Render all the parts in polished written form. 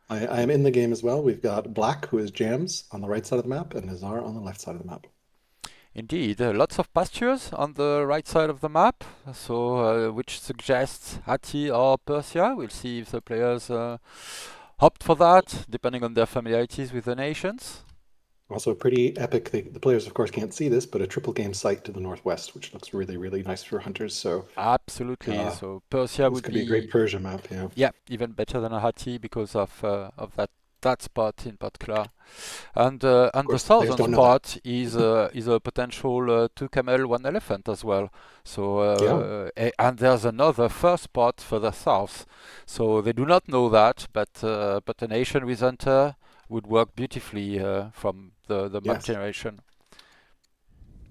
I am in the game as well. We've got Black, who is Jams, on the right side of the map, and Nizar on the left side of the map. Indeed, lots of pastures on the right side of the map, so which suggests Hatti or Persia. We'll see if the players opt for that, depending on their familiarities with the nations. Also pretty epic. The players, of course, can't see this, but a triple game site to the northwest, which looks really, really nice for hunters. So Absolutely. uh, So Persia this would could be a great be, Persia map. Yeah. yeah, even better than a Hatti because of that spot in particular. Of And the course, the players southern don't know that. spot is a potential two camel, one elephant as well. So Yeah. and there's another first spot further south. So they do not know that, but a nation with hunter would work beautifully from the map Yes. generation.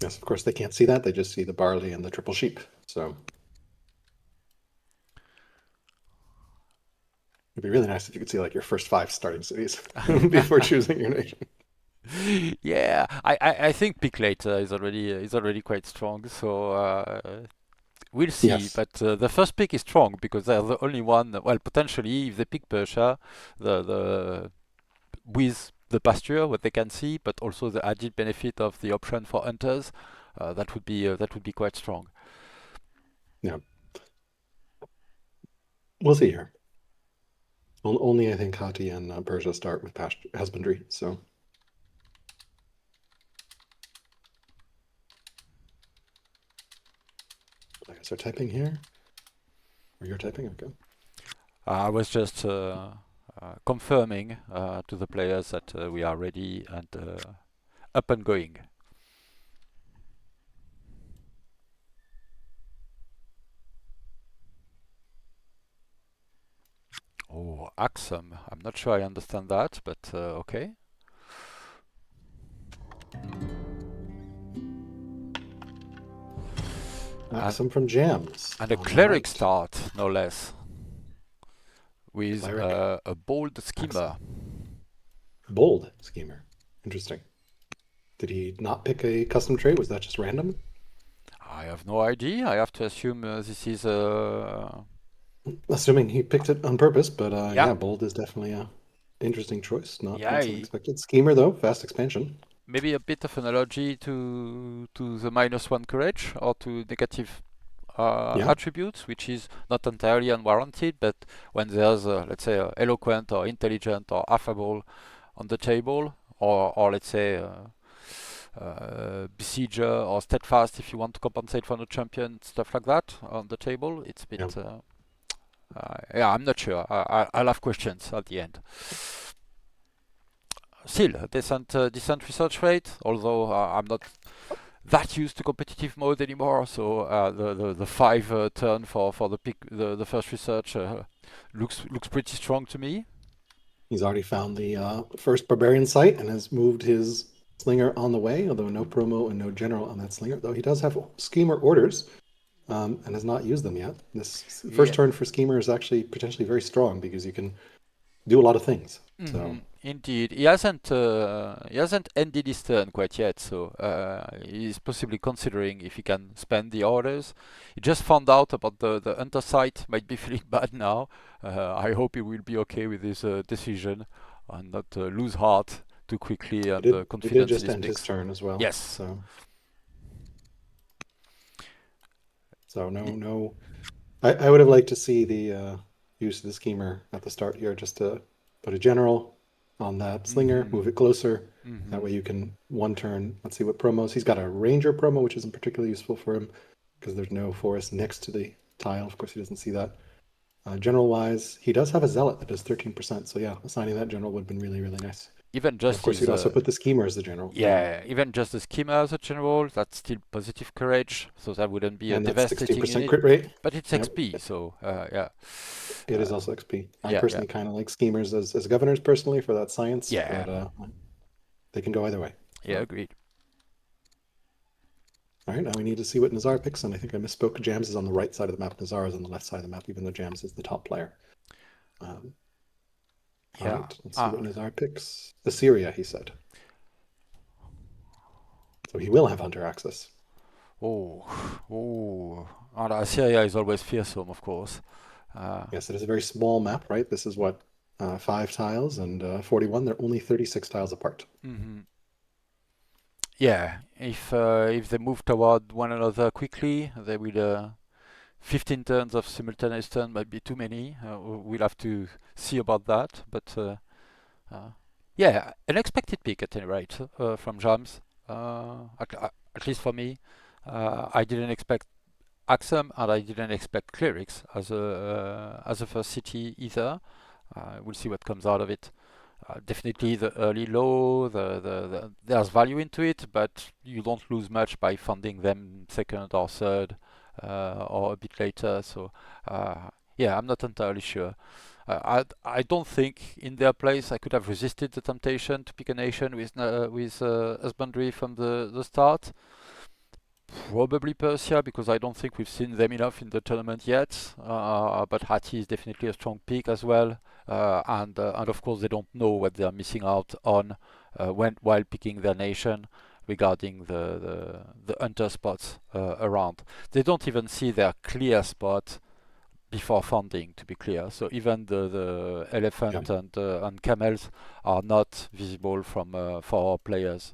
Yes. Of course, they can't see that. They just see the barley and the triple sheep. So it'd be really nice if you could see like your first five starting cities before choosing your nation. Yeah, I think pick later is already quite strong. So we'll see. Yes. But the first pick is strong because they're the only one. Well, potentially, if they pick Persia, the with the pasture, what they can see, but also the added benefit of the option for hunters, that would be quite strong. Yeah. We'll see here. Only I think Hatti and Persia start with pasture husbandry. So I guess they're typing here. Or you're typing? Okay. I was just confirming to the players that we are ready and up and going. Oh, Axum. I'm not sure I understand that, but okay. And, Axum from Jams and a on the cleric right. start, no less, with Cleric. a bold Axum. schemer. Bold schemer. Interesting. Did he not pick a custom trait? Was that just random? I have no idea. I have to assume this is Assuming he picked it on purpose, but yeah, yeah, bold is definitely a interesting choice. Not something yeah, expected. Schemer though, fast expansion. maybe a bit of analogy to the -1 courage or to negative Yeah, attributes, which is not entirely unwarranted, but when there's let's say eloquent or intelligent or affable on the table, or let's say besieger or steadfast if you want to compensate for no champion, stuff like that on the table, it's a yeah. bit. Yeah, I'm not sure. I'll have questions at the end. Still, a decent research rate, although I'm not that used to competitive mode anymore. So the five turn for the pick the first research looks pretty strong to me. He's already found the first barbarian site and has moved his slinger on the way, although no promo and no general on that slinger. Though he does have schemer orders and has not used them yet. This first Yeah. turn for schemer is actually potentially very strong because you can do a lot of things. So Indeed, he hasn't ended his turn quite yet, so he's possibly considering if he can spend the orders. He just found out about the hunter site, might be feeling bad now. I hope he will be okay with his decision and not lose heart too quickly and he did confidence in just his end his picks. turn as well. Yes. So Y- no. I would have liked to see the use of the schemer at the start here, just to put a general on that slinger, mhm. move it closer. That Mhm. way you can one turn. Let's see what promos. He's got a ranger promo, which isn't particularly useful for him because there's no forest next to the tile. Of course, he doesn't see that. General wise, he does have a zealot that does 13%. So yeah, assigning that general would have been really, really nice. Even And of just course, his you'd also put the schemer as the general. Yeah. yeah, even just the schema as a general, that's still positive courage, so that wouldn't be a And that's devastating 16% unit. crit rate. But it's Yep. XP, so yeah, It is uh, also XP. I yeah, yeah, personally kind of like schemers as governors personally for that science, yeah, but they can go either way. yeah, So, agreed. all right, now we need to see what Nizar picks, and I think I misspoke. Jams is on the right side of the map. Nizar is on the left side of the map, even though Jams is the top player. Um, all Yeah. right, let's see what Ah, Nizar picks. Assyria, he said. So he will have Hunter access. oh, oh, and Assyria is always fearsome, of course. Uh, Yes, it is a very small map, right? This is what 5 tiles, and 41, they're only 36 tiles apart. Hmm. Yeah, if they move toward one another quickly, they will. 15 turns of simultaneous turn might be too many. We'll have to see about that. But uh, yeah, an expected pick at any rate from Jams. At least for me, I didn't expect Axum and I didn't expect Clerics as a first city either. We'll see what comes out of it. Definitely the early low, there's value into it, but you don't lose much by funding them second or third or a bit later. So yeah, I'm not entirely sure. I don't think in their place I could have resisted the temptation to pick a nation with husbandry from the start. Probably Persia because I don't think we've seen them enough in the tournament yet. But Hati is definitely a strong pick as well, and of course they don't know what they're missing out on while picking their nation regarding the hunter spots around. They don't even see their clear spot before funding, to be clear. So even the Yeah, elephant and camels are not visible from for our players.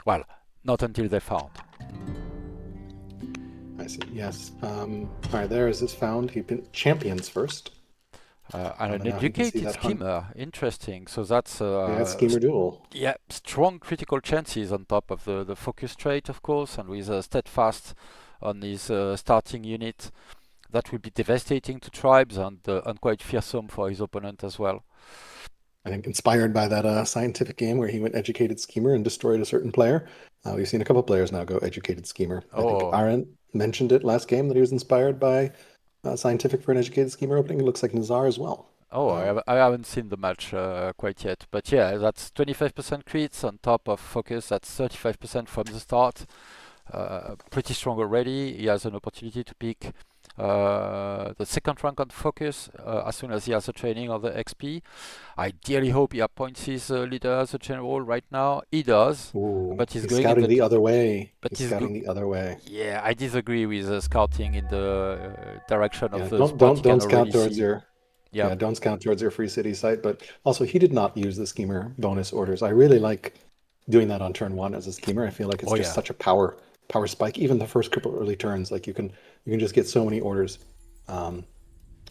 Well, not until they found. I see. Yes. All right, there is this found. He been champions first, And an but now he can see educated that hunt. schemer, interesting. So that's Yeah, schemer duel. yeah, strong critical chances on top of the focus trait, of course, and with steadfast on his starting unit, that will be devastating to tribes and quite fearsome for his opponent as well. I think inspired by that scientific game where he went educated schemer and destroyed a certain player. We've seen a couple players now go educated schemer. I think Oh, Aaron mentioned it last game that he was inspired by scientific for an educated schemer opening. It looks like Nizar as well. oh, Um, I haven't seen the match quite yet, but yeah, that's 25% crits on top of focus. That's 35% from the start. Pretty strong already. He has an opportunity to pick the second rank on focus as soon as he has a training on the XP. I dearly hope he appoints his leader as a general right now. He does, ooh, but he's he's going in scouting the. the other way. But He's scouting the other way. yeah, I disagree with scouting in the direction of Yeah, the spot he can don't already scout towards see. your Yeah. yeah, don't scout towards your free city site. But also, he did not use the schemer bonus orders. I really like doing that on turn one as a schemer. I feel like it's Oh just yeah. such a power spike. Even the first couple early turns, like you can just get so many orders. Um,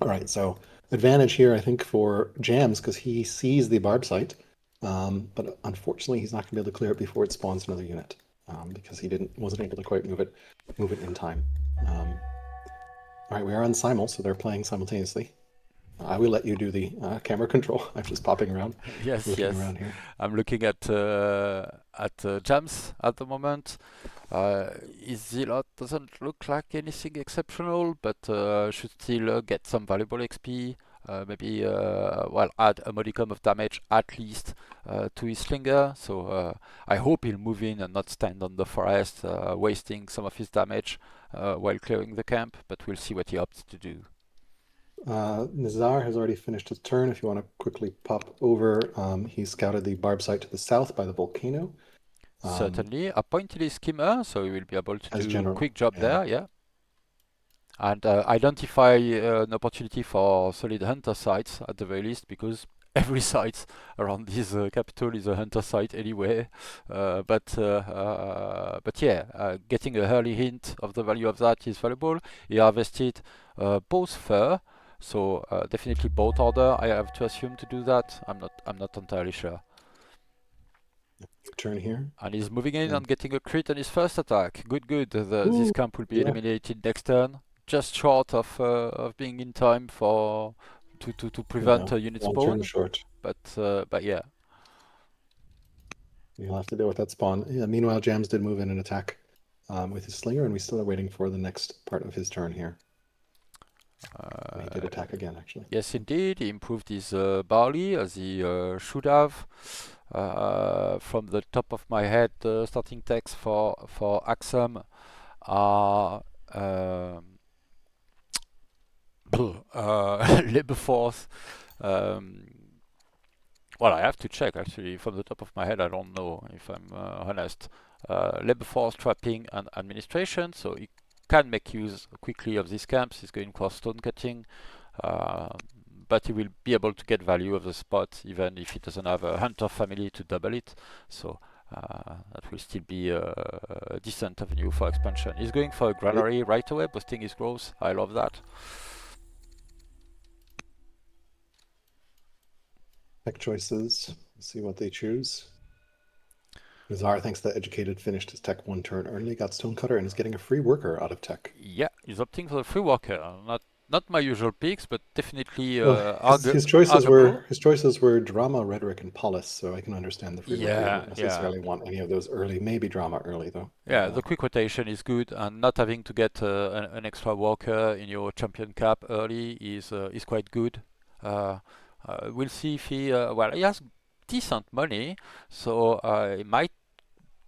all right, so advantage here, I think, for Jams because he sees the barb site, but unfortunately, he's not going to be able to clear it before it spawns another unit because he didn't wasn't able to quite move it in time. Um, all right, we are on simul, so they're playing simultaneously. I will let you do the camera control. I'm just popping around, Yes, looking yes. around here. I'm looking at Jams at the moment. His Zealot doesn't look like anything exceptional, but should still get some valuable XP. Maybe well add a modicum of damage at least to his slinger. So I hope he'll move in and not stand on the forest, wasting some of his damage while clearing the camp. But we'll see what he opts to do. Nizar has already finished his turn. If you want to quickly pop over, he scouted the barb site to the south by the volcano Certainly, appointed his skimmer, so he will be able to as do general. quick job Yeah. there. Yeah. And identify an opportunity for solid hunter sites at the very least, because every site around this capital is a hunter site anyway. But yeah, getting an early hint of the value of that is valuable. He harvested both fur, so definitely both order. I have to assume to do that. I'm not entirely sure. New turn here. And he's moving in And and getting a crit on his first attack. Good, good. This ooh, camp will be yeah, eliminated next turn. Just short of being in time for to yeah, prevent a unit one turn spawn. short. But yeah. You'll have to deal with that spawn. Yeah, meanwhile, Jams did move in and attack with his slinger, and we still are waiting for the next part of his turn here. And he did Uh, attack again, actually. yes, indeed. He improved his barley as he should have. From the top of my head, the starting text for Axum are labor force. Um, Well, I have to check actually. From the top of my head, I don't know if I'm honest. Labor force trapping and administration, so you can make use quickly of these camps. It's going for stone cutting, uh, but he will be able to get value of the spot even if he doesn't have a hunter family to double it. So that will still be a decent avenue for expansion. He's going for a granary right away, boosting his growth. I love that. Tech choices. Let's see what they choose. Nizar thinks the educated finished his tech one turn early, got Stonecutter, and is getting a free worker out of tech. Yeah, he's opting for the free walker. Not my usual picks, but definitely Well, arguable. his choices were drama, rhetoric, and polis. So I can understand the free worker. You Yeah, don't yeah. necessarily want any of those early. Maybe drama early though. But Yeah, the quick rotation is good, and not having to get an extra walker in your champion cap early is quite good. Uh, we'll see if he has decent money, so he might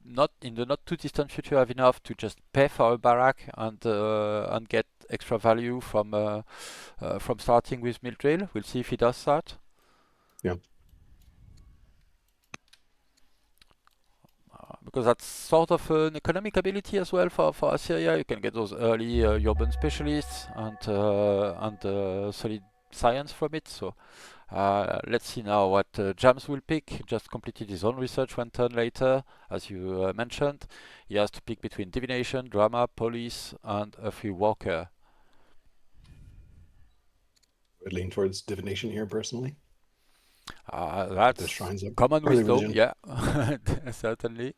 not in the not too distant future have enough to just pay for a barrack and get extra value from starting with mill drill. We'll see if he does that. yeah, Because that's sort of an economic ability as well for Assyria. You can get those early urban specialists and solid science from it. So let's see now what Jams will pick. Just completed his own research one turn later, as you mentioned. He has to pick between divination, drama, police, and a free walker. I would lean towards divination here personally. Get those That's shrines up. common Early wisdom, religion. yeah, certainly.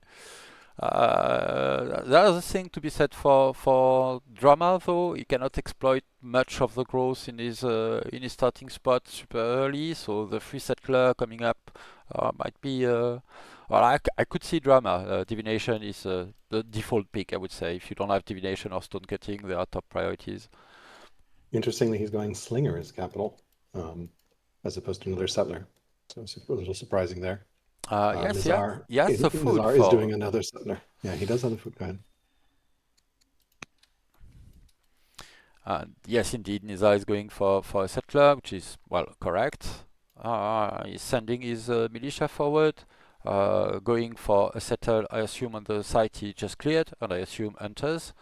There's a thing to be said for drama though. He cannot exploit much of the growth in his starting spot super early, so the free settler coming up might be. Well, I could see drama. Divination is the default pick, I would say. If you don't have divination or stone cutting, they are top priorities. Interestingly, he's going slinger as capital, as opposed to another settler. So it's a little surprising there. Yes, yeah, he has the food Nizar is doing for. another settler. Yeah, he does have the food. Go ahead. And yes, indeed, Nizar is going for a settler, which is, well, correct. He's sending his militia forward, going for a settle, I assume, on the site he just cleared, and I assume hunters.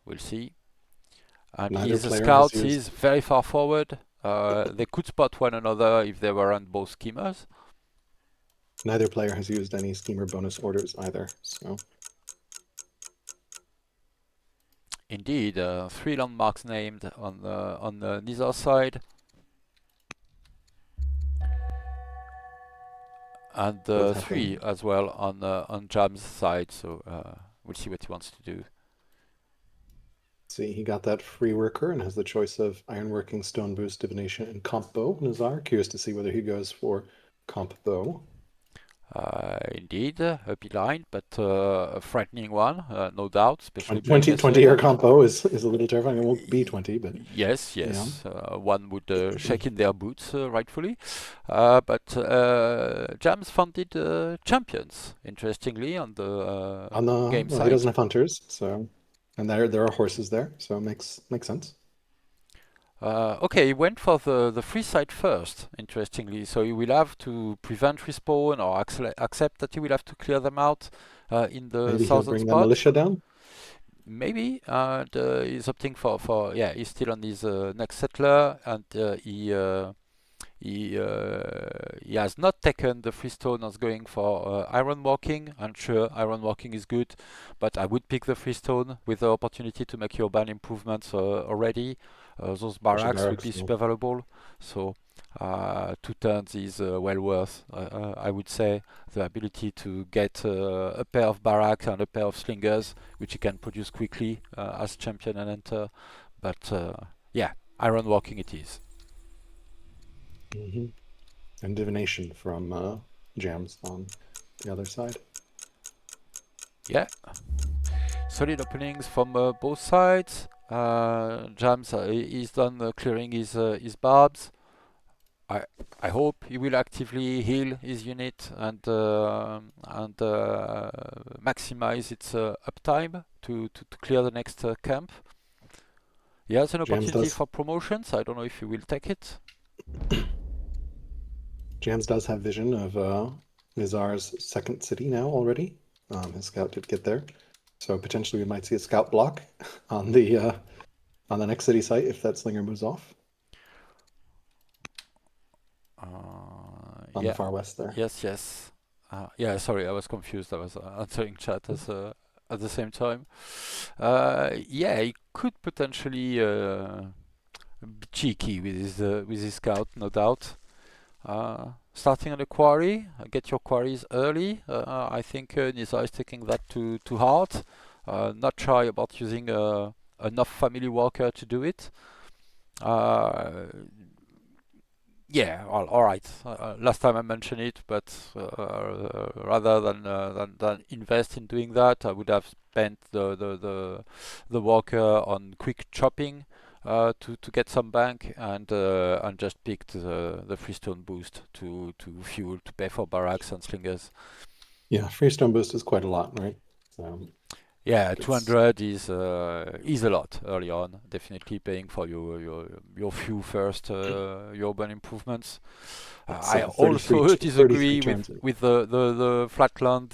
We'll see. And Neither his player has scouts is used very far forward. They could spot one another if they weren't both schemers. any schemer bonus orders either. So Indeed, three landmarks named on the Nizar side, and both have three them. as well on Jam's side. So we'll see what he wants to do. See, he got that free worker and has the choice of ironworking, stone boost, divination, and comp bow. Nizar, curious to see whether he goes for comp bow. Indeed, a beeline, but a frightening one, no doubt, especially playing 20 air Assyria. combo is a little terrifying. It won't be 20, but Yes, yeah. yes, one would shake in their boots, rightfully. But Jams funded champions, interestingly, on the On the game well, he side. doesn't have hunters, so and there are horses there, so it makes sense. Okay, he went for the free side first, interestingly. So he will have to prevent respawn or accept that he will have to clear them out in the Maybe he'll southern bring that spot. militia down. Maybe he's opting for yeah, he's still on his next settler, and he has not taken the freestone as going for iron walking. And sure, iron walking is good, but I would pick the freestone with the opportunity to make urban improvements already. Those Special barracks would barracks. be So. super valuable. So 2 turns is well worth. I would say the ability to get a pair of barracks and a pair of slingers, which you can produce quickly as champion and enter. But yeah, iron walking it is. hmm And divination from Jams on the other side. Yeah, solid openings from both sides. Jams is done clearing his barbs. I I hope he will actively heal his unit and maximize its uptime to clear the next camp. He has an Jams opportunity does for promotions. I don't know if he will take it. Jams does have vision of Nizar's second city now already. His scout did get there, so potentially we might see a scout block on the next city site if that slinger moves off. on the Yeah. far west there. Yes. Yes. Yeah. Sorry, I was confused. I was answering chat as at the same time. Yeah, he could potentially be cheeky with his scout, no doubt. Starting on a quarry, get your quarries early. I think Nizar is taking that to heart. Not shy about using enough family worker to do it. Uh, yeah, all right. Last time I mentioned it, but rather than invest in doing that, I would have spent the worker on quick chopping to get some bank and just picked the freestone boost to fuel to pay for barracks and slingers. Yeah, Freestone Boost is quite a lot, right? So Yeah, it's 200 is a lot early on. Definitely paying for your few first urban improvements. it's I 33 also disagree turns. with the flatland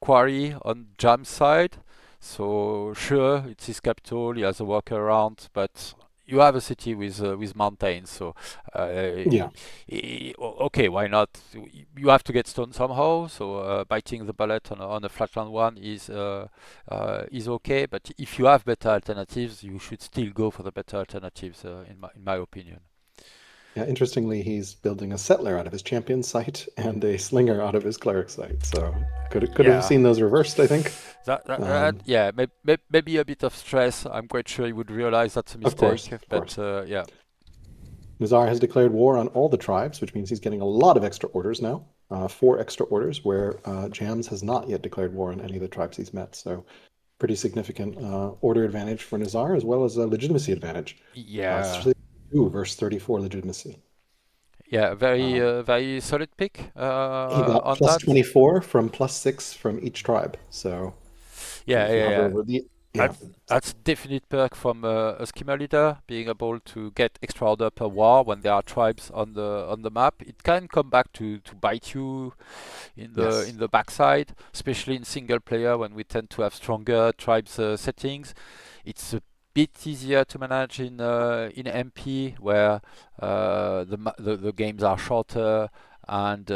quarry on Jam's side. So sure, it's his capital. He has a workaround, but you have a city with mountains. So Yeah. okay, why not? You have to get stone somehow. So biting the bullet on a flatland one is okay. But if you have better alternatives, you should still go for the better alternatives. In my opinion. Yeah, interestingly, he's building a settler out of his champion site and a slinger out of his cleric site. So could have Yeah. seen those reversed, I think. That Um, yeah, maybe a bit of stress. I'm quite sure you would realize that's a mistake, of but course. yeah. Nizar has declared war on all the tribes, which means he's getting a lot of extra orders now. Four extra orders, where Jams has not yet declared war on any of the tribes he's met. So pretty significant order advantage for Nizar, as well as a legitimacy advantage. Yeah, Especially 2 versus 34 legitimacy. yeah, Um, very solid pick he got on plus that. 24 from plus 6 from each tribe. So Yeah, if you yeah, hover yeah. over the, yeah, That's definite perk from a schema leader, being able to get extra order per war when there are tribes on the map. It can come back to bite you yes, in the backside, especially in single player when we tend to have stronger tribes settings. It's a bit easier to manage in MP where the games are shorter and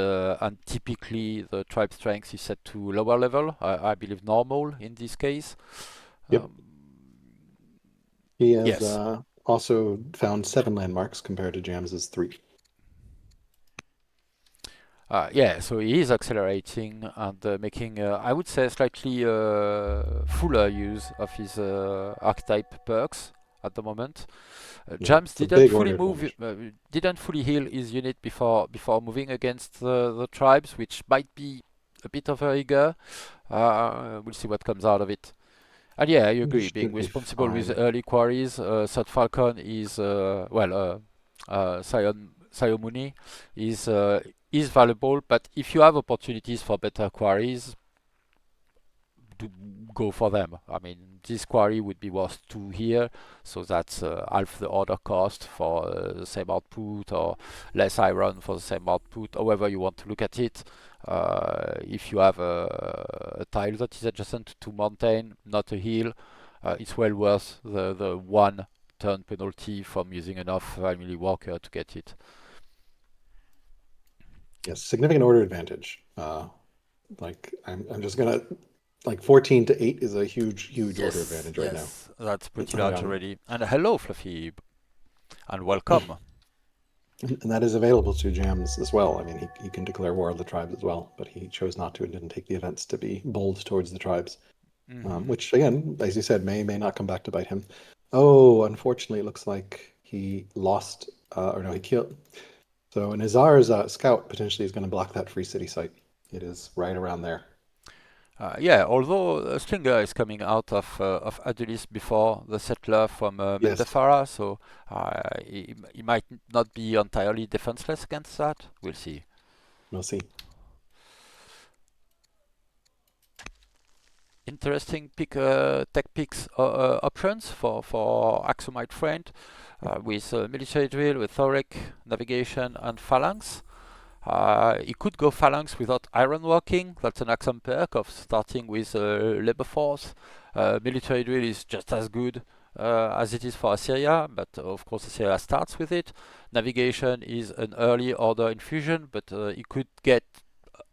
typically the tribe strength is set to lower level. I believe normal in this case. yep. Um, He has yes. also found 7 landmarks compared to Jams's 3. Yeah, so he is accelerating and making, I would say, slightly fuller use of his archetype perks at the moment. Yeah, James it's a big order advantage. didn't fully heal his unit before moving against the tribes, which might be a bit of a rigor. We'll see what comes out of it. And yeah, I It agree. Being should be responsible with fine. early quarries, Sat Falcon is Sion Muni is valuable. But if you have opportunities for better quarries, do go for them. I mean, this quarry would be worth 2 here, so that's half the order cost for the same output, or less iron for the same output, however you want to look at it. If you have a tile that is adjacent to mountain, not a hill, it's well worth the 1 turn penalty from using enough family worker to get it. Yes, significant order advantage. Like I'm just gonna like 14 to 8 is a huge order Yes, advantage right now. yes, that's pretty I, large already. And hello, Fluffy, and welcome. and that is available to Jams as well. I mean, he can declare war on the tribes as well, but he chose not to and didn't take the events to be bold towards the tribes. Hmm. Which again, as you said, may not come back to bite him. Oh, unfortunately, it looks like he lost, or no, he killed. So Nizar's scout potentially is going to block that free city site. It is right around there. Yeah, although Stringer is coming out of Adulis before the settler from Yes, Mendefara, so he might not be entirely defenseless against that. We'll see. we'll see. Interesting tech picks options for Axomite Friend with military drill, with Thoric, navigation, and phalanx. He could go phalanx without ironworking. That's an Axum perk of starting with labor force. Military drill is just as good. as it is for Assyria, but of course Assyria starts with it. Navigation is an early order infusion, but you could get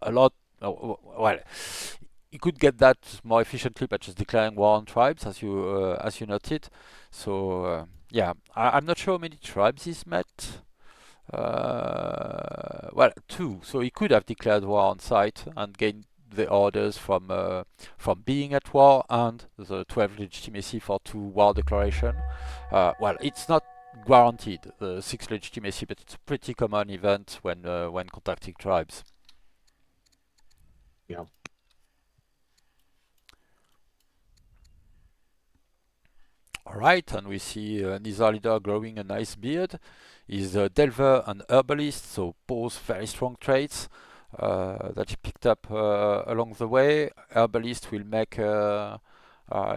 a lot. Well, you could get that more efficiently by just declaring war on tribes, as you noted. So yeah, I'm not sure how many tribes he's met. Well, two. So he could have declared war on site and gained the orders from being at war and the 12 legitimacy for two war declaration. Well, it's not guaranteed the 6 legitimacy, but it's a pretty common event when contacting tribes. Yeah. All right, and we see Nizar leader growing a nice beard. He's a delver and herbalist, so both very strong traits that he picked up along the way. Herbalist will make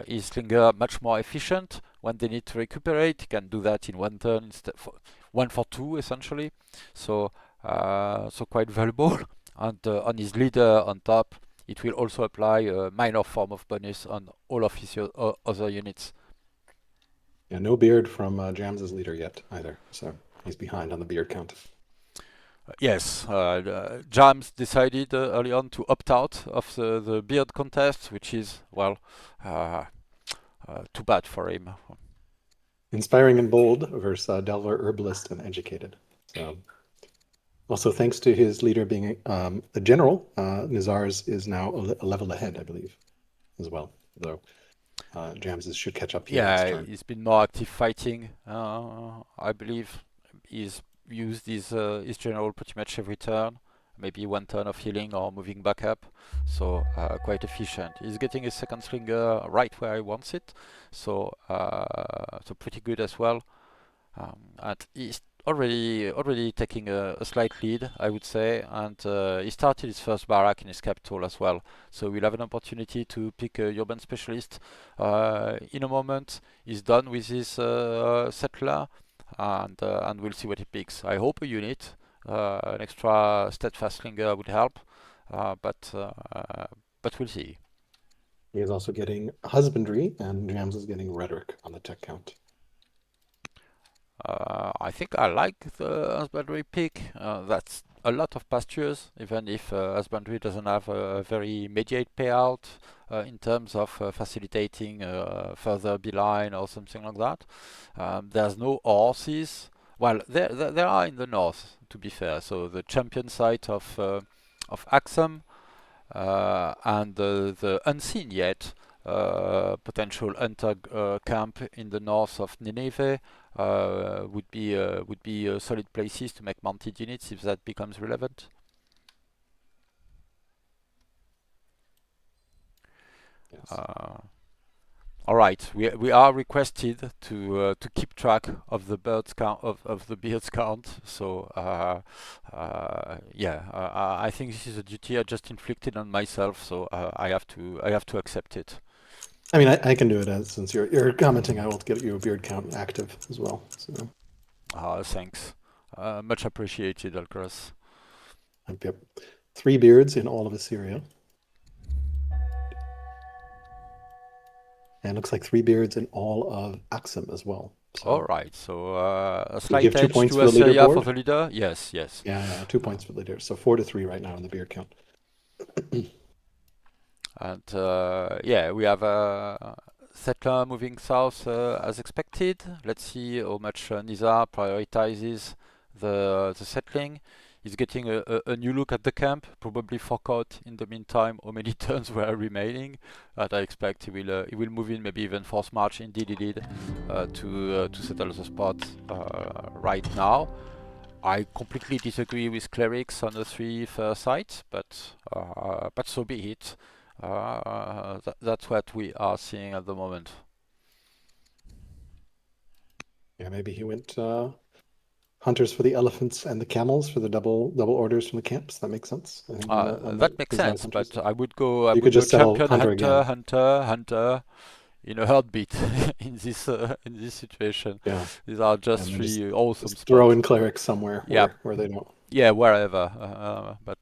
his slinger much more efficient when they need to recuperate. He can do that in one turn instead for one for two essentially. So so quite valuable. And on his leader on top, it will also apply a minor form of bonus on all of his other units. Yeah, no beard from Jams's leader yet either. So he's behind on the beard count. Yes, Jams decided early on to opt out of the beard contest, which is, well, uh, too bad for him. Inspiring and bold versus Delver, herbalist, and educated. So also thanks to his leader being a general, Nizar's is now a level ahead, I believe, as well. Though Jams's should catch up here next Yeah, turn. he's been more active fighting. I believe he's used his general pretty much every turn. Maybe one turn of healing or moving back up. So quite efficient. He's getting his second slinger right where he wants it. So so pretty good as well. And he's already taking a slight lead, I would say, and he started his first barrack in his capital as well. So we'll have an opportunity to pick a urban specialist in a moment. He's done with his settler, and we'll see what he picks. I hope a unit, an extra steadfast slinger would help, but we'll see. He is also getting husbandry, and Jams is getting rhetoric on the tech count. I think I like the husbandry pick. That's a lot of pastures, even if husbandry doesn't have a very immediate payout in terms of facilitating further beeline or something like that. There's no horses. Well, there are in the north, to be fair. So the champion site of Axum and the unseen yet potential hunter camp in the north of Nineveh would be solid places to make mounted units if that becomes relevant. Yes. All right, we are requested to keep track of the birds count of the beards count. So yeah, I think this is a duty I just inflicted on myself. So I have to accept it. I mean, I can do it as since you're commenting. I will get you a beard count active as well. So Thanks, much appreciated, Alcross. yep, 3 beards in all of Assyria, and looks like 3 beards in all of Axum as well. All So right, so a we slight give two edge points to for the Assyria for leaderboard. the leader. Yes, yes. Yeah, yeah, 2 points for the leader. So 4-3 right now in the beard count. And yeah, we have a settler moving south as expected. Let's see how much Nizar prioritizes the settling. He's getting a new look at the camp, probably forgot in the meantime how many turns were remaining. And I expect he will move in, maybe even force march. Indeed, he did to settle the spot right now. I completely disagree with clerics on the three first sites, but so be it. That's what we are seeing at the moment. Yeah, maybe he went hunters for the elephants and the camels for the double orders from the camps. That makes sense. I think on That the makes Nizar's sense, hunters. but I would go. I You would could go just settle champion, hunter hunter, again. hunter, hunter in a heartbeat in this situation. Yeah, These are just and then three awesome just throw spots. in clerics somewhere Yeah, where they don't. yeah, wherever. But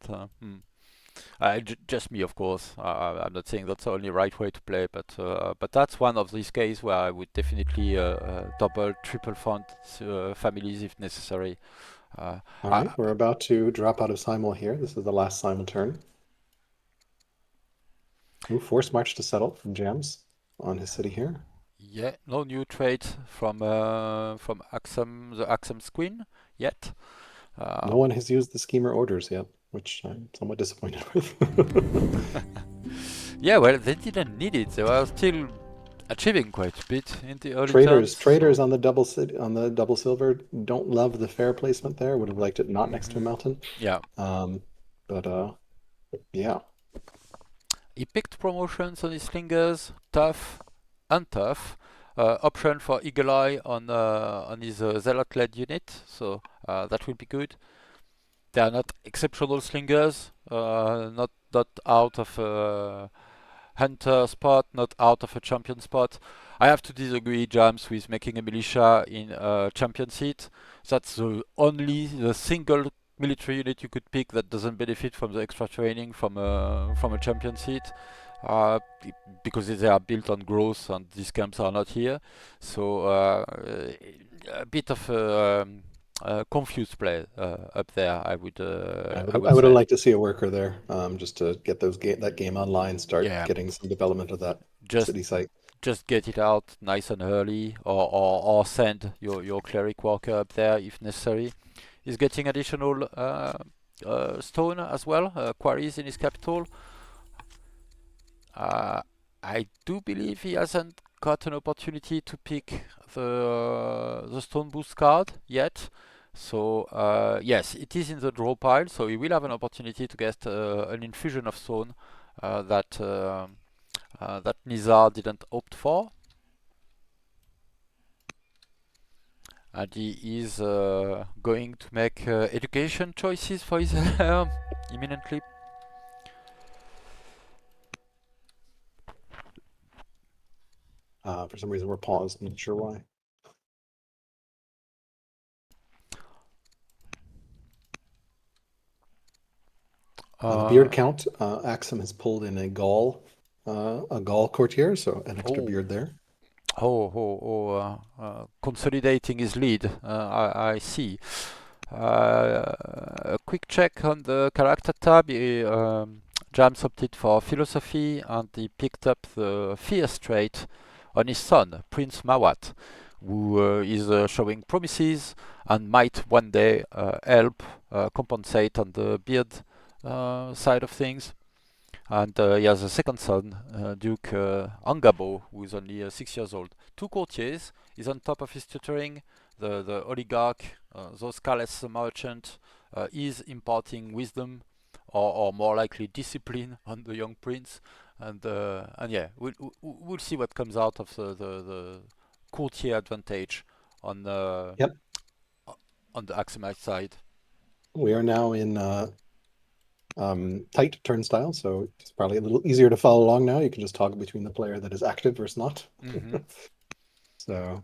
Just me, of course. I'm not saying that's the only right way to play, but that's one of these cases where I would definitely double, triple fund families if necessary. Uh, All I, right, we're about to drop out of Simul here. This is the last Simul turn. Ooh, force march to settle from Jams on his city here. yeah, no new trade from Axum, the Axum's queen yet. No Um, one has used the schemer orders yet, which I'm somewhat disappointed with. yeah, well, they didn't need it. They were still achieving quite a bit in the early turns. Traders So, on the double silver don't love the fair placement there. Would have liked it not next to a hmm mountain. yeah, Um, but yeah, he picked promotions on his slingers, tough and tough. Option for Eagle Eye on his zealot-led unit, so that will be good. They are not exceptional slingers, not out of hunter spot, not out of a champion spot. I have to disagree, James, with making a militia in a champion seat. That's the single military unit you could pick that doesn't benefit from the extra training from a champion seat. Uh, because they are built on growth and these camps are not here. So a bit of confused play up there, I I would would have say. liked to see a worker there, just to get that game online, start Yeah, getting some development of that just city site. just get it out nice and early, or send your cleric worker up there if necessary. He's getting additional stone as well, quarries in his capital. Uh, I do believe he hasn't got an opportunity to pick the stone boost card yet. So yes, it is in the draw pile, so he will have an opportunity to get an infusion of stone that Nizar didn't opt for. And he is going to make education choices for his imminently. For some reason, we're paused. I'm not sure why. The beard Uh, count, Axum has pulled in a Gaul courtier, so an extra oh, beard there. consolidating his lead. I see. A quick check on the character tab. James opted for philosophy and he picked up the fierce trait on his son, Prince Mawat, who is showing promises and might one day help compensate on the beard side of things. And he has a second son, Duke Angabo, who is only 6 years old. Two courtiers. He's on top of his tutoring. The oligarch, those careless merchant, is imparting wisdom, or more likely discipline, on the young prince. And yeah, we'll see what comes out of the courtier advantage on Yep, on the Axumite side. we are now in tight turnstile, so it's probably a little easier to follow along now. You can just toggle between the player that is active versus not. Hmm So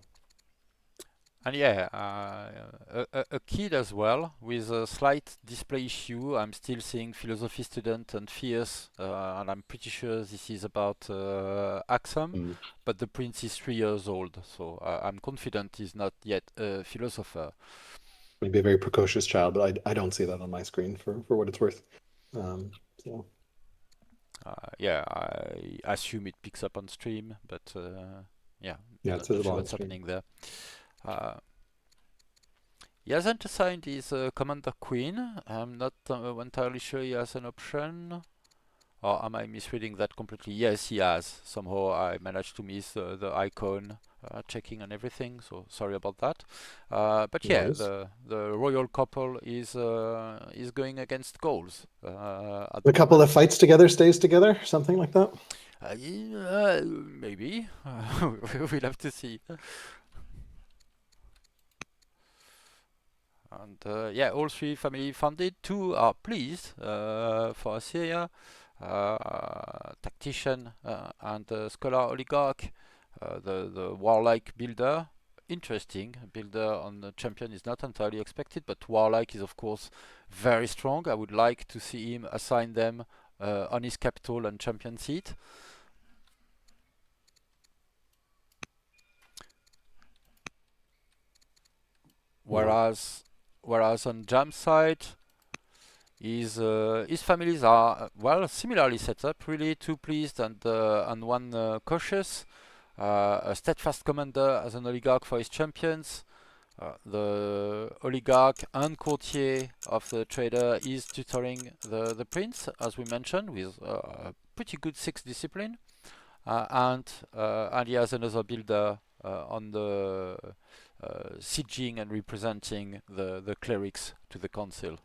And yeah, a kid as well with a slight display issue. I'm still seeing philosophy student and fierce, and I'm pretty sure this is about Axum, mm, but the prince is 3 years old, so I'm confident he's not yet a philosopher. maybe a very precocious child, but I don't see that on my screen for what it's worth. So Yeah, I assume it picks up on stream, but yeah, yeah, it says not it sure on what's screen. happening there. Uh, He hasn't assigned his commander queen. I'm not entirely sure he has an option. Or am I misreading that completely? Yes, he has. Somehow I managed to miss the icon checking and everything, so sorry about that. But No yeah, worries. the royal couple is going against goals at The the couple that moment. fights together stays together, something like that. Yeah, maybe we'll have to see. And yeah, all three family funded. Two are pleased for Assyria. Tactician and scholar oligarch, the warlike builder. Interesting builder on the champion is not entirely expected, but warlike is of course very strong. I would like to see him assign them on his capital and champion seat. Yeah. Whereas on Jam's side, his families are well similarly set up, really two pleased and one cautious. A steadfast commander as an oligarch for his champions. The oligarch and courtier of the trader is tutoring the prince, as we mentioned, with pretty good six discipline, and he has another builder on the sieging and representing the clerics to the council.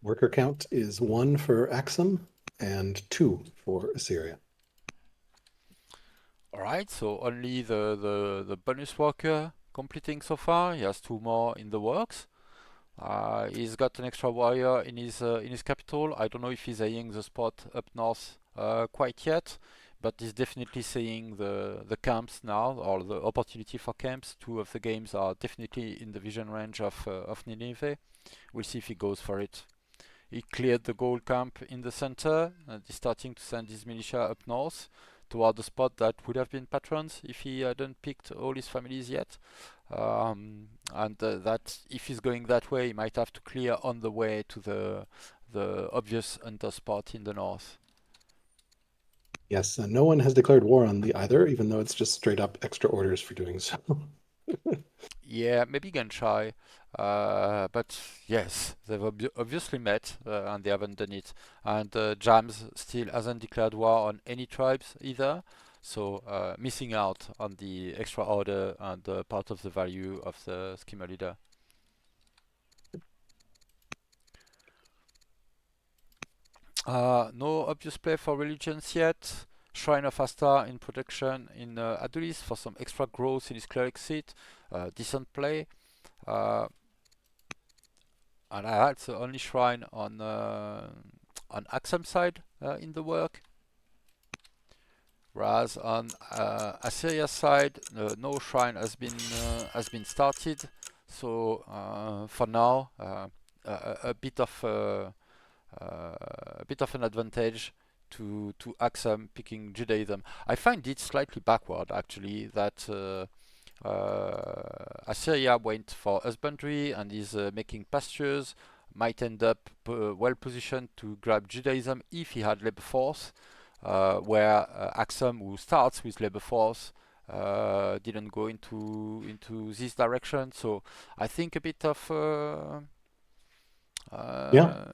Worker count is 1 for Axum and 2 for Assyria. Alright, so only the bonus worker completing so far. He has two more in the works. He's got an extra warrior in his capital. I don't know if he's eyeing the spot up north quite yet, but he's definitely seeing the camps now, or the opportunity for camps. Two of the games are definitely in the vision range of Nineveh. We'll see if he goes for it. He cleared the gold camp in the center and he's starting to send his militia up north toward the spot that would have been patrons if he hadn't picked all his families yet. And that if he's going that way, he might have to clear on the way to the obvious hunter spot in the north. Yes, and no one has declared war on the either, even though it's just straight up extra orders for doing so. Yeah, maybe Ganshai. But yes, they've obviously met and they haven't done it. And Jams still hasn't declared war on any tribes either. So missing out on the extra order and part of the value of the schema leader. No obvious play for religions yet. Shrine of Asta in production in Adulis for some extra growth in his cleric seat. Decent play. Uh, and I had the only shrine on Axum side in the work. Whereas on Assyria side, no shrine has been started. So for now, a bit of a bit of an advantage to Axum picking Judaism. I find it slightly backward actually that Assyria went for husbandry and is making pastures. Might end up well positioned to grab Judaism if he had labor force, where Axum, who starts with labor force, didn't go into this direction. So I think a bit of Yeah,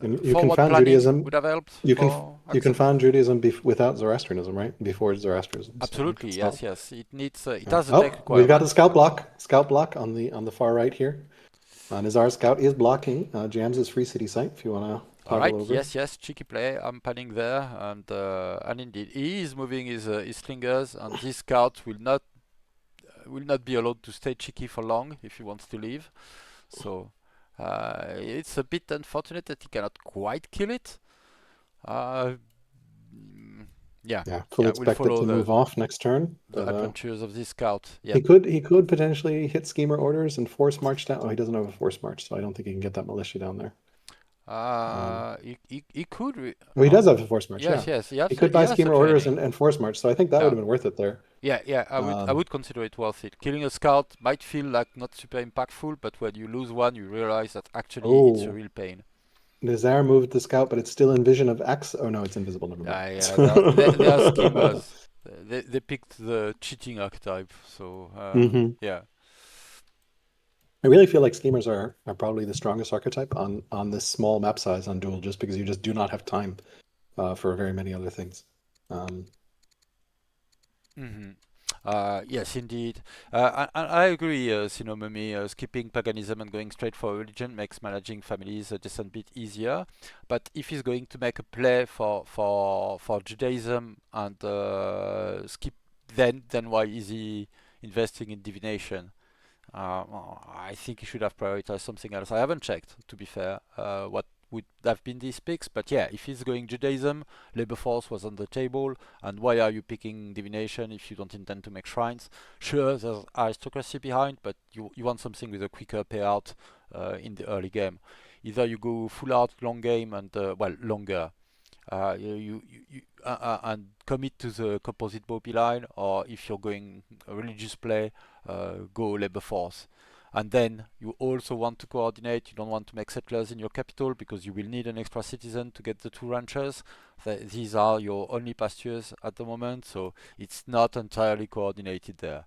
and you can forward found planning Judaism. would have helped You can for you can Axum. found Judaism without Zoroastrianism, right? Before Zoroastrianism. So I think Absolutely, it's yes, not. yes. It needs it Yeah. has a tech Oh, we've got a requirement. scout block on the far right here. Nizar scout is blocking Jams's free city site. If you want to All toggle right, over. yes, yes, cheeky play. I'm panning there, and indeed he is moving his slingers, and this scout will not be allowed to stay cheeky for long if he wants to leave. So it's a bit unfortunate that he cannot quite kill it. Uh, mm, yeah, Yeah, fully yeah, we'll expect it follow to move off next turn, the but adventures of this scout. Yeah. he could potentially hit schemer orders and force march down. Oh, he doesn't have a force march, so I don't think he can get that militia down there. He could. Well, he does have a force march, Yes, yeah. yes. He could He buy has the schemer orders training. and force march, so I think that would Yeah. have been worth it there. Yeah, yeah, I Um, would consider it worth it. Killing a scout might feel like not super impactful, but when you lose one, you realize that actually it's a oh, real pain. Nizar moved the scout, but it's still in vision of X. Oh no, it's invisible. Never mind. Yeah, yeah, they are schemers. They picked the cheating archetype, so hmm yeah. I really feel like schemers are probably the strongest archetype on this small map size on Duel, just because you just do not have time for very many other things. Um, hmm yes, indeed. I agree, Sinomami. Skipping paganism and going straight for religion makes managing families a decent bit easier. But if he's going to make a play for Judaism and skip, then why is he investing in divination? I think he should have prioritized something else. I haven't checked, to be fair, what would have been these picks, but yeah, if he's going Judaism, labor force was on the table, and why are you picking divination if you don't intend to make shrines? Sure, there's aristocracy behind, but you want something with a quicker payout in the early game. Either you go full out long game and well longer, and commit to the composite Bobby line, or if you're going religious play, go labor force. And then you also want to coordinate. You don't want to make settlers in your capital because you will need an extra citizen to get the two ranches. These are your only pastures at the moment, so it's not entirely coordinated there.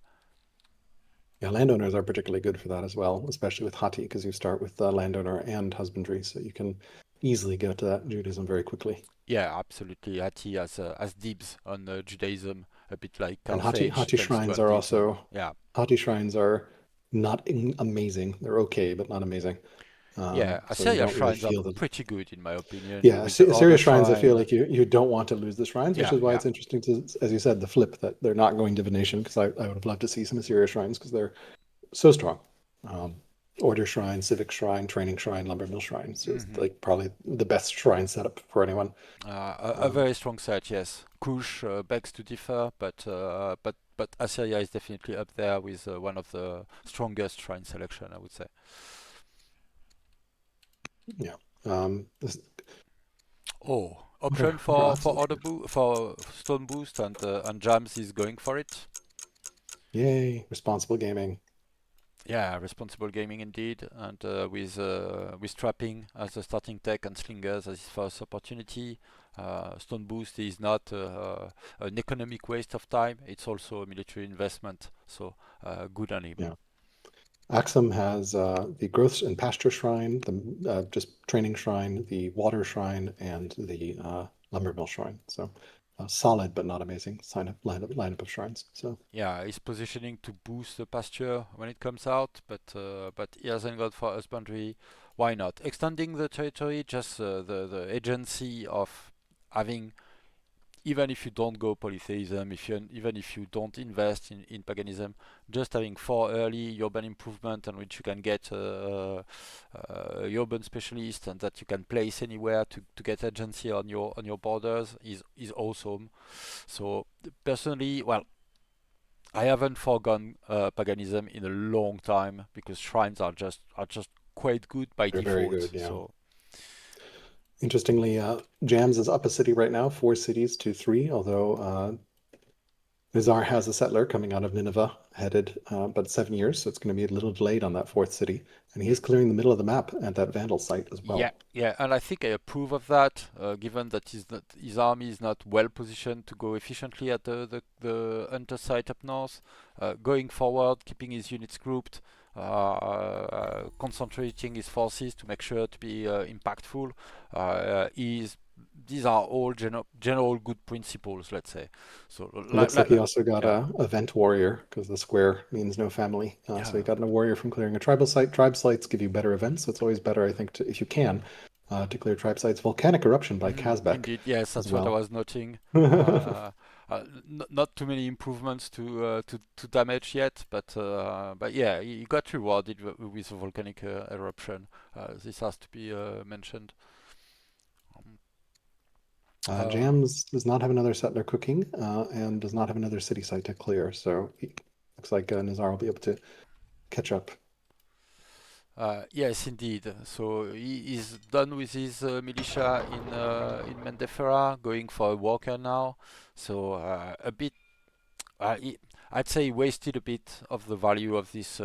Yeah, landowners are particularly good for that as well, especially with Hati, because you start with landowner and husbandry, so you can easily get to that Judaism very quickly. Yeah, absolutely. Hati has dibs on Judaism, a bit like And Hati Carthage Hati tends to shrines have are dibs on. also Yeah, Hati shrines are not amazing. They're okay, but not amazing. yeah. So you Assyria don't really shrines are feel that. pretty good in my opinion, Yeah, with the Assyria order shrines, I feel shrine. like you don't want to lose the shrines, which Yeah, is why yeah. it's interesting to, as you said, the flip that they're not going divination, because I would have loved to see some Assyria shrines because they're so strong. Um, Order shrine, civic shrine, training shrine, lumber mill shrine. So it's Hmm. like probably the best shrine setup for anyone. A Um, very strong set, yes. Kush begs to differ, but Assyria is definitely up there with one of the strongest shrine selection, I would say. yeah. Oh, What option are for odds? order for stone boost and Jams is going for it. Yay, responsible gaming. Yeah, responsible gaming indeed, and with trapping as a starting tech and slingers as his first opportunity. Stone boost is not an economic waste of time; it's also a military investment. So good on him. Yeah. Axum has the growth and pasture shrine, the just training shrine, the water shrine, and the lumber mill shrine. So solid but not amazing lineup of shrines. So Yeah, he's positioning to boost the pasture when it comes out, but he hasn't got for husbandry. Why not extending the territory? Just the agency of having, even if you don't go polytheism, if you even if you don't invest in paganism, just having four early urban improvement on which you can get urban specialist and that you can place anywhere to get agency on your borders is awesome. So personally, well, I haven't forgone paganism in a long time because shrines are just quite good by they're very default. good. Yeah. So Interestingly, Jams is up a city right now, 4 cities to three, although Nizar has a settler coming out of Nineveh, headed about 7 years, so it's going to be a little delayed on that fourth city. And he is clearing the middle of the map at that Vandal site as yeah, well. yeah, and I think I approve of that, given that his army is not well positioned to go efficiently at the hunter site up north. Going forward, keeping his units grouped, concentrating his forces to make sure to be impactful. Is These are all general good principles, let's say. So, It looks like he also got yeah, a event warrior because the square means no family. So he yeah. got a warrior from clearing a tribal site. Tribe sites give you better events, so it's always better, I think, to, if you can, to clear tribe sites. Volcanic eruption by Kazbek Indeed, yes, as that's what I well. was noting. Yeah, Uh, Not too many improvements to damage yet, but yeah, he got rewarded with a volcanic eruption. This has to be mentioned. Um, uh, Jams does not have another settler cooking and does not have another city site to clear, so he, looks like Nizar will be able to catch up. yes, indeed. So he is done with his militia in Mendefera, going for a walker now. So a bit I'd say he wasted a bit of the value of this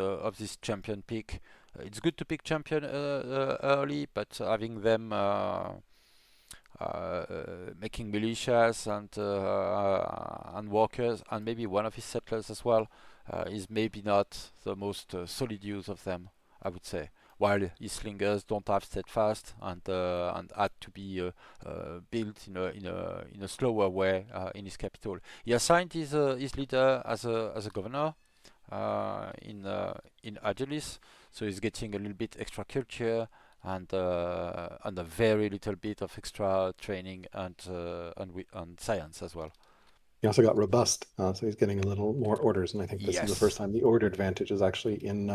champion pick. It's good to pick champion early, but having them making militias and workers and maybe one of his settlers as well is maybe not the most solid use of them, I would say. While his slingers don't have steadfast and had to be built in a slower way in his capital. He assigned his leader as a governor in Agilis, so he's getting a little bit extra culture and a very little bit of extra training and science as well. He also got robust, so he's getting a little more orders, and I think this is the first Yes. time the order advantage is actually in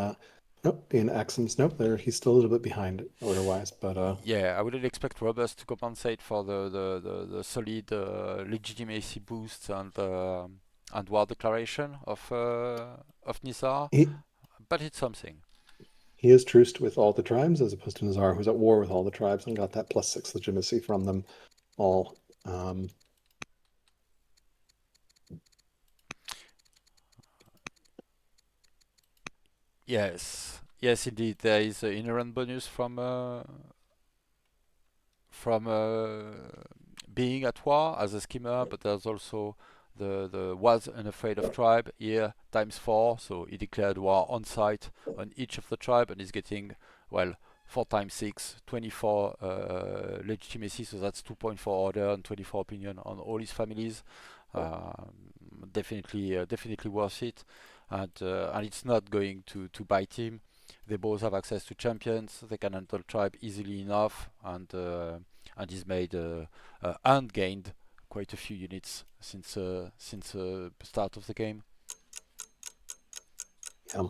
nope, in Axum's. Nope, there he's still a little bit behind order-wise, but Yeah, I wouldn't expect Robust to compensate for the solid legitimacy boost and war declaration of Nizar, he but it's something. he is truced with all the tribes, as opposed to Nizar, who's at war with all the tribes and got that +6 legitimacy from them all. Yes, yes, indeed. There is an inherent bonus from being at war as a skimmer, but there's also the was unafraid of tribe here times four. So he declared war on site on each of the tribe and is getting, well, 4 times 6, 24 legitimacy. So that's 2.4 order and 24 opinion on all his families. Definitely worth it, and it's not going to bite him. They both have access to champions. They can handle tribe easily enough, and he's made and gained quite a few units since start of the game. Yeah.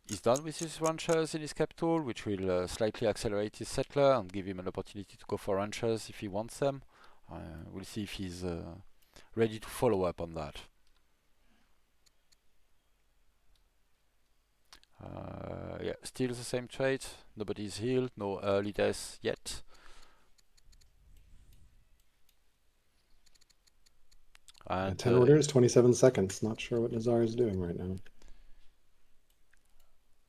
He's done with his ranchers in his capital, which will slightly accelerate his settler and give him an opportunity to go for ranchers if he wants them. We'll see if he's ready to follow up on that. Yeah, still the same trait. Nobody's healed, no early deaths yet. And 10 orders, 27 seconds. Not sure what Nizar is doing right now.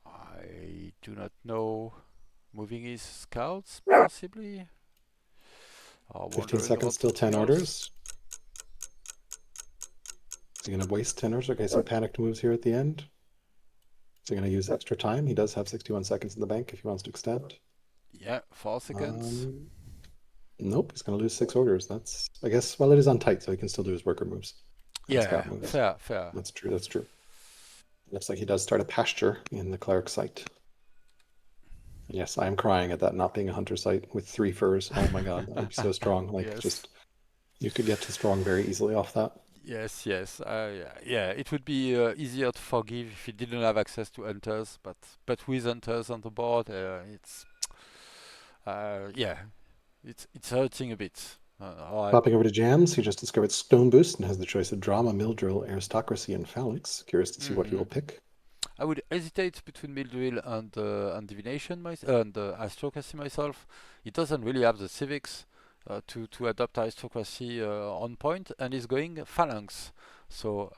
I do not know. Moving his scouts, possibly? Or 15 wondering seconds, about still something 10 else? orders. Is he going to waste 10 orders? Okay, some panicked moves here at the end. Is he going to use extra time? He does have 61 seconds in the bank if he wants to extend. Yeah, 4 seconds. Um, nope, he's going to lose 6 orders. That's, I guess, well, it is on tight, so he can still do his worker moves and Yeah, scout moves. fair, fair. That's true, that's true. Looks like he does start a pasture in the cleric site. Yes, I am crying at that not being a hunter site with 3 furs. Oh my God, that would be so strong. Like, Yes. just, you could get to strong very easily off that. Yes, yes. Yeah, it would be easier to forgive if you didn't have access to hunters, but with hunters on the board, yeah, it's hurting a bit. All right. Popping over to Jams, he just discovered Stone Boost and has the choice of Drama, Mill Drill, Aristocracy, and Phalanx. Curious to see what he will Mm-hmm. pick. I would hesitate between Mildrill and Divination and Aristocracy myself. It doesn't really have the civics to adopt Aristocracy on point, and is going Phalanx. So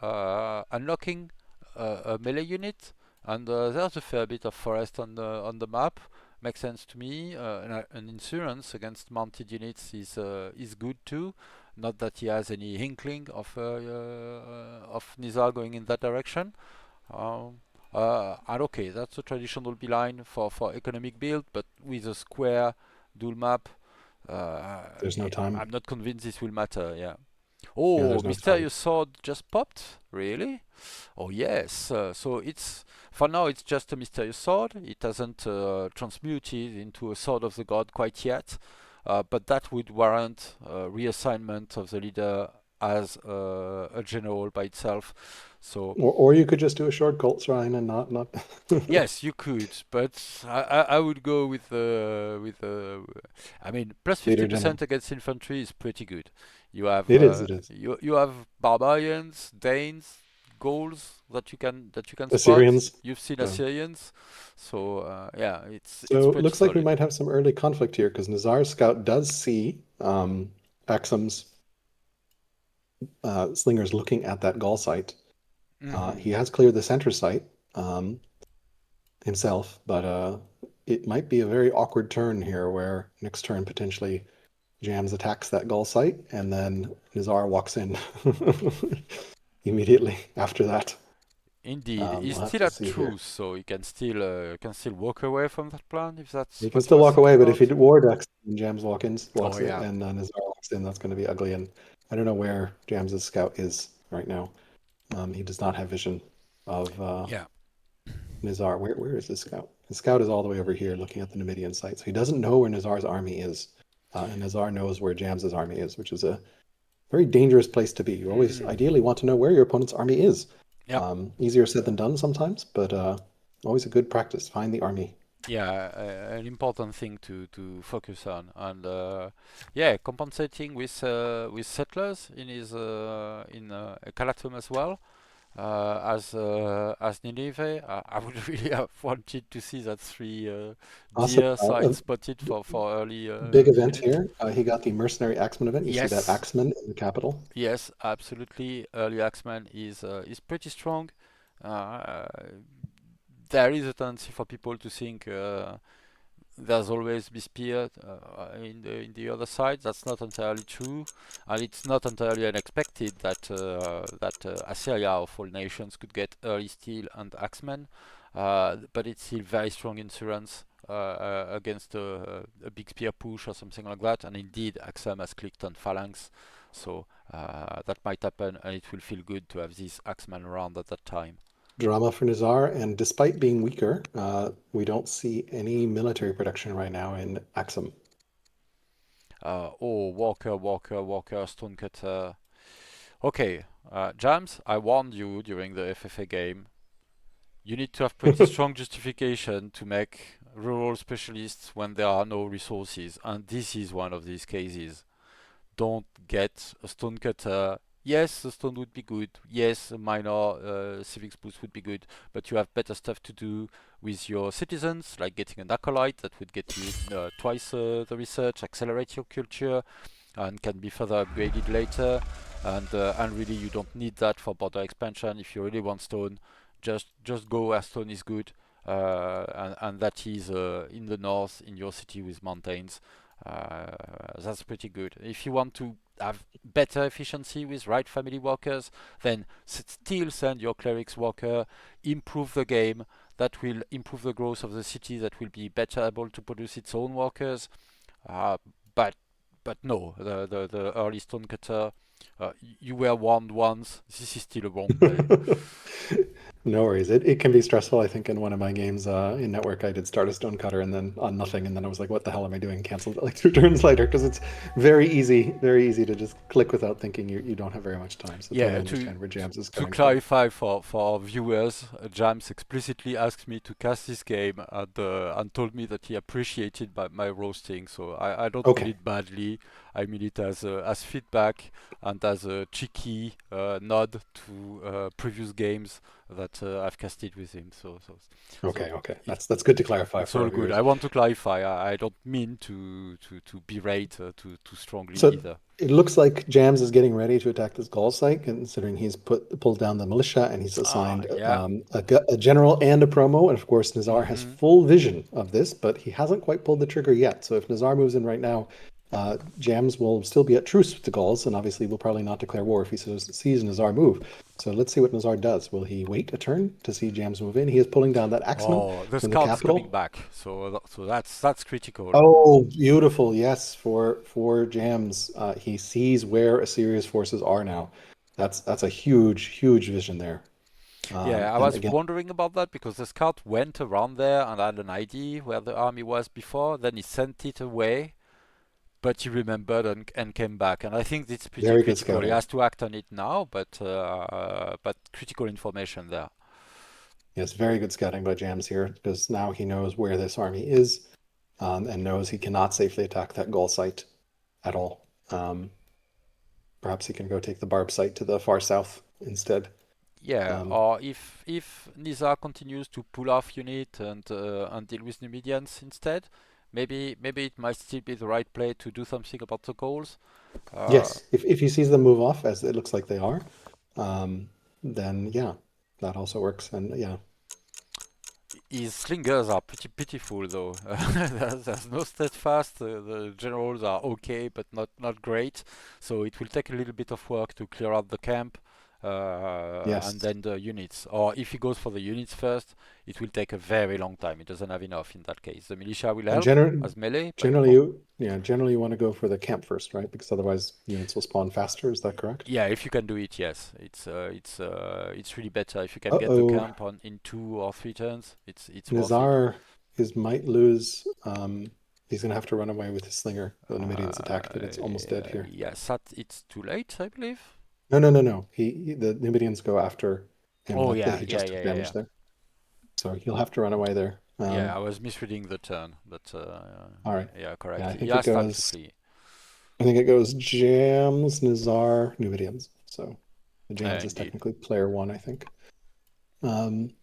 unlocking a melee unit, and there's a fair bit of forest on the map. Makes sense to me. An insurance against mounted units is good too. Not that he has any inkling of Nizar going in that direction. Um, and okay, that's a traditional beeline for economic build, but with a square dual map, There's no time. I'm not convinced this will matter. Yeah. Yeah, Oh, there's no time. mysterious sword just popped. Really? Oh yes. So it's for now it's just a mysterious sword. It hasn't transmuted into a sword of the god quite yet, but that would warrant reassignment of the leader as a general by itself. So Or you could just do a short Cult Shrine and not. yes, you could, but I would go with I mean, plus Leader General. 50% against infantry is pretty good. You have It is, it is. you have barbarians, Danes, Gauls that you can spot. Assyrians. You've seen So, Assyrians, so yeah, it's so pretty looks like we solid. might have some early conflict here because Nizar's scout does see Axum's slingers looking at that Gaul site. Hmm. He has cleared the center site um, himself, but it might be a very awkward turn here where next turn potentially Jams attacks that Gaul site and then Nizar walks in immediately after that. Indeed, he's We'll have still to at see here. truce, so he can still walk away from that plan if that's He can what he still was walk thinking away, but if he about. war decks and Jams Oh walks in, yeah, and Nizar walks in, that's going to be ugly. And I don't know where Jams's scout is right now. He does not have vision of yeah. Nizar. Where is his scout? His scout is all the way over here looking at the Numidian site. So he doesn't know where Nizar's army is. And Nizar knows where Jams's army is, which is a very dangerous place to be. You always Mm. ideally want to know where your opponent's army is. Yep. Easier said than done sometimes, but always a good practice. Find the army. Yeah, an important thing to focus on, and yeah, compensating with settlers in his in Calatum as well. as Nineveh. I would really have wanted to see that three Awesome. deer A side spotted for early big event unit. here. He got the Mercenary Axeman event. You see that Yes, Axeman in the capital. yes, absolutely. Early Axeman is pretty strong. Uh, there is a tendency for people to think there's always be spear in the other side. That's not entirely true, and it's not entirely unexpected that Assyria of all nations could get early steel and axemen, but it's still very strong insurance against a big spear push or something like that. And indeed, Axum has clicked on phalanx, so that might happen, and it will feel good to have this axeman around at that time. Drama for Nizar, and despite being weaker, we don't see any military production right now in Axum. Oh, Walker, Stonecutter. Okay, Jams, I warned you during the FFA game. You need to have pretty strong justification to make rural specialists when there are no resources, and this is one of these cases. Don't get a stonecutter. Yes, the stone would be good. Yes, a minor civics boost would be good, but you have better stuff to do with your citizens, like getting an acolyte that would get you twice the research, accelerate your culture, and can be further upgraded later. And really, you don't need that for border expansion. If you really want stone, just go where stone is good, and that is in the north in your city with mountains. That's pretty good. If you want to have better efficiency with right family workers, then still send your clerics worker, improve the game. That will improve the growth of the city. That will be better able to produce its own workers. Uh, but no, the early stonecutter, you were warned once. This is still a wrong play. No worries. It can be stressful. I think in one of my games in Network, I did start a Stonecutter and then on nothing, and then I was like, "What the hell am I doing?" Canceled it like 2 turns later because it's very easy to just click without thinking you don't have very much time. So totally Yeah, understand where Jams is to coming from. clarify for our viewers, James explicitly asked me to cast this game and told me that he appreciated my roasting. So I don't mean Okay, it badly. I mean it as feedback and as a cheeky nod to previous games that I've casted with him. So okay. it's That's good to clarify it's for all our good. viewers. I want to clarify. I don't mean to berate too strongly So either. it looks like Jams is getting ready to attack this Gaul site, considering he's pulled down the militia and he's Ah, assigned yeah. a general and a promo. And of course, Nizar has Mm-hmm. full vision of this, but he hasn't quite pulled the trigger yet. So if Nizar moves in right now, Jams will still be at truce with the Gauls, and obviously will probably not declare war if he sees Nizar move. So let's see what Nizar does. Will he wait a turn to see Jams move in? He is pulling down that axeman Oh, the in the scout is coming capital. back, so that's critical. Oh, beautiful. Yes, for Jams. He sees where Assyria's forces are now. That's a huge vision there. Yeah, I And was again, wondering about that because the scout went around there and had an idea where the army was before. Then he sent it away, but he remembered and came back. And I think it's pretty very good critical. He scouting. has to act on it now, but critical information there. Yes, very good scouting by Jams here because now he knows where this army is, and knows he cannot safely attack that Gaul site at all. Perhaps he can go take the Barb site to the far south instead. Yeah, Um, or if Nizar continues to pull off unit and deal with Numidians instead, maybe it might still be the right play to do something about the goals. Uh, yes, if he sees them move off, as it looks like they are, um, then yeah, that also works. And yeah, His slingers are pretty pitiful though. There's no steadfast. The generals are okay, but not great. So it will take a little bit of work to clear out the camp, and yes. then the units. Or if he goes for the units first, it will take a very long time. He doesn't have enough in that case. The militia will And help as melee, but well, generally you want to go for the camp first, right? Because otherwise units will spawn faster. Is that correct? yeah, if you can do it, yes, it's really better if you can get the Uh-oh, camp on in 2 or 3 turns. It's worth it. Nizar is might lose. He's gonna have to run away with his slinger. The Numidians attacked it. It's almost dead here. Yeah, Sat, it's too late, I believe. No. The Numidians go after him. Oh That yeah, he yeah, just yeah, took yeah, damage yeah. there, so he'll have to run away there. Yeah, I was misreading the turn, but All right. yeah, Yeah, correct. He has time to flee. I think it goes Jams, Nizar, Numidians. So The Jams is Indeed. technically player one, I think. Um,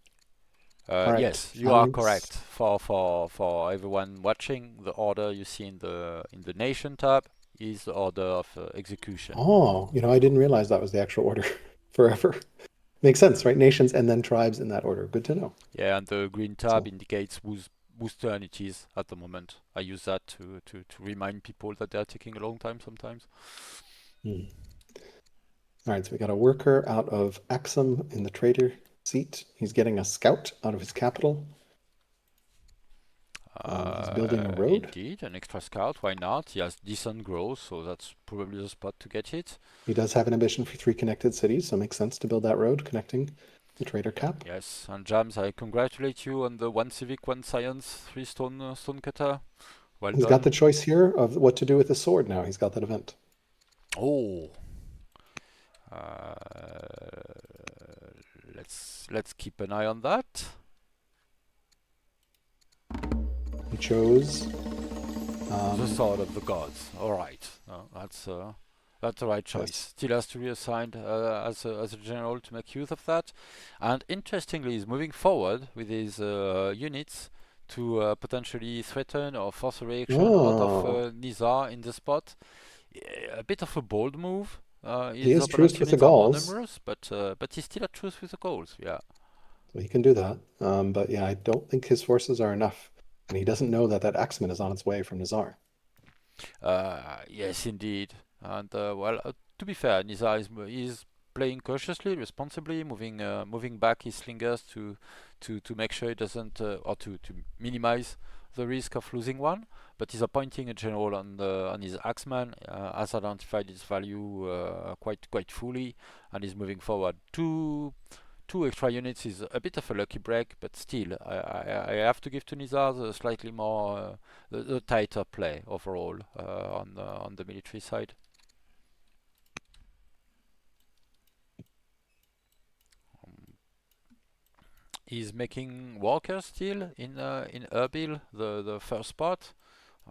all right, Yes, you are flanks. correct. For everyone watching, the order you see in the nation tab is the order of execution. Oh, I didn't realize that was the actual order forever. Makes sense, right? Nations and then tribes in that order. Good to know. Yeah, and the green tab So, indicates whose turn it is at the moment. I use that to remind people that they're taking a long time sometimes. hmm. All right, so we got a worker out of Axum in the trader seat. He's getting a scout out of his capital. He's building a road. Indeed, an extra scout, why not? He has decent growth, so that's probably the spot to get it. He does have an ambition for three connected cities, so it makes sense to build that road connecting the trader cap. Yes, and Jams, I congratulate you on the one civic, one science, three stone cutter. Well He's got done. the choice here of what to do with the sword now. He's got that event. Oh, uh, let's keep an eye on that. He chose The um, sword of the gods. All right, that's the right choice. yes. Still has to be assigned as a general to make use of that. And interestingly, he's moving forward with his units to potentially threaten or force a reaction out of Oh, Nizar in the spot. A bit of a bold move. he His is truce opponent's with the units are more Gauls, numerous, but he's still at truce with the Gauls. Yeah. so he can do that. But yeah, I don't think his forces are enough, and he doesn't know that that axeman is on its way from Nizar. Yes, indeed. And to be fair, Nizar is playing cautiously, responsibly, moving back his slingers to make sure it doesn't or to minimize the risk of losing one. But he's appointing a general on his axeman, has identified its value quite fully, and is moving forward. Two extra units is a bit of a lucky break, but still, I have to give to Nizar the slightly more the tighter play overall on the military side. Um, he's making walkers still in Erbil, the first spot,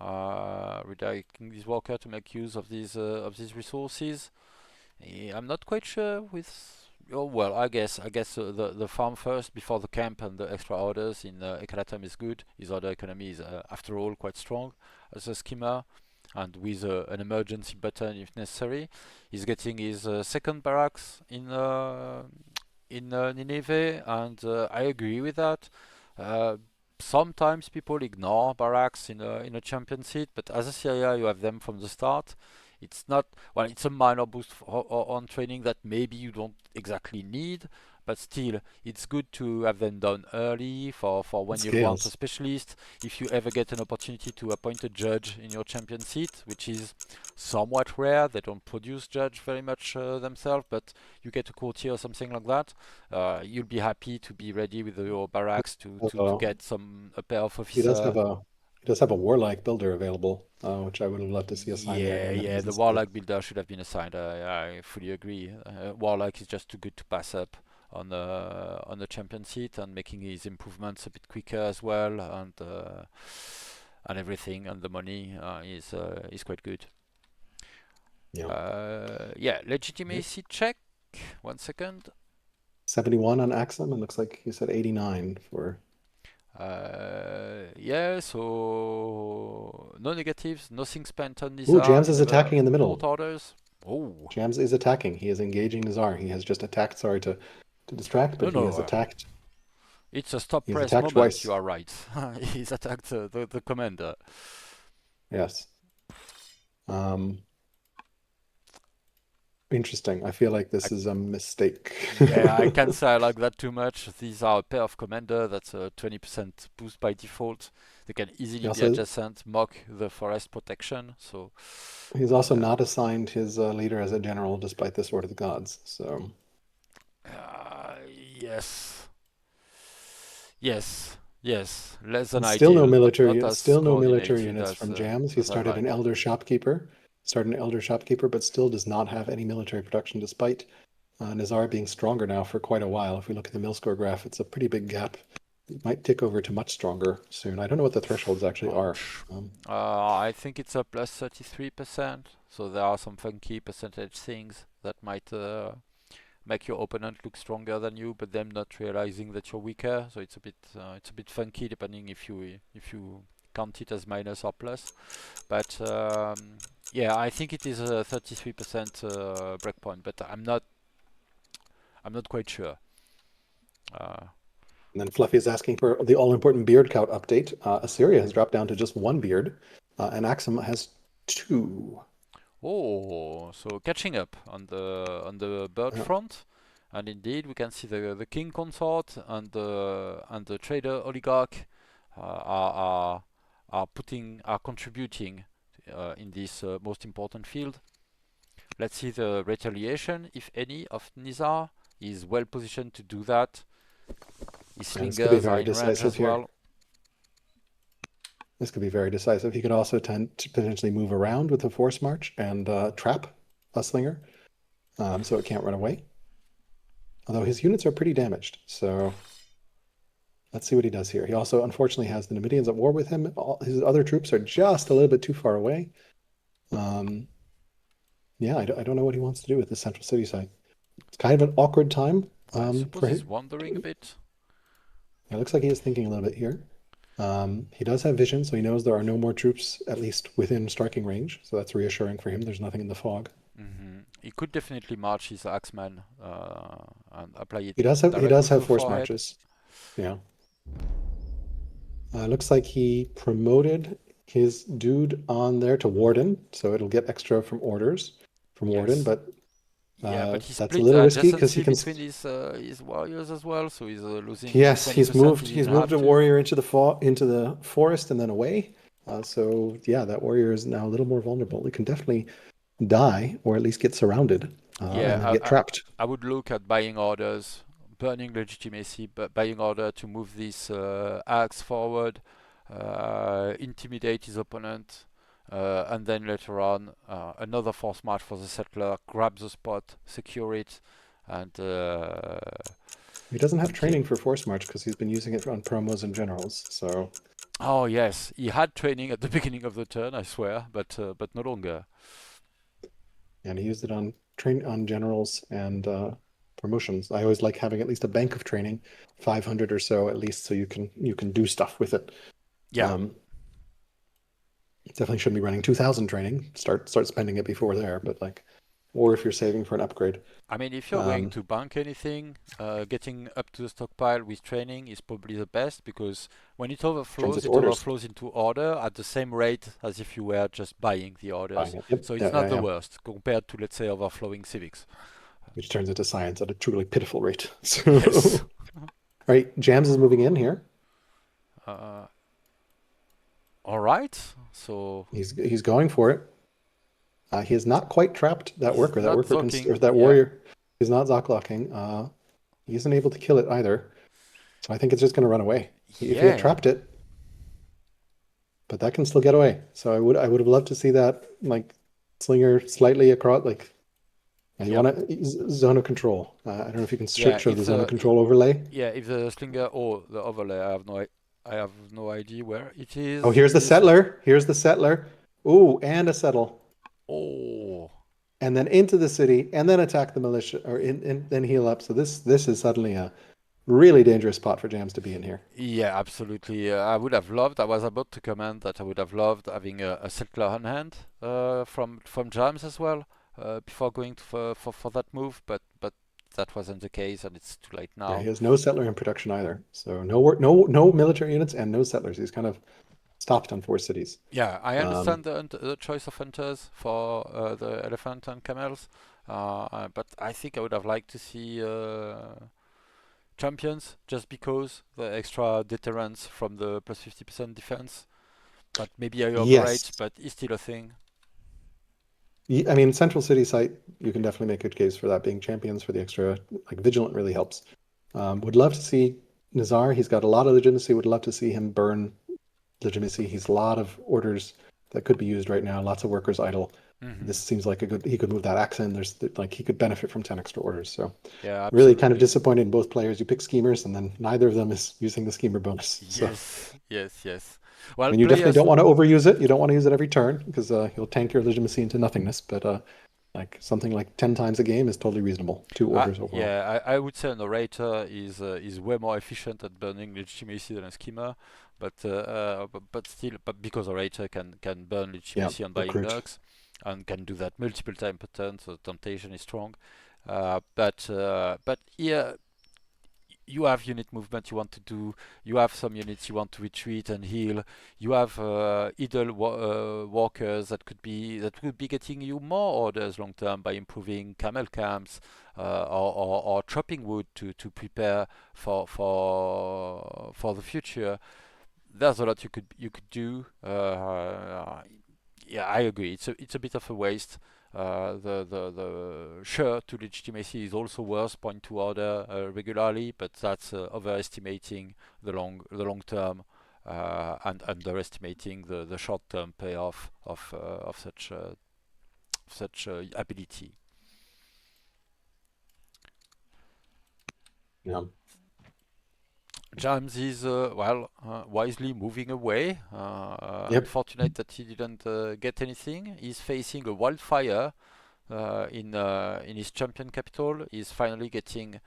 redirecting this walker to make use of these resources. I'm not quite sure with. Oh well, I guess the farm first before the camp and the extra orders in Ekalatam is good. His order economy is after all quite strong as a schema, and with an emergency button if necessary. He's getting his second barracks in Nineveh, and I agree with that. Uh, Sometimes people ignore barracks in a champion seat, but as Assyria, you have them from the start. It's not well. It's a minor boost on training that maybe you don't exactly need, but still, it's good to have them done early for It when you'll want a scales. specialist. If you ever get an opportunity to appoint a judge in your champion seat, which is somewhat rare, they don't produce judge very much themselves, but you get a courtier or something like that, you'll be happy to be ready with your barracks to Uh, get a pair of he does officer. have a he does have a warlike builder available, which I would have loved to see assigned there, Yeah, given that yeah, he's the in space. Warlock builder should have been assigned. I fully agree. Warlock is just too good to pass up on the champion seat, and making his improvements a bit quicker as well, and everything, and the money is quite good. Yeah. Yeah, Right. legitimacy check. 1 second. 71 on Axum, and looks like you said 89 for. Yeah, so no negatives, nothing spent on Ooh, Nizar. Jams He is never attacking in the bought middle. orders. Oh, Jams is attacking. He is engaging Nizar. He has just attacked. Sorry to distract, no, but he has no. attacked. It's a stop He has press attacked moment, you twice. are right. He's attacked the commander. Yes. Um, Interesting. I feel like I, this is a mistake. yeah, I can't say I like that too much. These are a pair of commander, that's a 20% boost by default. They can He easily be also adjacent, mock the forest protection. So, he's also uh, not assigned his leader as a general, despite the Sword of the Gods. So uh, yes, yes, less than still no ideal, but not military, as still no military coordinated units from Jams. He as I started an like. elder shopkeeper, but still does not have any military production, despite Nizar being stronger now for quite a while. If we look at the mill score graph, it's a pretty big gap. It might tick over to much stronger soon. I don't know what the thresholds actually are. Ouch. Um, I think it's a plus 33%. So there are some funky percentage things that make your opponent look stronger than you, but them not realizing that you're weaker. So it's a bit funky depending if you count it as minus or plus. But yeah, I think it is a 33% breakpoint, but I'm not quite sure. Uh, And then Fluffy is asking for the all-important beard count update. Assyria has dropped down to just one beard, and Axum has two. Oh, so catching up on the bird Yeah. front, and indeed we can see the king consort and the trader oligarch are contributing in this most important field. Let's see the retaliation, if any, of Nizar. He's well positioned to do that. His And this could be slingers are very in range decisive as here. well. This could be very decisive. He could also tend to potentially move around with a force march and trap a slinger, so it can't run away. Although his units are pretty damaged, so let's see what he does here. He also, unfortunately, has the Numidians at war with him. All his other troops are just a little bit too far away. Um, yeah, I don't know what he wants to do with the central city site. It's kind of an awkward time I suppose for he's him. wandering a bit. It looks like he is thinking a little bit here. He does have vision, so he knows there are no more troops, at least within striking range. So that's reassuring for him. There's nothing in the fog. He could definitely march his axeman and apply it He directly does to have the force forehead. marches. Yeah. Looks like he promoted his dude on there to warden, so it'll get extra from orders from warden, Yes. but Yeah, but he that's a split little the risky because he adjacency can. between his warriors as well, so he's losing Yes, 20% he he's didn't moved have a to. warrior into the forest and then away. So yeah, that warrior is now a little more vulnerable. It can definitely die or at least get surrounded and then Yeah, get trapped. I would look at buying orders, burning legitimacy, but buying order to move this axe forward, intimidate his opponent, and then later on another force march for the settler, grab the spot, secure it, and He doesn't have kill. training for force march because he's been using it on promos and generals. So Oh yes, he had training at the beginning of the turn, I swear, but no longer. and he used it on train on generals and promotions. I always like having at least a bank of training, 500 or so at least, so you can do stuff with it. Yeah, Um, Definitely shouldn't be running 2,000 training. Start spending it before there, but like, or if you're saving for an upgrade. I mean, if you're going Um, to bank anything, getting up to the stockpile with training is probably the best because when Turns it to it orders. overflows into order at the same rate as if you were just buying the Buying orders. it. Yep. So it's Yeah, not yeah, the yeah. worst compared to, let's say, overflowing civics. Which turns into science at a truly pitiful rate. Yes. So, all right, Jams is moving in here. Uh, all right. So He's going for it. He has not quite trapped that he's worker. That not worker can, zocking. or that Yeah. warrior is not Zoklocking. He isn't able to kill it either. So I think it's just going to run away. If he had Yeah. trapped it, but that can still get away. So I would have loved to see that like slinger slightly across, like, and you Yep. want to zone of control. I don't know if you can Yeah. show the zone of control overlay. Yeah, if the slinger or the overlay, I have no idea where it Oh, is. here's the This one. settler. Here's the settler. Ooh, and a settle. Oh. And then into the city, and then attack the militia, or then heal up. So this is suddenly a really dangerous spot for Jams to be in here. Yeah, absolutely. I would have loved. I was about to comment that I would have loved having a settler on hand from Jams as well before going for that move, but that wasn't the case, and it's too late Yeah, he now. has no settler in production either. So no work, no military units and no settlers. He's kind of stopped on four cities. Yeah, I Um, understand the choice of hunters for the elephant and camels, but I think I would have liked to see champions just because the extra deterrence from the plus 50% defense. But maybe I overrate, yes, but it's still a thing. I mean Central City site. You can definitely make a good case for that being champions for the extra. Like Vigilant really helps. Would love to see Nizar. He's got a lot of legitimacy. Would love to see him burn legitimacy. He's a lot of orders that could be used right now. Lots of workers idle. Hmm. This seems like a good. He could move that axe in. There's like he could benefit from 10 extra orders. So Yeah, really kind of absolutely. disappointed in both players. You pick schemers, and then neither of them is using the schemer bonus. So Yes, yes, yes. Well, and you definitely players. don't want to overuse it. You don't want to use it every turn because you'll tank your legitimacy into nothingness. But Like something like 10 times a game is totally reasonable. Two orders overall. Yeah, I would say an orator is way more efficient at burning legitimacy than a skimmer, but still, but because orator can burn Yeah, legitimacy on buying recruit. lurks, and can do that multiple times per turn, so the temptation is strong. But here you have unit movement you want to do, you have some units you want to retreat and heal, you have idle walkers that could be getting you more orders long term by improving camel camps, or chopping wood to prepare for the future. There's a lot you could do. Yeah, I agree. It's a bit of a waste. The sure to legitimacy is also worth point to order regularly, but that's overestimating the long term, and underestimating the short term payoff of such ability. Yeah. James is wisely moving away. Yep. Unfortunate that he didn't get anything. He's facing a wildfire in his champion capital. He's finally getting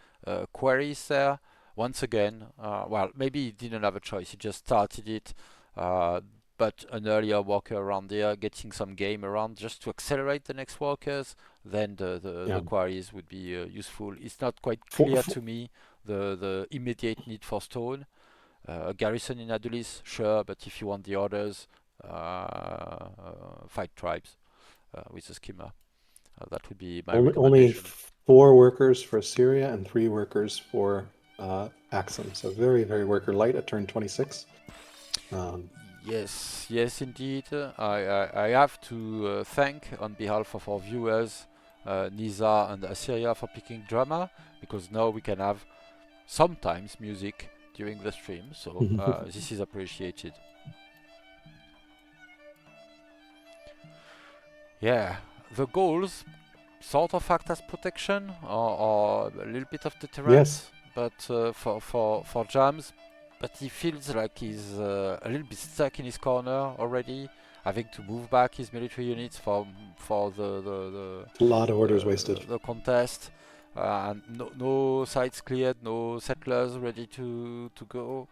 queries there once again. Well, maybe he didn't have a choice. He just started it. Uh, but an earlier walker around there, getting some game around just to accelerate the next walkers, then the Yeah. quarries would be useful. It's not quite For, clear for, to me the immediate need for stone. A garrison in Adulis, sure, but if you want the orders, fight tribes with a skimmer. That would be my only recommendation. 4 workers for Assyria and 3 workers for Axum. So very, very worker light at turn 26. Um, Yes, yes, indeed. I have to thank, on behalf of our viewers, Nizar and Assyria for picking drama, because now we can have sometimes music during the stream, so this is appreciated. Yeah, the goals sort of act as protection, or a little bit of yes, deterrent, but for Jams, but he feels like he's a little bit stuck in his corner already, having to move back his military units for a lot of orders wasted. the contest, and no sites cleared, no settlers ready to go,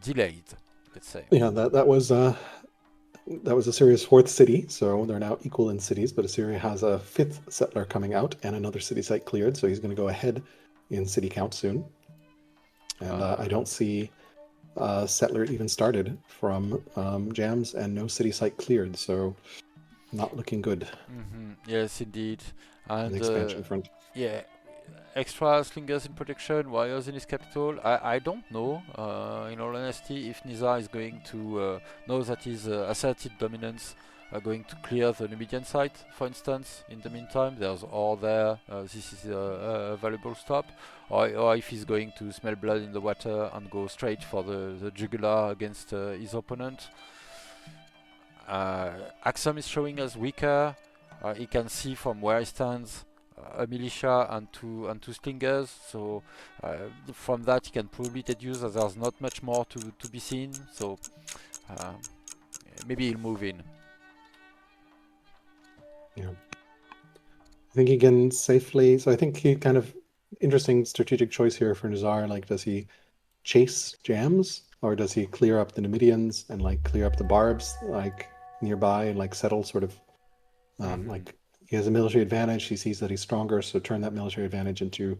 delayed, let's say. Yeah, that was Assyria's 4th city, so they're now equal in cities. But Assyria has a 5th settler coming out and another city site cleared, so he's going to go ahead in city count soon. And I Uh, don't see settler even started from Jams and no city site cleared, so not looking good Yes, indeed. on the And expansion front. yeah, extra slingers in production, warriors in his capital. I don't know, in all honesty, if Nizar is going to know that his asserted dominance are going to clear the Numidian site, for instance. In the meantime, there's all there. This is a valuable stop. Or if he's going to smell blood in the water and go straight for the jugular against his opponent. Axum is showing us weaker. He can see from where he stands a militia and two slingers. So from that, he can probably deduce that there's not much more to be seen. So uh, maybe he'll move in. Yeah. I think he can safely. So I think he kind of interesting strategic choice here for Nizar. Like, does he chase Jams or does he clear up the Numidians and like clear up the barbs like nearby and like settle sort of Hmm. like he has a military advantage. He sees that he's stronger, so turn that military advantage into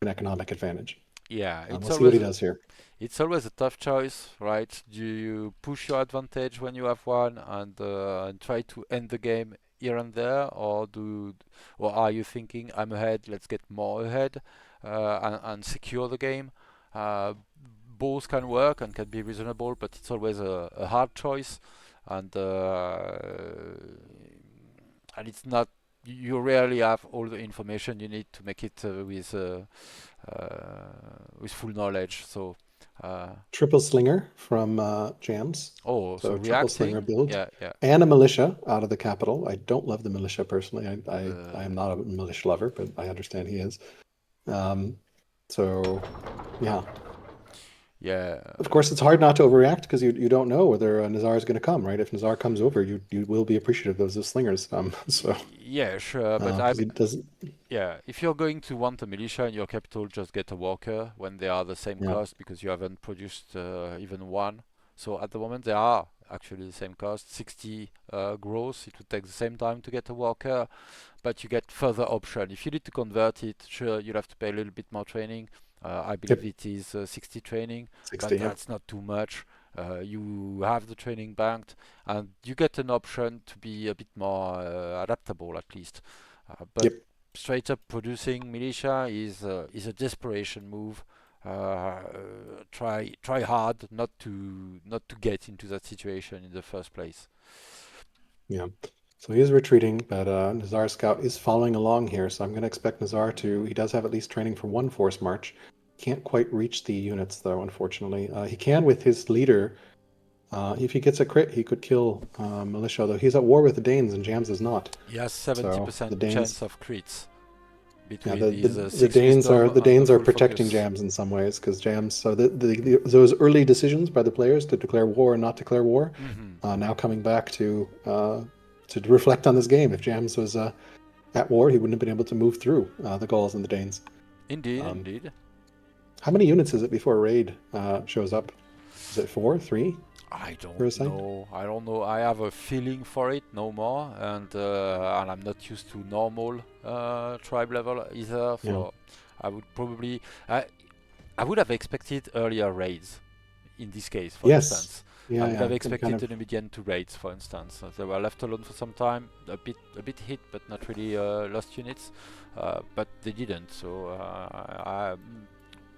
an economic advantage. Yeah, We'll see what he does here. it's always a tough choice, right? Do you push your advantage when you have one and try to end the game here and there, or are you thinking I'm ahead, let's get more ahead, and secure the game? Uh, Both can work and can be reasonable, but it's always a hard choice, and and it's not. You rarely have all the information you need to make it with full knowledge. So, uh, Triple Slinger from Jams. oh, so So triple Slinger reacting, build. yeah, yeah. And a militia out of the capital. I don't love the militia personally. I am Uh, not a militia lover, but I understand he is. Um, so, yeah. Yeah, Of course, it's hard not to overreact because you don't know whether Nizar is going to come, right? If Nizar comes over, you will be appreciative of those slingers. So yeah, sure, but because he doesn't, yeah, if you're going to want a militia in your capital, just get a worker when they are the same yeah, cost because you haven't produced even one. So at the moment they are actually the same cost, 60 gross. It would take the same time to get a worker, but you get further option. If you need to convert it, sure, you'll have to pay a little bit more training. I believe yep, it is 60 training, 60, but yep, that's not too much. You have the training banked, and you get an option to be a bit more adaptable at least. But yep, straight up producing militia is a desperation move. Try hard not to get into that situation in the first place. yeah. So he is retreating, but Nizar's scout is following along here. So I'm going to expect Nizar to. He does have at least training for one force march. Can't quite reach the units though, unfortunately. He can with his leader. If he gets a crit, he could kill militia. Though he's at war with the Danes and Jams is not. He has So the 70% Danes, chance of crits yeah, between his six wisdom The and the Danes are full protecting focus. Jams in some ways because Jams. So those early decisions by the players to declare war and not declare war, Hmm. now coming back to reflect on this game. If Jams was at war, he wouldn't have been able to move through the Gauls and the Danes. Indeed, Um, indeed. how many units is it before a raid shows up? Is it four, three I for don't a site? know. I don't know. I have a feeling for it no more, and I'm not used to normal tribe level either. Yeah. So I would probably I I would have expected earlier raids in this case, for Yes. instance. I Yeah, would yeah. have They kind expected of. the Numidian to raids, for instance. They were left alone for some time, a bit hit, but not really lost units. But they didn't. So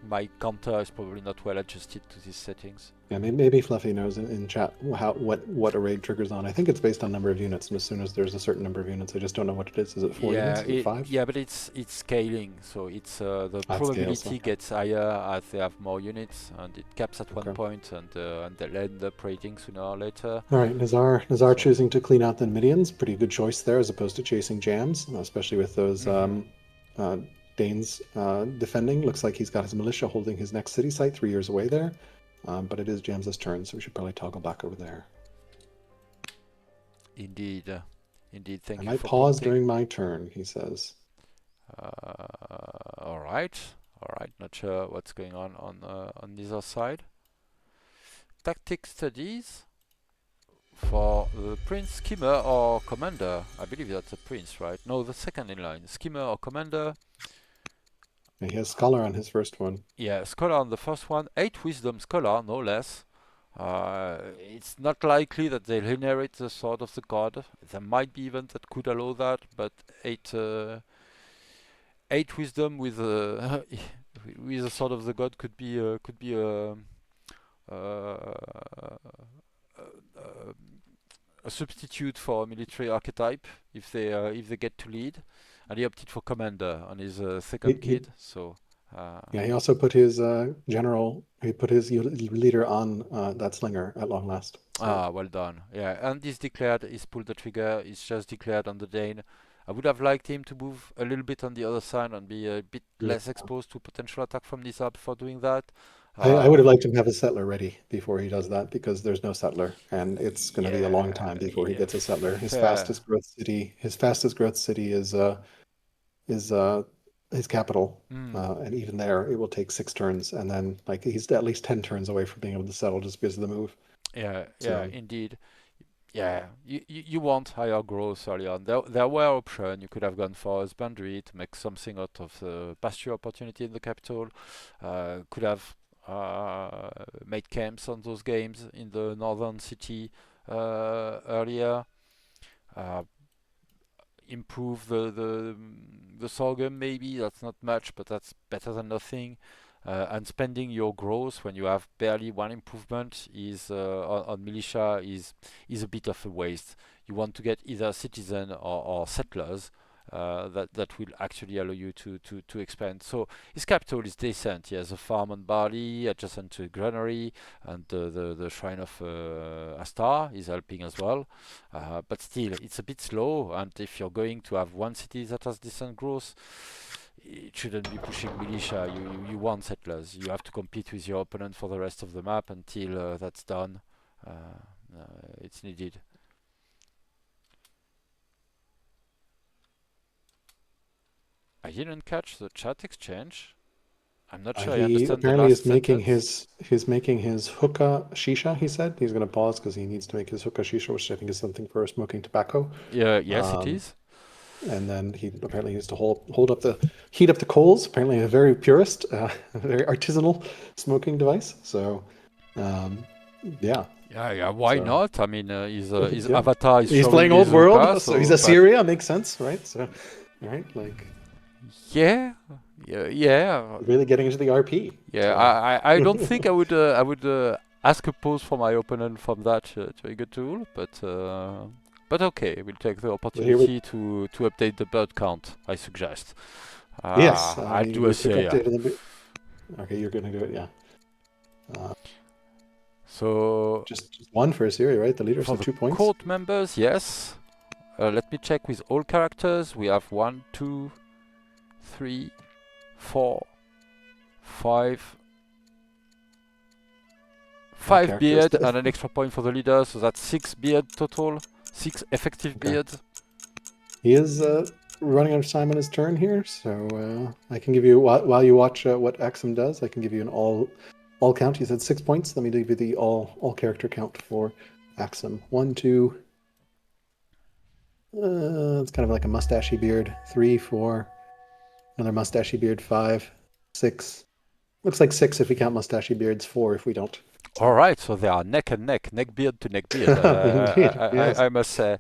my counter is probably not well adjusted to these settings. Yeah, maybe Fluffy knows in chat how what a raid triggers on. I think it's based on number of units, and as soon as there's a certain number of units, I just don't know what it is. Is it four Yeah, units? Is it five? yeah, but it's scaling, so it's the That scales. probability Okay. gets higher as they have more units, and it caps at one Okay. point, and they'll end up raiding sooner or later. All right. Nazar So. choosing to clean out the Numidians. Pretty good choice there, as opposed to chasing jams, especially with those Hmm. uh, Danes defending. Looks like he's got his militia holding his next city site 3 years away there. But it is Jams's turn, so we should probably toggle back over there. Indeed, indeed. I Thank you might for pause prompting. during my turn, he says. All right, all right. Not sure what's going on the other side. Tactic studies for the prince, skimmer, or commander. I believe that's a prince, right? No, the second in line, skimmer or commander. And he has Scholar on his first one. Yeah, scholar on the first one. 8 wisdom scholar, no less. It's not likely that they'll inherit the sword of the god. There might be events that could allow that, but eight wisdom with with the sword of the god could be a substitute for a military archetype if they get to lead, and he opted for commander on his second He kid. So uh, Yeah, he also put his general, he put his leader on that slinger at long last. So well done. Yeah, and he's declared. He's pulled the trigger. He's just declared on the Dane. I would have liked him to move a little bit on the other side and be a bit yeah, less exposed to potential attack from Nizar before doing that. I would Uh, have liked him to have a settler ready before he does that because there's no settler, and it's going to be a long yeah, time before he yeah, gets a settler. fair. His fastest growth city is his capital, Hmm. and even there, it will take 6 turns, and then like he's at least 10 turns away from being able to settle just because of the move. Yeah, yeah, So indeed. Yeah, you want higher growth early on. There were options. You could have gone for husbandry to make something out of the pasture opportunity in the capital. Could have made camps on those games in the northern city earlier. Uh, improve the sorghum maybe. That's not much, but that's better than nothing. And spending your growth when you have barely one improvement is on militia is a bit of a waste. You want to get either citizen or settlers that will actually allow you to expand. So his capital is decent. He has a farm on barley adjacent to a granary, and the shrine of Astar is helping as well. But still, it's a bit slow, and if you're going to have one city that has decent growth, it shouldn't be pushing militia. You want settlers. You have to compete with your opponent for the rest of the map until that's done. Uh, it's needed. I didn't catch the chat exchange. I'm not sure I He understand the apparently last is making sentence. his hookah shisha. He said he's going to pause because he needs to make his hookah shisha, which I think is something for smoking tobacco. Yeah, yes, it Um, is. and then he apparently needs to hold up the heat up the coals. Apparently, a very purist, a very artisanal smoking device. So, um, yeah. Yeah, yeah. Why So not? I mean, his yeah, avatar is he's showing playing old his hookah, world, so he's so but Assyria. Makes sense, right? So, right, like yeah, yeah, yeah. really getting into the RP. Yeah, So, I don't think I would ask a pause for my opponent from that trigger tool, but okay, we'll take the but here we opportunity to update the bird count. I suggest. yes, I'll do we pick up Assyria. David. Okay, you're gonna do it, yeah. Uh, So just one for Assyria, right? The leader, for so the 2 points. court members, yes. Let me check with all characters. We have one, two, three, four, five, All five characters. beard and an extra point for the leader, so that's 6 beard total. 6 effective Okay, beards. he is running out of time on his turn here, so I can give you while you watch what Axum does. I can give you an all count. He said 6 points. Let me give you the all character count for Axum. One, two. It's kind of like a mustachy beard. Three, four. Another mustachy beard. Five, six. Looks like six if we count mustachy beards. Four if we don't. All So right, so they are neck and neck, neck beard to neck beard. indeed, yes. I must say,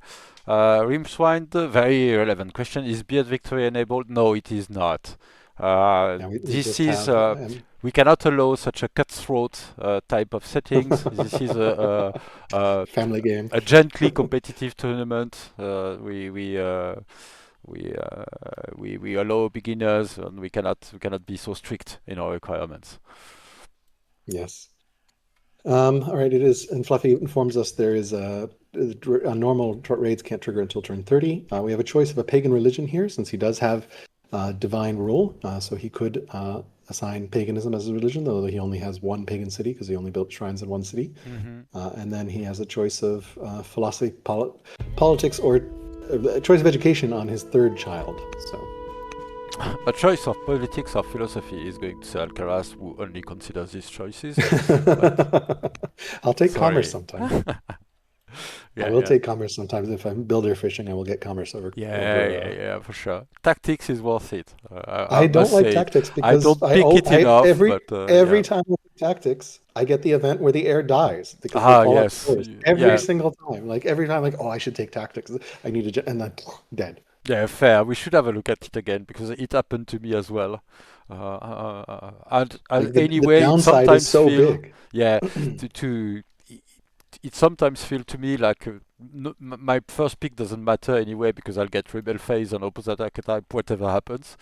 Rimswind, very relevant question: is beard victory enabled? No, it is not. Now we This just is have we cannot allow such a cutthroat type of settings. This is family game. a gently competitive tournament. We we allow beginners, and we cannot be so strict in our requirements. Yes. All right, it is, and Fluffy informs us there is a normal raids can't trigger until turn 30. We have a choice of a pagan religion here, since he does have divine rule, so he could assign paganism as a religion, though he only has one pagan city because he only built shrines in one city. Mm-hmm. And then he has a choice of philosophy, politics, or a choice of education on his third child. So A choice of politics or philosophy is going to say Alcaraz, who only considers these choices. But I'll take commerce sorry. sometimes. I Yeah, will yeah. take commerce sometimes. If I'm builder fishing, I will get commerce Yeah, over. yeah, yeah, for sure. Tactics is worth it. I I don't must like say it. tactics I because don't pick it I enough, every but every yeah. time I pick tactics, I get the event where the heir dies because they Ah, fall out yes. first. Every Yeah, single time, like every time, like oh, I should take tactics. I need to, and then dead. yeah, fair. We should have a look at it again because it happened to me as well. And Like the anyway, it downside is sometimes so feel, big. yeah, to it, it sometimes feel to me like no, my first pick doesn't matter anyway because I'll get rebel phase and opposite archetype whatever happens.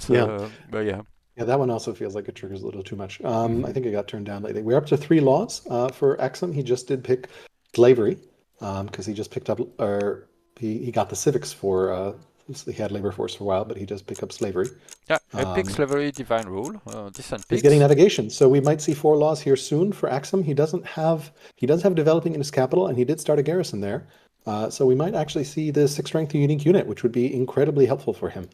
Yeah, But yeah. yeah, that one also feels like it triggers a little too much. I Hmm. think it got turned down lately. We're up to 3 laws for Exum. He just did pick slavery because he just picked up, or he got the civics for. He had labor force for a while, but he just picked up slavery. Yeah, epic Um, slavery divine rule, decent he's getting picks. navigation, so we might see 4 laws here soon for Axum. He does have developing in his capital, and he did start a garrison there. So we might actually see the 6 strength unique unit, which would be incredibly helpful for him.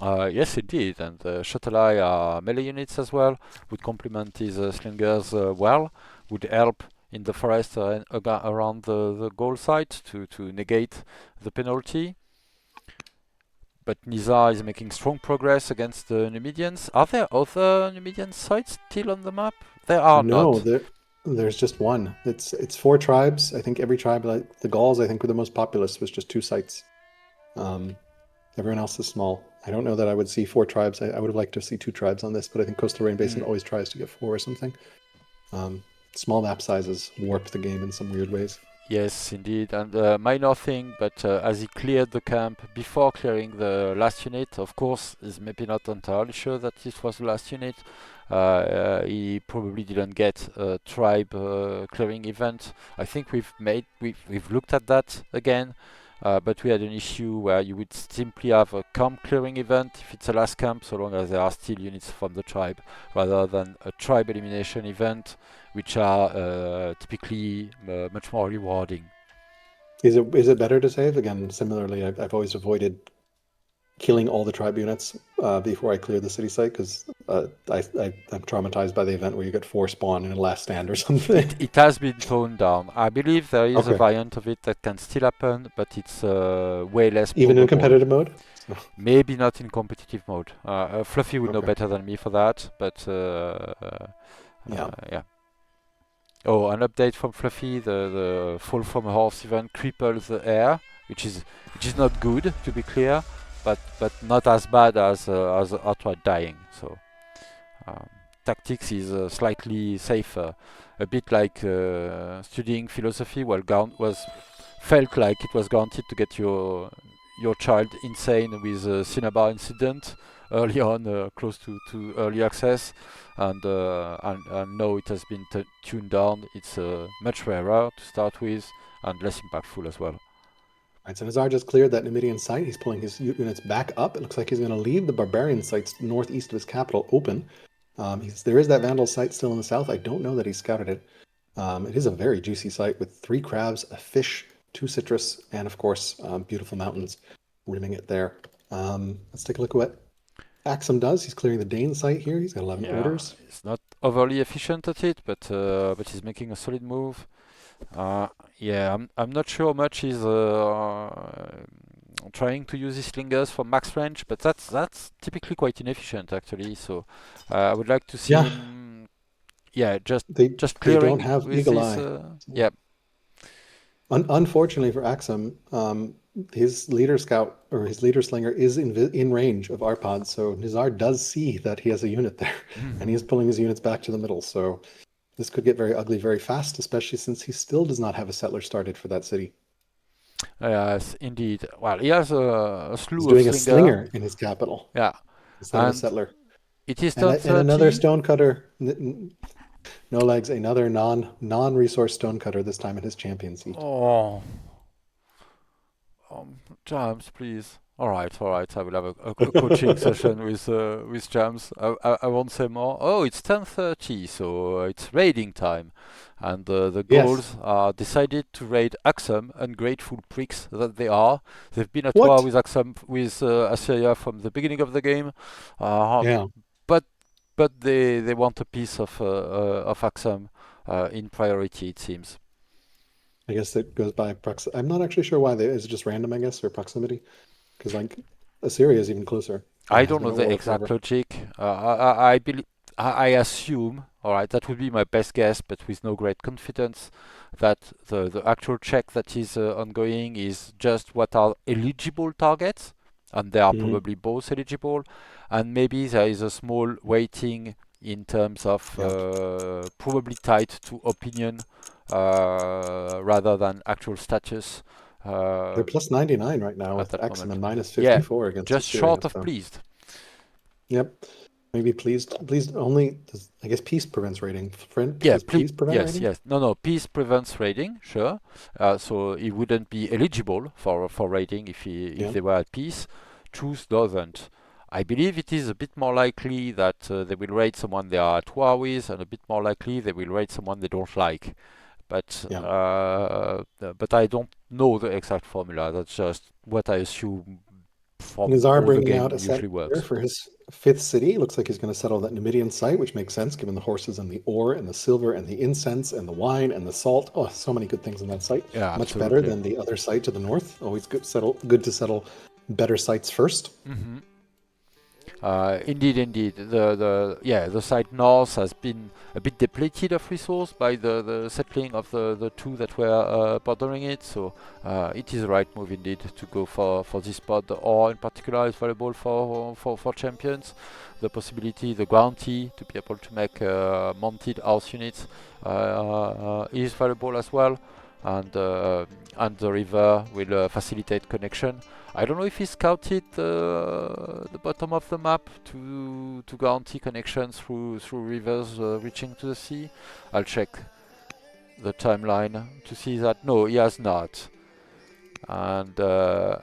Yes, indeed, and shuttle eye are melee units as well. Would complement his slingers well. Would help in the forest around the goal site to negate the penalty. But Nizar is making strong progress against the Numidians. Are there other Numidian sites still on the map? There are No, not. there's just one. It's 4 tribes. I think every tribe, like the Gauls, I think were the most populous, was just 2 sites. Um, Everyone else is small. I don't know that I would see 4 tribes. I would have liked to see 2 tribes on this, but I think Coastal Rain Basin Mm. always tries to get 4 or something. Um, Small map sizes warp the game in some weird ways. Yes, indeed, and minor thing, but as he cleared the camp before clearing the last unit, of course, he's maybe not entirely sure that this was the last unit. He probably didn't get a tribe clearing event. I think we've looked at that again. but we had an issue where you would simply have a camp clearing event if it's a last camp, so long as there are still units from the tribe, rather than a tribe elimination event, which are typically much more rewarding. Is it better to save? Again, similarly, I've always avoided killing all the tribe units before I clear the city site because I'm traumatized by the event where you get four spawn in a last stand or something. It has been toned down. I believe there is a Okay. variant of it that can still happen, but it's way less Even in probable. competitive mode? So, Maybe not in competitive mode. Fluffy would know okay. better than me for that, but Yeah. yeah. Oh, an update from Fluffy: the fall from a horse event cripples the air, which is not good to be clear, but not as bad as outright dying. So um, tactics is slightly safer, a bit like studying philosophy. Well, was felt like it was guaranteed to get your child insane with a Cinnabar incident early on, close to early access, and now it has been tuned down. It's much rarer to start with and less impactful as well. Right, so Nizar just cleared that Numidian site. He's pulling his units back up. It looks like he's going to leave the barbarian sites northeast of his capital open. There is that Vandal site still in the south. I don't know that he scouted it. It is a very juicy site with 3 crabs, a fish, 2 citrus, and of course, beautiful mountains rimming it there. Let's take a look at what Axum does. He's clearing the Dane site here. He's got 11 Yeah, orders. he's not overly efficient at it, but he's making a solid move. Uh, yeah, I'm not sure how much he's trying to use his lingers for max range, but that's typically quite inefficient actually. So I would like to see Yeah, him, yeah, they just they don't clearing have with Eagle his, Eye. yeah. Unfortunately for Axum, his leader scout or his leader slinger is in range of Arpad, so Nizar does see that he has a unit there, and he is pulling his units back to the middle. So this could get very ugly very fast, especially since he still does not have a settler started for that city. Yes, indeed. Well, he has a He's slew of doing a slinger, slinger in his capital yeah, instead of a and settler, it is and turn and another 30. stonecutter. No legs, another non-resource stonecutter this time in his champion seat. Oh, James, please. All right. I will have a coaching session with James. I won't say more. Oh, it's 10:30, so it's raiding time, and the Yes. goals are decided to raid Axum, ungrateful pricks that they are. They've been at war What? with Axum, with Assyria from the beginning of the game, uh, Yeah. but they want a piece of Axum in priority, it seems. I guess it goes by proximity. I'm not actually sure why. Is it just random, I guess, or proximity? Because like Assyria is even closer and I has don't been know at the war exact forever. logic. I believe, I assume, all right, that would be my best guess, but with no great confidence, that the actual check that is ongoing is just what are eligible targets, and they are Hmm. probably both eligible, and maybe there is a small weighting in terms of Yeah. probably tied to opinion rather than actual status They're uh, plus 99 right now at with that Exum moment. and minus Yeah, 54 against just Assyria. short of So, pleased. yep. Maybe pleased only, I guess peace prevents raiding. Friend, Yeah, does please prevent yes, raiding? yes. No, no. Peace prevents raiding, sure. So he wouldn't be eligible for raiding if Yeah. they were at peace. Truth doesn't. I believe it is a bit more likely that they will raid someone they are at war with, and a bit more likely they will raid someone they don't like. Yeah. But I don't know the exact formula. That's just what I assume from Nizar how the bringing out game a set usually here works. for his fifth city. Looks like he's going to settle that Numidian site, which makes sense given the horses and the ore and the silver and the incense and the wine and the salt. Oh, so many good things on that site. Yeah, Much better absolutely. than the other site to the north. Always good to settle better sites first. Hmm. Indeed, indeed. The side north has been a bit depleted of resource by the settling of the two that were bordering it. So it is the right move indeed to go for this spot. The ore in particular is valuable for champions. The possibility, the guarantee to be able to make mounted house units is valuable as well. And the river will facilitate connection. I don't know if he scouted the bottom of the map to guarantee connections through rivers reaching to the sea. I'll check the timeline to see that. No, he has not. And Yeah,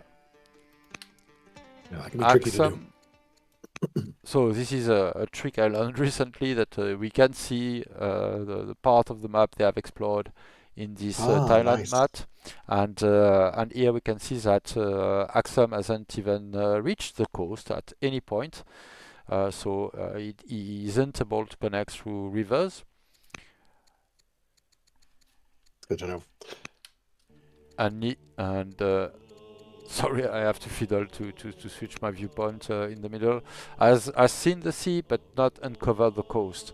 that can be tricky to do. Axum. So this is a trick I learned recently that we can see the part of the map they have explored in this Ah, Thailand nice. map, and here we can see that Axum hasn't even reached the coast at any point, so he isn't able to connect through rivers, Good to know. and sorry, I have to fiddle to switch my viewpoint in the middle. Has seen the sea but not uncovered the coast.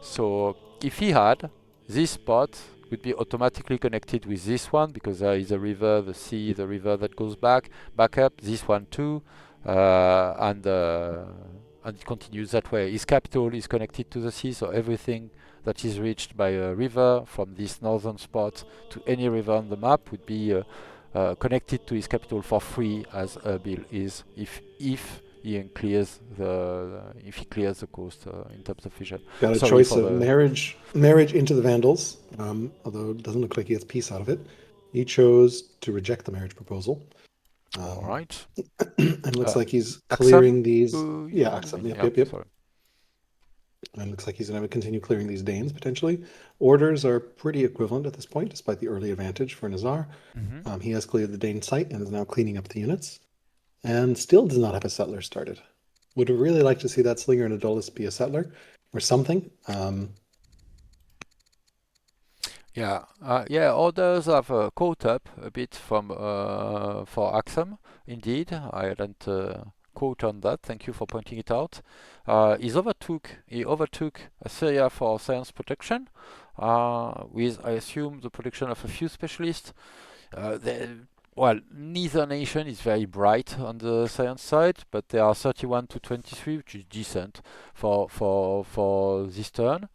So if he had, this spot would be automatically connected with this one because there is a river, the sea, the river that goes back up. This one too, and it continues that way. His capital is connected to the sea, so everything that is reached by a river from this northern spot to any river on the map would be connected to his capital for free, as Erbil is, if if he clears the coast in terms of vision. Got a Sorry choice for of the. marriage into the Vandals, although it doesn't look like he gets peace out of it. He chose to reject the marriage proposal. All Um, right. and looks Uh, like he's Axam? clearing these. Yeah, You Axum. mean? Yep, Yeah, yep, yep. sorry. And looks like he's going to continue clearing these Danes potentially. Orders are pretty equivalent at this point, despite the early advantage for Nizar. Mm-hmm. He has cleared the Dane site and is now cleaning up the units, and still does not have a settler started. Would really like to see that Slinger and Adolis be a settler or something. Yeah. Others have caught up a bit from for Axam. Indeed, I hadn't caught on that. Thank you for pointing it out. He overtook Assyria for science protection, with I assume the protection of a few specialists. Well, neither nation is very bright on the science side, but they are 31 to 23, which is decent for this turn.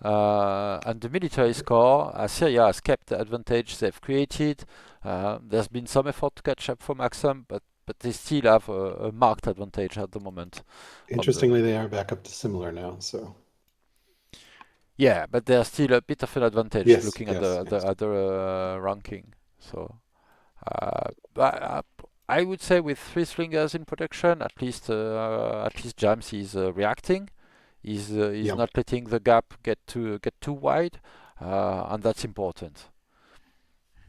And the military score, Syria has kept the advantage they've created. There's been some effort to catch up from Axum, but they still have a marked advantage at the moment. On the Interestingly, they are back up to similar now. So Yeah, but there's still a bit of an advantage yes, looking at yes, the yes. other ranking. So but I would say with three slingers in production, at least James is reacting. He's Yeah, not letting the gap get too wide, and that's important.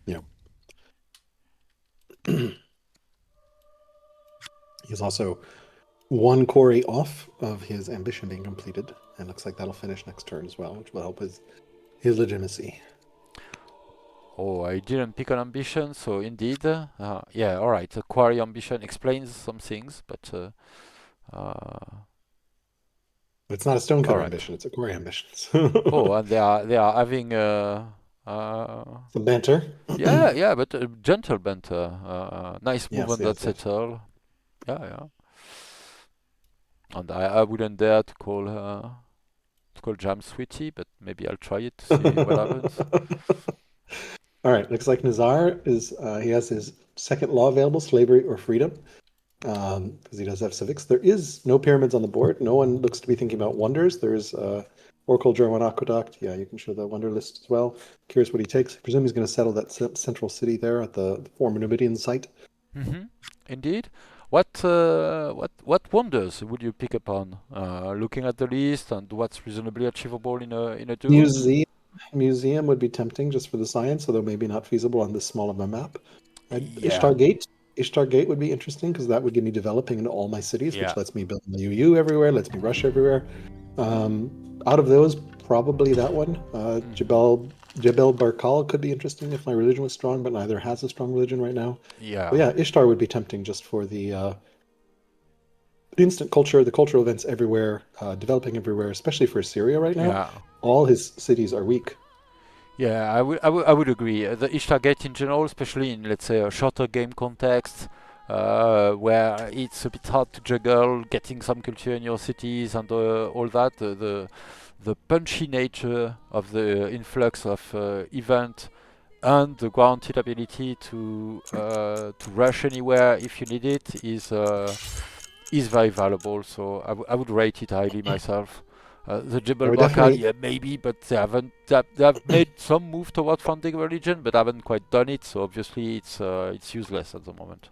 yeah. He's also one quarry off of his ambition being completed, and looks like that'll finish next turn as well, which will help with his legitimacy. Oh, I didn't pick an ambition, so indeed, yeah, all right. The quarry ambition explains some things, but But it's not a all stonecutter right. ambition; it's a quarry ambition. Oh, and they are having Some banter. yeah, but gentle banter. Nice move Yes, on that yes, yes. settle. Yeah, yeah. And I wouldn't dare to call Jam sweetie, but maybe I'll try it to see what happens. All right, looks like Nizar is he has his second law available, slavery or freedom, because he does have civics. There is no pyramids on the board. No one looks to be thinking about wonders. There's Oracle German Aqueduct. Yeah, you can show the wonder list as well. Curious what he takes. I presume he's going to settle that central city there at the former Numidian site. Mm-hmm. Indeed. What wonders would you pick upon? Looking at the list and what's reasonably achievable in a duel? Museum museum would be tempting just for the science, although maybe not feasible on this small of a map. Yeah, Ishtar Gate. Ishtar Gate would be interesting because that would give me developing into all my cities, which yeah. lets me build the UU everywhere, lets me rush everywhere. Out of those, probably that one. Hmm. Jebel Barkal could be interesting if my religion was strong, but neither has a strong religion right now. But Yeah. yeah, Ishtar would be tempting just for the instant culture, the cultural events everywhere, developing everywhere, especially for Syria right now. Yeah. All his cities are weak. Yeah, I would agree. The Ishtar Gate in general, especially in, let's say, a shorter game context, where it's a bit hard to juggle getting some culture in your cities and all that. The punchy nature of the influx of event and the guaranteed ability to rush anywhere if you need it is very valuable. So I would rate it highly myself. The I Jebel would Barkal, definitely, yeah, maybe, but they have made some move toward founding religion, but haven't quite done it. So obviously, it's useless at the moment.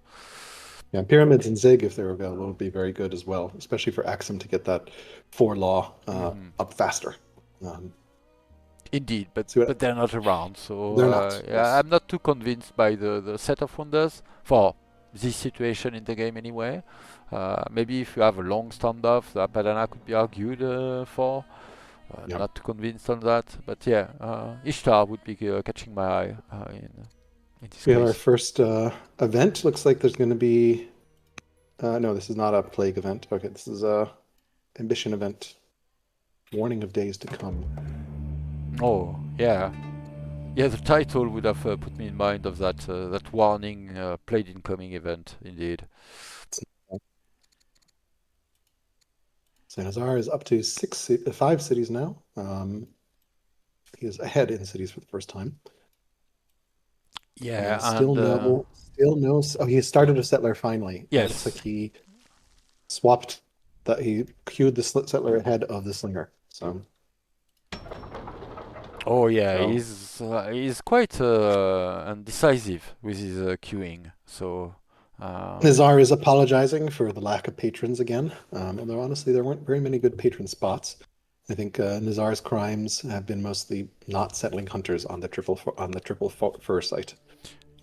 yeah, pyramids and Zig, if they're available, would be very good as well, especially for Axum to get that four law Hmm. up faster. Um, Indeed, but see what but they're not around. So they're not. yeah, Yes. I'm not too convinced by the set of wonders for this situation in the game anyway. Maybe if you have a long standoff, the Apadana could be argued for. Yeah. Not too convinced on that, but yeah, Ishtar would be catching my eye in this We have our case. first event. Looks like there's going to be. No, this is not a plague event. Okay, this is a ambition event. Warning of days to come. Oh yeah, yeah. The title would have put me in mind of that warning played incoming event. Indeed. So Nizar is up to five cities now. He is ahead in cities for the first time. Yeah, And and still no. Oh, he started a settler finally. It looks like yes. he swapped that. He queued the settler ahead of the slinger. Oh yeah, So he's quite undecisive with his queuing. So Nizar is apologizing for the lack of patrons again. Although honestly, there weren't very many good patron spots. I think Nizar's crimes have been mostly not settling hunters on the triple fur site.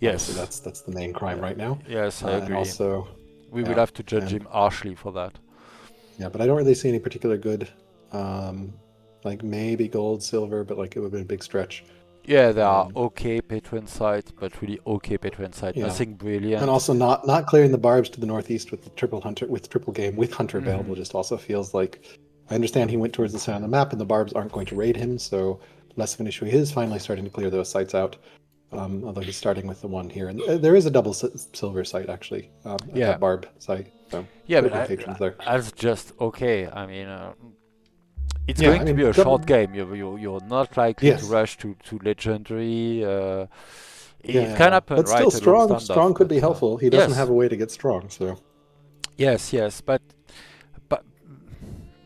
Honestly, yes, that's the main crime right now. yes, I And agree. also, We will yeah, have to judge and him harshly for that. yeah, but I don't really see any particular good, um, like maybe gold, silver, but like it would have been a big stretch. Yeah, there are Um, okay patron sites, but really okay patron site. yeah, Nothing and brilliant. also not clearing the barbs to the northeast with the triple hunter with triple game with hunter available Hmm. just also feels like I understand he went towards the side on the map and the barbs aren't going to raid him, so less of an issue. He is finally starting to clear those sites out. Although he's starting with the one here, and there is a double silver site actually at Yeah, that barb site, so yeah, could but have been patrons there. that's just okay. I mean, it's Yeah, going I to be mean, a short game. You're not likely to yes, rush to legendary. yeah, It yeah, can yeah, happen, but still right? A long strong. standoff, Strong could be but helpful. He doesn't have yes, a way to get strong, so yes, but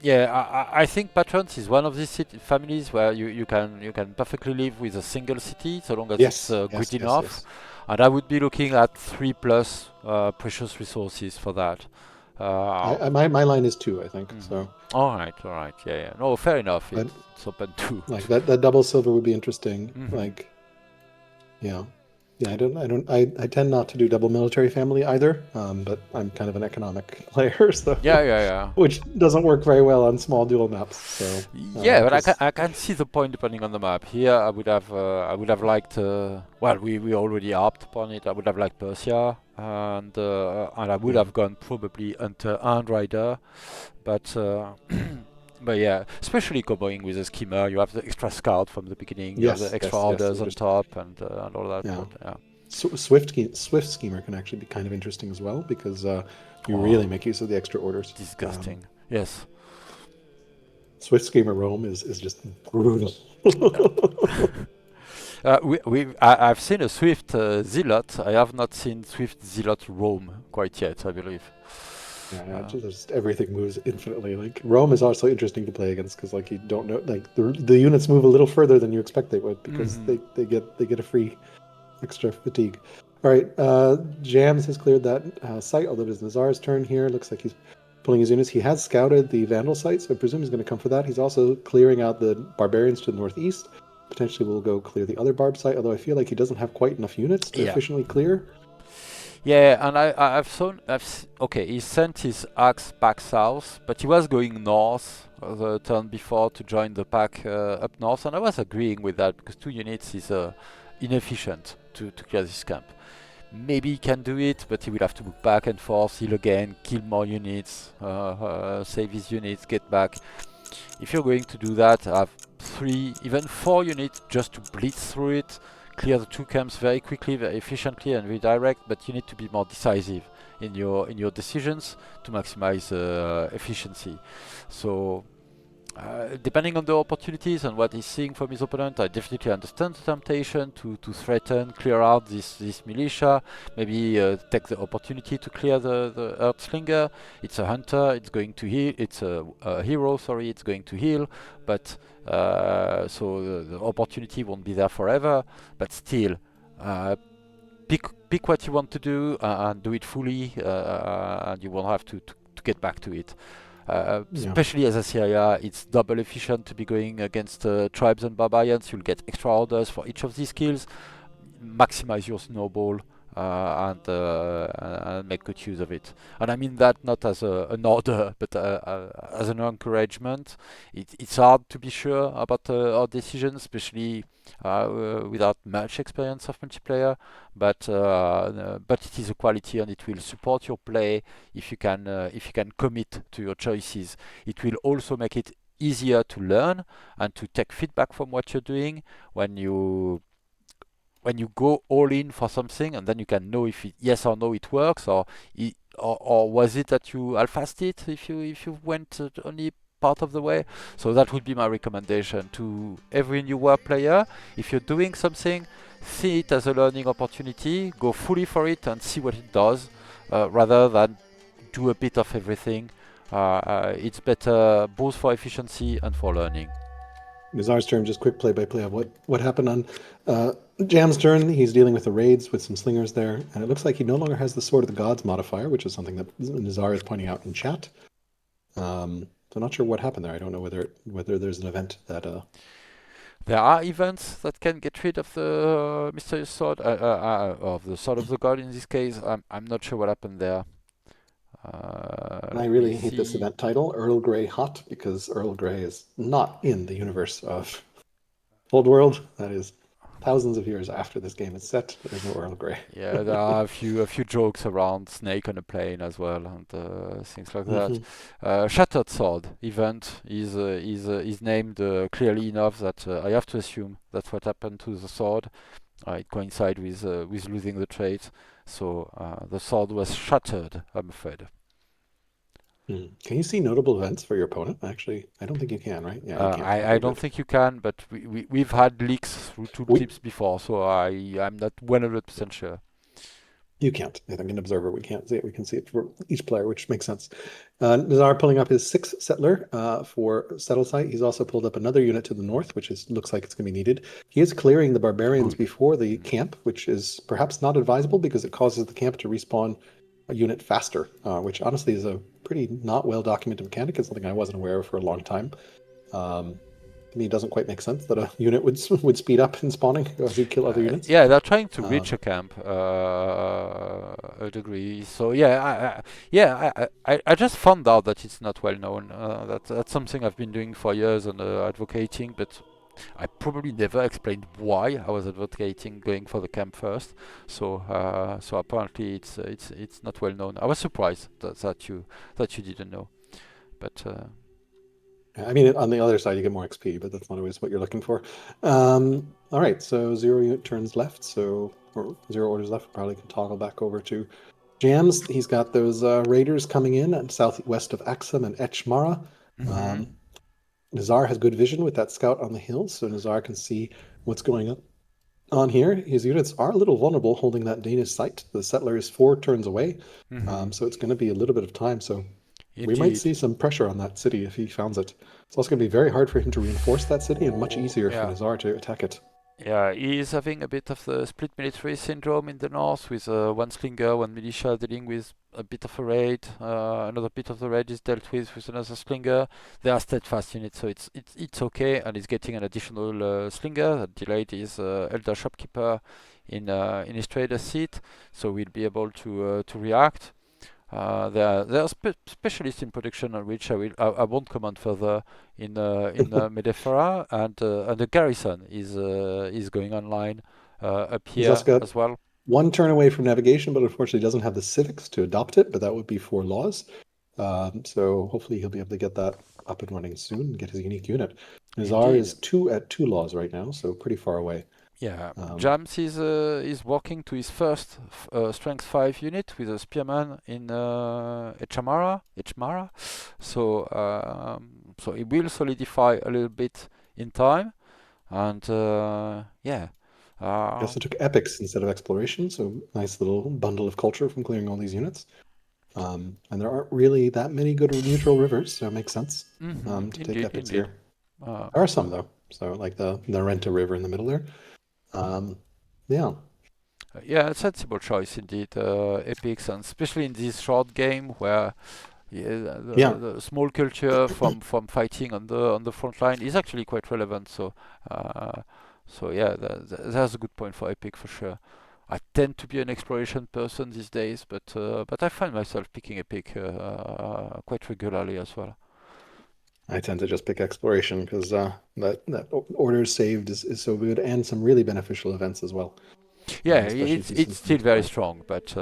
yeah, I think patrons is one of these families where you can perfectly live with a single city so long as it's yes, good yes, yes, enough, yes. and I would be looking at 3+ precious resources for that. I Um, my line is two, I think. mhm. So, All right, yeah, yeah. No, fair enough. but It's open to. like that double silver would be interesting. Mhm. Like, yeah, yeah. I tend not to do double military family either. But I'm kind of an economic player, so Yeah, yeah, yeah. which doesn't work very well on small dual maps. So, Yeah, but I can just I can see the point depending on the map. Here, I would have liked. Well, we already harped upon it. I would have liked Persia, and I would yeah. have gone probably Hunter and Rider, but but yeah, especially comboing with a skimmer, you have the extra scout from the beginning. You have the Yes, extra yes, yes. orders So on just top, and all that. yeah. But yeah, Swift schemer can actually be kind of interesting as well because you really oh, make use of the extra orders. disgusting. Yes. Swift schemer Rome is just brutal. I've seen a Swift Zealot. I have not seen Swift Zealot Rome quite yet, I believe. Yeah, yeah, Uh, just everything moves infinitely. Like Rome is also interesting to play against because like you don't know like the units move a little further than you expect they would because mhm. they get a free extra fatigue. All right, Jams has cleared that site, although it is Nazar's turn here. Looks like he's pulling his units. He has scouted the Vandal site, so I presume he's going to come for that. He's also clearing out the barbarians to the northeast. Potentially will go clear the other barb site, although I feel like he doesn't have quite enough units to Yeah. efficiently clear. Yeah, and okay, he sent his axe back south, but he was going north the turn before to join the pack up north, and I was agreeing with that because 2 units is inefficient to clear this camp. Maybe he can do it, but he will have to move back and forth, heal again, kill more units, save his units, get back. If you're going to do that, have 3, even 4 units just to blitz through it, clear the 2 camps very quickly, very efficiently, and redirect. But you need to be more decisive in your decisions to maximize efficiency. So Depending on the opportunities and what he's seeing from his opponent, I definitely understand the temptation to threaten, clear out this militia, maybe take the opportunity to clear the Earthslinger. It's a hunter, it's going to heal, it's a hero, sorry, it's going to heal, but so the opportunity won't be there forever, but still, uh, pick what you want to do and do it fully, and you won't have to get back to it. Yeah. Especially as Assyria, it's double efficient to be going against tribes and barbarians. You'll get extra orders for each of these skills. Maximize your snowball and make good use of it. And I mean that not as an order, but as an encouragement. It's hard to be sure about our decisions, especially without much experience of multiplayer. But it is a quality, and it will support your play if you can commit to your choices. It will also make it easier to learn and to take feedback from what you're doing when you go all in for something, and then you can know if yes or no it works, or was it that you half-assed it if you went only part of the way. So that would be my recommendation to every new WoW player. If you're doing something, see it as a learning opportunity, go fully for it and see what it does, rather than do a bit of everything. It's better both for efficiency and for learning. Nizar's turn, just quick play-by-play of what happened on Jam's turn. He's dealing with the raids with some slingers there, and it looks like he no longer has the Sword of the Gods modifier, which is something that Nizar is pointing out in chat. So I'm not sure what happened there. I don't know whether there's an event that There are events that can get rid of the mysterious sword, of the sword of the god in this case. I'm not sure what happened there. I Let me really hate this see. event title, Earl Grey Hot, because Earl Grey is not in the universe of Old World. That is thousands of years after this game is set. There's no Earl Grey. Yeah, there are a few jokes around Snake on a plane as well and things like that. Hmm. Shattered Sword event is named clearly enough that I have to assume that's what happened to the sword. It coincides with losing the trait, so the sword was shattered. I'm afraid. Can you see notable events for your opponent? Actually, I don't think you can, right? Yeah, you can't. I Okay, don't good. think you can, but we've had leaks through We tooltips before, so I'm not 100% sure. You can't. I think in Observer we can't see it. We can see it for each player, which makes sense. Nizar pulling up his sixth settler for settle site. He's also pulled up another unit to the north, which looks like it's going to be needed. He is clearing the barbarians Good. before the Mm. camp, which is perhaps not advisable because it causes the camp to respawn a unit faster, which honestly is a pretty not well documented mechanic. It's something I wasn't aware of for a long time. Um, to me, it doesn't quite make sense that a unit would speed up in spawning as you kill other units. Yeah, they're trying to reach Um, a camp a degree. So yeah, I just found out that it's not well known. That's something I've been doing for years and advocating, but I probably never explained why I was advocating going for the camp first. So apparently it's not well known. I was surprised that you didn't know, but I mean, on the other side, you get more XP, but that's not always what you're looking for. All right, so zero unit turns left, so or zero orders left. Probably can toggle back over to Jams. He's got those raiders coming in at southwest of Axum and Etchmara. hmm Um, Nizar has good vision with that scout on the hills, so Nizar can see what's going on here. His units are a little vulnerable holding that Danish site. The settler is 4 turns away, hmm so it's going to be a little bit of time. So we might indeed. see some pressure on that city if he founds it. It's also going to be very hard for him to reinforce that city and much easier for Yeah. Nizar to attack it. Yeah, he is having a bit of the split military syndrome in the north, with one slinger, one militia dealing with a bit of a raid. Another bit of the raid is dealt with another slinger. They are steadfast units, so it's okay, and he's getting an additional slinger that delayed his elder shopkeeper in his trader seat, so we'll be able to react. There are specialists in production on which I won't comment further in Medefera, and the garrison is going online up He's here also got as well. 1 turn away from navigation, but unfortunately doesn't have the civics to adopt it, but that would be for laws. So hopefully he'll be able to get that up and running soon and get his unique unit. Nizar Indeed. is 2 at 2 laws right now, so pretty far away. Yeah, Um, Jams is working to his first strength 5 unit with a spearman in Echmara. So so it will solidify a little bit in time, and yeah. He Uh, also took epics instead of exploration, so nice little bundle of culture from clearing all these units. And there aren't really that many good neutral rivers, so it makes sense to take indeed, epics indeed. here. Uh, There are some though, so like the Renta River in the middle there. Um, yeah, yeah, a sensible choice indeed. Epics, and especially in this short game where yeah, yeah, the small culture from fighting on the front line is actually quite relevant. Uh, so yeah, that's a good point for Epic for sure. I tend to be an exploration person these days, but I find myself picking Epic quite regularly as well. I tend to just pick exploration because that orders saved is so good, and some really beneficial events as well, Yeah, especially if you it's see still things very play. strong, but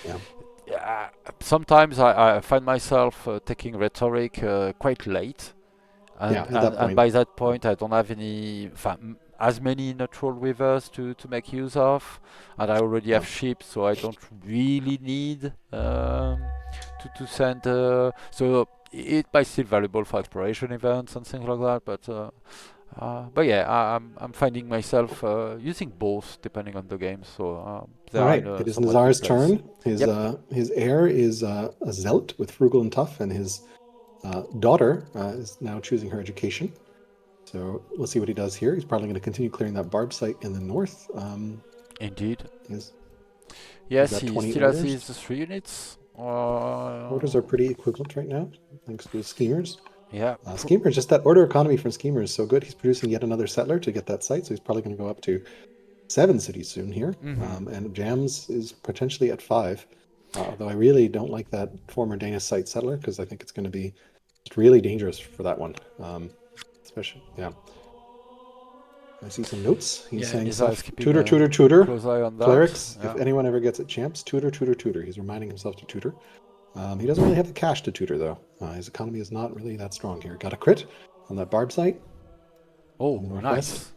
Yeah, sometimes I find myself taking rhetoric quite late, yeah. At that and point, by that point I don't have as many natural rivers to make use of, and I already yeah. have ships, so I don't really need to send. So it might still valuable for exploration events and things like that, but yeah, I'm finding myself using both depending on the game, so they All are in right, it a is somewhat good Nizar's place. turn. His Yep, his heir is a zealot with frugal and tough, and his daughter is now choosing her education. So let's see what he does here. He's probably going to continue clearing that barb site in the north. indeed. He's, he's Yes, got he 20 still has orders. his 3 units. Orders are pretty equivalent right now, thanks to his schemers. Yeah, Schemers, just that order economy from Schemer is so good. He's producing yet another settler to get that site, so he's probably going to go up to 7 cities soon here. And Jams is potentially at 5. Although I really don't like that former Danish site settler because I think it's going to be really dangerous for that one. Especially, yeah. I see some notes. He's yeah, saying Nizar is stuff. keeping Tutor, a tutor, tutor. close eye on that. Clerics, if Yeah. anyone ever gets at champs, tutor, tutor, tutor. He's reminding himself to tutor. He doesn't really have the cash to tutor, though. His economy is not really that strong here. Got a crit on that barb site in Oh, the northwest.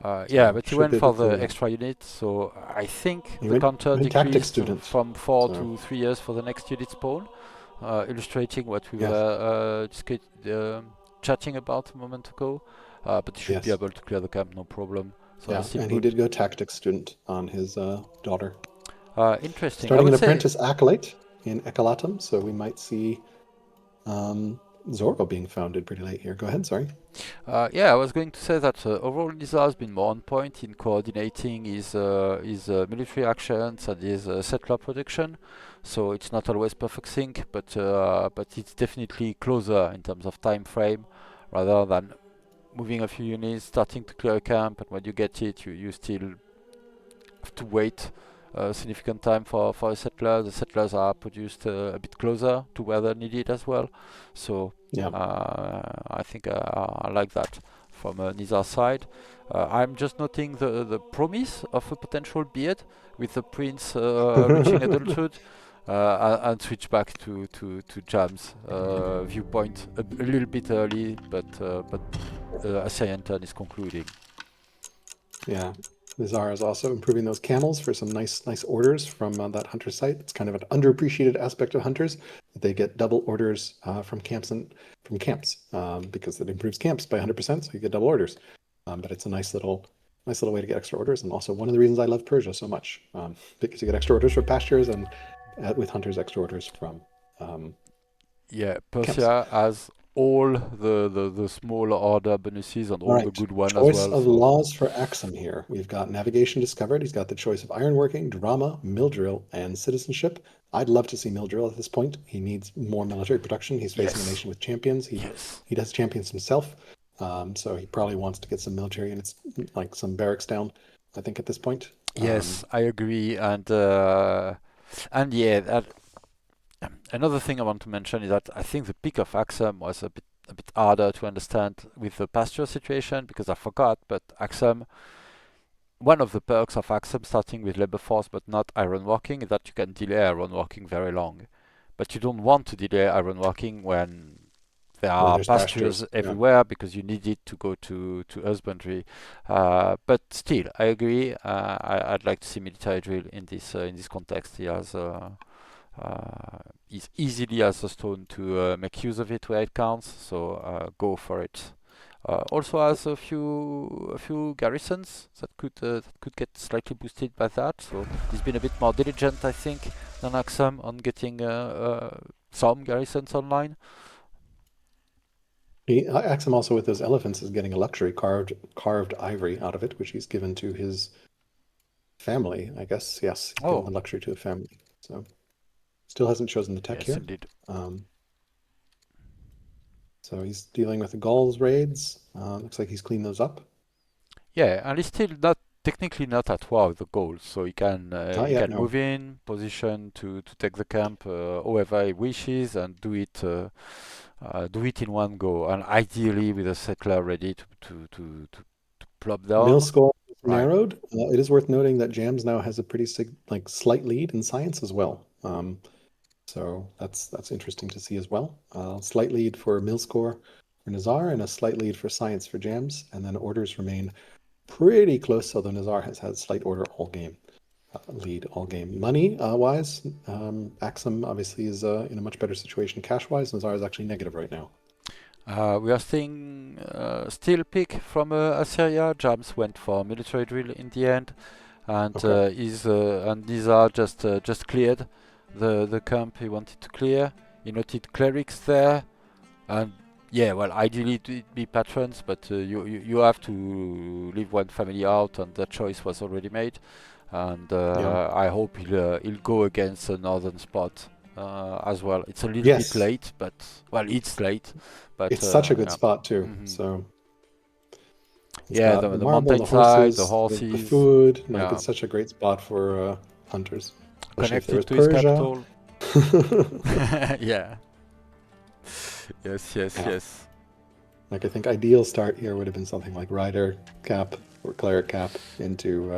nice. Yeah, So but he should went be able for the to. extra unit, so I think He the counter went tactics decreased student. from 4 to 3 years for the next unit spawn, illustrating what we Yes, were chatting about a moment ago. But he should be yes, able to clear the camp, no problem. So yeah. that's still And he good. did go tactics student on his daughter. Interesting. I Starting would an say apprentice acolyte in Ecolatum, so we might see um, Zorgo being founded pretty late here. Go ahead, sorry. yeah, I was going to say that overall Nizar has been more on point in coordinating his military actions and his settler production. So it's not always perfect sync, but it's definitely closer in terms of time frame, rather than moving a few units, starting to clear a camp, and when you get it, you still have to wait a significant time for a settler. The settlers are produced a bit closer to where they're needed as well. So Yeah. I think I like that from Nizar's side. I'm just noting the promise of a potential beard with the prince reaching adulthood. And switch back to Jam's viewpoint a little bit early, but Assyrian turn is concluding. Yeah. Nizar is also improving those camels for some nice orders from that hunter site. It's kind of an underappreciated aspect of hunters that they get double orders from camps because it improves camps by 100%, so you get double orders. But it's a nice little way to get extra orders, and also one of the reasons I love Persia so much because you get extra orders for pastures and with hunters extra orders from um, Yeah, camps. Persia has all the small order bonuses and All all the right. good one as Choice well. of So laws for Axum here. We've got navigation discovered. He's got the choice of ironworking, drama, mill drill, and citizenship. I'd love to see mill drill at this point. He needs more military production. He's facing a yes, nation with champions. yes, He does champions himself. So he probably wants to get some military and it's like some barracks down, I think, at this point. yes, I agree. And yeah, another thing I want to mention is that I think the pick of Axum was a bit harder to understand with the pasture situation because I forgot, but Axum, one of the perks of Axum starting with labor force but not ironworking is that you can delay ironworking very long. But you don't want to delay ironworking when there When are there's pastures pastures. Yeah. everywhere because you need it to go to husbandry. But still, I agree. I'd like to see military drill in this context. He has He easily has a stone to make use of it where it counts, so go for it. Also has a few garrisons that could get slightly boosted by that. So he's been a bit more diligent, I think, than Axum on getting some garrisons online. Axum also with those elephants is getting a luxury carved ivory out of it, which he's given to his family, I guess. Yes, he's given the Oh, luxury to the family. So still hasn't chosen the tech yes, here. indeed. Um, so he's dealing with the Gauls raids. Looks like he's cleaned those up. Yeah, and he's still not technically not at war with the goals, so he can Not yet, no. move in position to take the camp however he wishes and do it in one go, and ideally with a settler ready to plop Mill down. score is Right. narrowed. It is worth noting that Jams now has a pretty slight lead in science as well. So that's interesting to see as well. Slight lead for mill score for Nizar and a slight lead for science for Jams, and then orders remain pretty close. Although Nizar has had slight order all game lead all game. Money wise, Axum obviously is in a much better situation cash wise. Nizar is actually negative right now. We are seeing still pick from Assyria. Jams went for military drill in the end, Okay. and Nizar just cleared the camp he wanted to clear. He noted clerics there, and yeah, well, ideally it'd be patrons, but you have to leave one family out, and that choice was already made. And Yeah. I hope he'll go against a northern spot as well. It's a little bit Yes. late, but well, it's late, but It's such a good yeah. spot too. Hmm. So he's Yeah, got the the the marble, the mountainside, the horses, the horses, food. Like yeah, it's such a great spot for hunters, especially if there was connected to his Persia. capital. Yeah. Yes, yes, Yeah. yes. Like I think ideal start here would have been something like rider cap or cleric cap into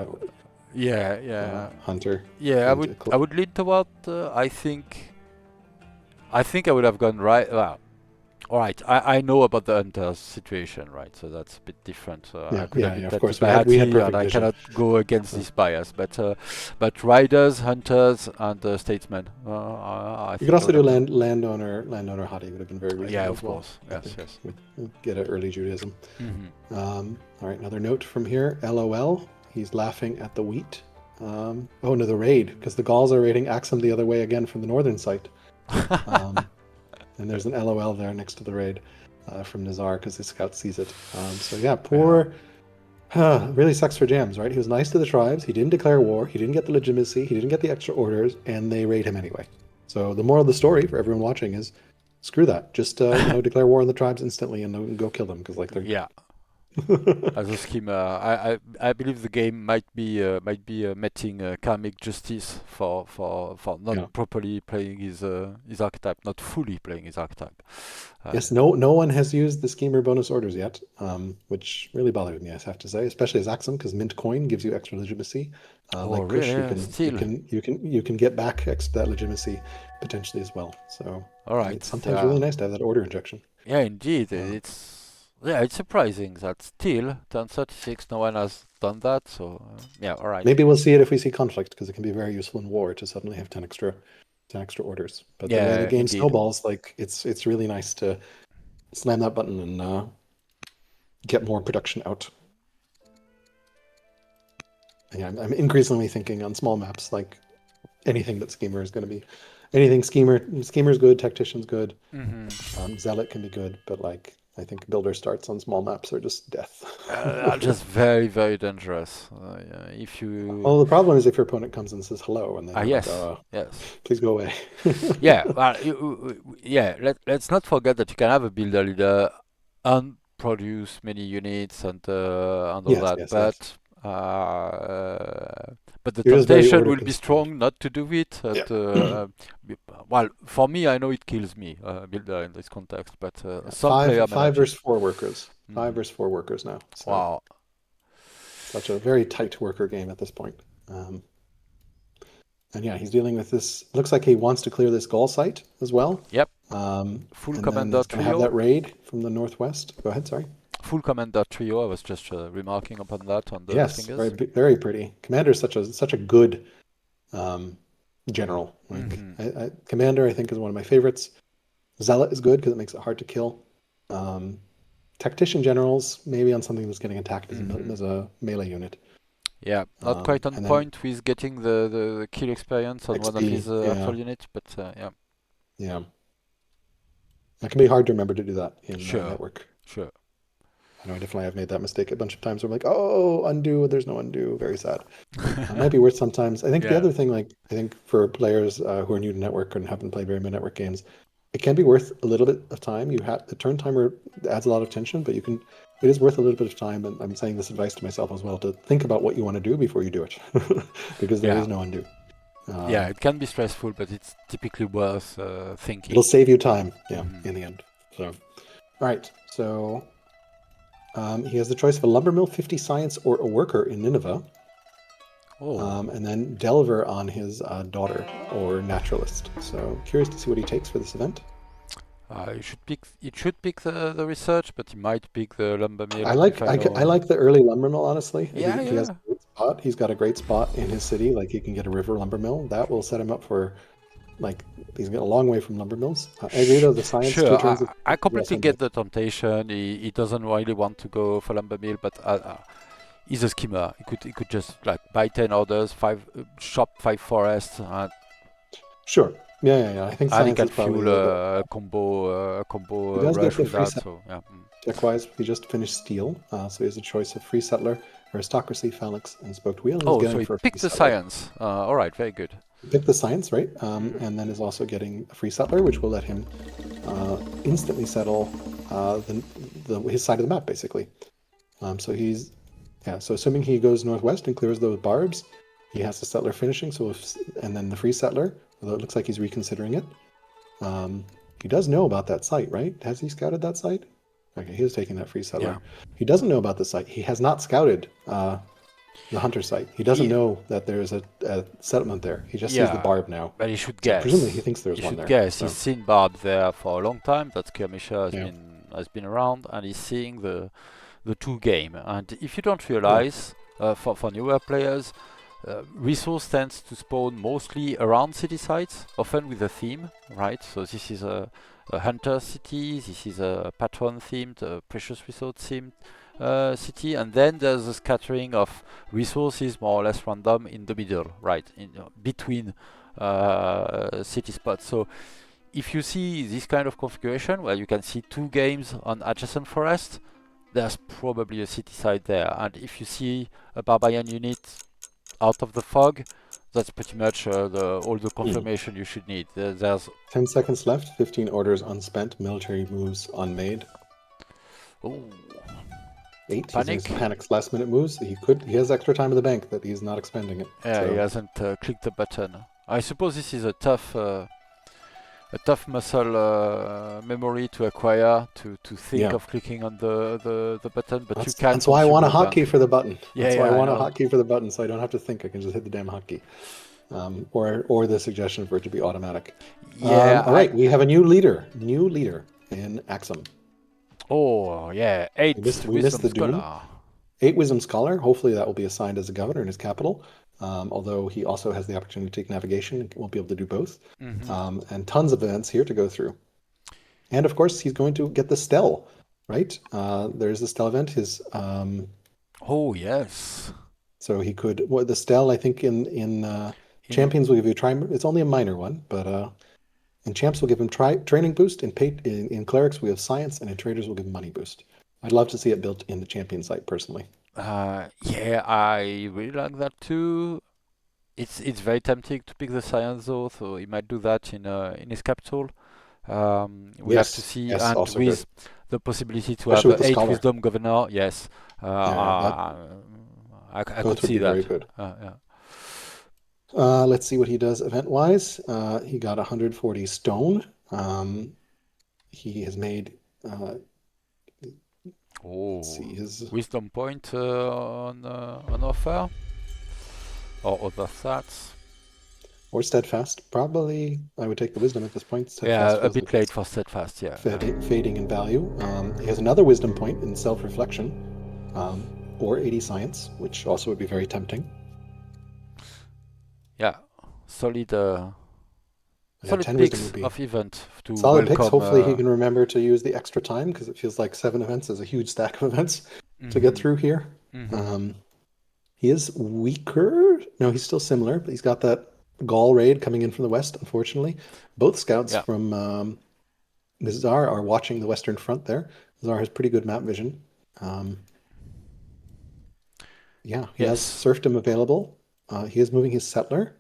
Yeah, yeah, hunter yeah. I would into I would lean toward. I think I would have gone right. Well, all right. I know about the Hunter's situation, right? So that's a bit different. I yeah, could yeah, have yeah. Of invented course, my we had Hattie, and perfect I vision. cannot go against Uh, this bias. But riders, hunters, and statesmen. I you could think I also would do have gone. landowner hottie would have been very Yeah, reasonable as of well. course. I Yes, think yes. with get at early Judaism. Hmm. All right, another note from here. LOL. He's laughing at the wheat. Oh no, the raid because the Gauls are raiding Axum the other way again from the northern site. Um, and there's an LOL there next to the raid from Nizar because the scout sees it. So yeah, Yeah. poor. Really sucks for Jams, right? He was nice to the tribes. He didn't declare war. He didn't get the legitimacy. He didn't get the extra orders, and they raid him anyway. So the moral of the story for everyone watching is, screw that. Just declare war on the tribes instantly and go kill them because like they're. Yeah. As a scheme, I believe the game might be meting karmic justice for not Yeah. properly playing his archetype, not fully playing his archetype. Uh, Yes. No one has used the schemer bonus orders yet, which really bothered me. I have to say, especially as Axum, because mint coin gives you extra legitimacy. oh, Like Kush, you really? can you Still? can you can you can get back that legitimacy potentially as well. So All right. it's sometimes Yeah. really nice to have that order injection. Yeah, indeed. Uh, It's surprising that still turn 36 no one has done that. So yeah. All right. Maybe we'll see it if we see conflict, because it can be very useful in war to suddenly have 10 extra orders. But the way the Yeah, game indeed. snowballs, like it's really nice to slam that button and get more production out. And yeah, I'm increasingly thinking on small maps, like anything that schemer is going to be, anything schemer's good, tactician's good, Hmm. zealot can be good, but like I think builder starts on small maps are just death. Just very, very dangerous. Yeah, if you Well, the problem is if your opponent comes and says hello, and then you're like, yes, yes. please go away. Yeah, well, yeah. Let's not forget that you can have a builder leader and produce many units and all Yes, that, yes, yes. but the You're just very temptation order will be constrained. strong not to do it. Yeah. Be- well, for me, I know it kills me, builder in this context, but Yeah, some five player five manage it. versus four workers. Five Hmm. versus four workers now. So Wow. such a very tight worker game at this point. Um, and yeah, he's dealing with this. Looks like he wants to clear this Gaul site as well. Yep. Full And then commander he's going to have that trio. raid from the northwest. Go ahead, sorry. Full commander trio. I was just remarking upon that on the Yes, very fingers. very pretty. Commander is such a good um, general. Like Hmm. commander, I think is one of my favorites. Zealot is good because it makes it hard to kill. Um, Tactician generals, maybe on something that's getting attacked Hmm. as a melee unit. Yeah, not quite on And then point with getting the kill experience on one of XP, his yeah, actual units, but yeah, yeah. It can be hard to remember to do that in sure, network. sure. I know I definitely have made that mistake a bunch of times. Where I'm like, oh, undo. There's no undo. Very sad. Might be worth sometimes. I think the Yeah, other thing, like I think for players who are new to network and haven't played very many network games, it can be worth a little bit of time. You have the turn timer adds a lot of tension, but you can. It is worth a little bit of time, and I'm saying this advice to myself as well to think about what you want to do before you do it, because there yeah, is no undo. yeah. Um, It can be stressful, but it's typically worth it'll thinking. save you time, yeah, Hmm. in the end. So, all right. So he has the choice of a lumber mill, 50 science, or a worker in Nineveh. Oh, And then Delver on his daughter or naturalist. So curious to see what he takes for this event. you should pick. It should pick the research, but he might pick the lumber I mill if like I I know. like the early lumber mill honestly. Yeah, He has yeah, a great spot. He's got a great spot in his city. Like he can get a river lumber mill that will set him up for like he's got a long way from lumber mills. I agree though. The science two Sure. turns of I real completely something. get the temptation. He doesn't really want to go for lumber mill, but he's a schemer. He could just like buy 10 orders, shop 5 forests, Sure. Yeah, yeah, yeah. I think and he science can is probably fuel a little bit. a He combo does get rush the with free that. set So yeah. Mm. tech-wise. He just finished steel, so he has a choice of free settler, aristocracy, phalanx, and spoked wheel. And he's Oh, so going he for a free picked the settler. science. All right, very good. Pick the science, right? Hmm. And then is also getting a free settler, which will let him instantly settle his side of the map, basically. So he's yeah. So assuming he goes northwest and clears those barbs, he has the settler finishing. And then the free settler, although it looks like he's reconsidering it. Um, he does know about that site, right? Has he scouted that site? Okay, he is taking that free Yeah. settler. He doesn't know about the site. He has not scouted the hunter site. He doesn't He, know that there's a settlement there. He just sees the yeah, barb now. but he should So presumably he guess. thinks He there's one should there. guess. He's So seen Barb there for a long time. That skirmisher yeah, has been around, and he's seeing the two game. And if you don't yeah. realize, for newer players, resource tends to spawn mostly around city sites, often with a theme, right? So this is a hunter city, this is a patron themed, a precious resource themed city, and then there's a scattering of resources more or less random in the middle, right? Between city spots. So if you see this kind of configuration where you can see two games on adjacent forest, there's probably a city side there. And if you see a barbarian unit out of the fog, that's pretty much all the Hmm. confirmation you should need. There's 10 seconds left. 15 orders unspent. Military moves unmade. oh, 8. He's doing panic. some panics, last minute moves. He has extra time in the bank that he's not expending it. Yeah, he So hasn't clicked the button. I suppose this is a tough muscle memory to acquire to think yeah, of clicking on the button, but you can that's why I consume want a your hotkey bank. for the button. Yeah, That's why I yeah, I want a know. hotkey for the button, so I don't have to think. I can just hit the damn hotkey. Or the suggestion for it to be automatic. Yeah, All right, we have a new leader in Axum. oh yeah, We 8 missed wisdom the Doom. scholar. 8 Wisdom Scholar. Hopefully that will be assigned as a governor in his capital. Although he also has the opportunity to take navigation and won't be able to do both. Hmm. And tons of events here to go through. And of course, he's going to get the Stell, right? There's the Stell event. Oh yes. So he could the Stell. I think in In Champions will give you a try. It's only a minor one, but in Champs will give him training boost. In Clerics we have Science, and in Traders we'll give him money boost. I'd love to see it built in the Champion site personally. yeah, I really like that too. It's very tempting to pick the science though, so he might do that in his capital. We'll have to Yes, see, yes, and also good, with the possibility to have especially with the 8 Scholar. wisdom governor, yes, Yeah, that I could both would see be very that. good. Yeah. Let's see what he does event-wise. He got 140 stone. He has made, let's Oh, see, his wisdom point on offer or other stats. or steadfast. Probably, I would take the wisdom at this point. Yeah, Steadfast a feels like bit late it's for steadfast. Yeah, fading in value. He has another wisdom point in self-reflection, or 80 science, which also would be very tempting. yeah. solid, Yeah, solid 10 wisdom picks would be of event to solid picks. welcome. Hopefully he can remember to use the extra time because it feels like 7 events is a huge stack of events to get Mhm. through here. Mhm. Um, he is weaker. No, he's still similar, but he's got that Gaul raid coming in from the west, unfortunately. Both scouts Yeah. from Nizar are watching the western front there. Nizar has pretty good map vision. Um, yeah, he has Yes. serfdom available. He is moving his settler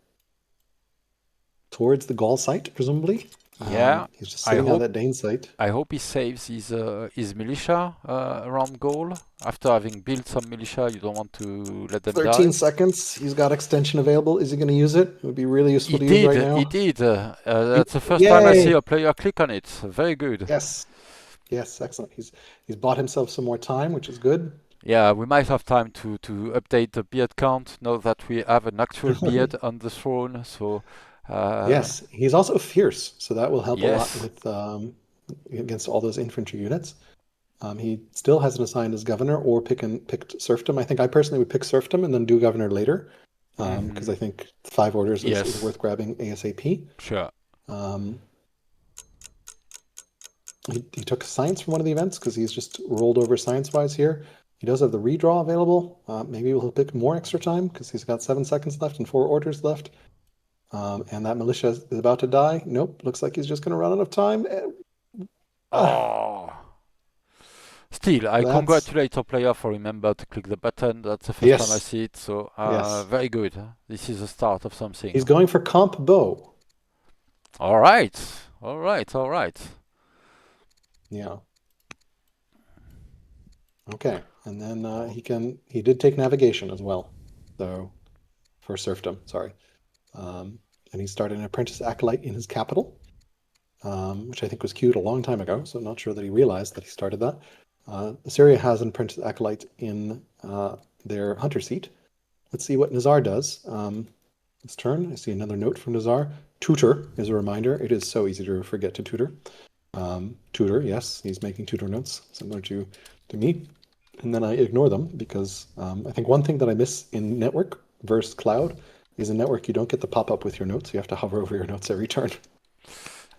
towards the Gaul site, presumably. Yeah. He's just I sitting on hope that Dane site. I hope he saves his militia around goal. After having built some militia, you don't want to let them 13 die. seconds. He's got extension available. Is he going to use it? It would be really useful He to use right did. He now. did. That's the first time I see Yay! a player click on it. Very good. Yes. Yes, excellent. He's bought himself some more time, which is good. Yeah, we might have time to update the beard count now that we have an actual beard on the throne. So, uh, Yes, he's also fierce, so that will help a lot yes. with against all those infantry units. He still hasn't assigned as governor or picked serfdom. I think I personally would pick serfdom and then do governor later, because Hmm. I think 5 orders is Yes. worth grabbing ASAP. Sure. Um, he took science from one of the events because he's just rolled over science-wise here. He does have the redraw available. Maybe he'll pick more extra time because he's got 7 seconds left and 4 orders left. And that militia is about to die. Nope, looks like he's just going to run out of time. Uh, Oh. Still, I that's congratulate our player for remember to click the button. That's the first time I yes, see it. So, yes. very good. This is the start of something. He's going for comp bow. All right. All right. All right. Yeah. Okay. And then he did take navigation as well. So for serfdom, sorry. And he started an apprentice acolyte in his capital, which I think was queued a long time ago. So I'm not sure that he realized that he started that. Assyria has an apprentice acolyte in their hunter seat. Let's see what Nizar does. This turn, I see another note from Nizar. Tutor is a reminder. It is so easy to forget to tutor. Tutor, yes, he's making tutor notes, similar to me. And then I ignore them because I think one thing that I miss in network versus cloud is in network you don't get the pop-up with your notes. You have to hover over your notes every turn.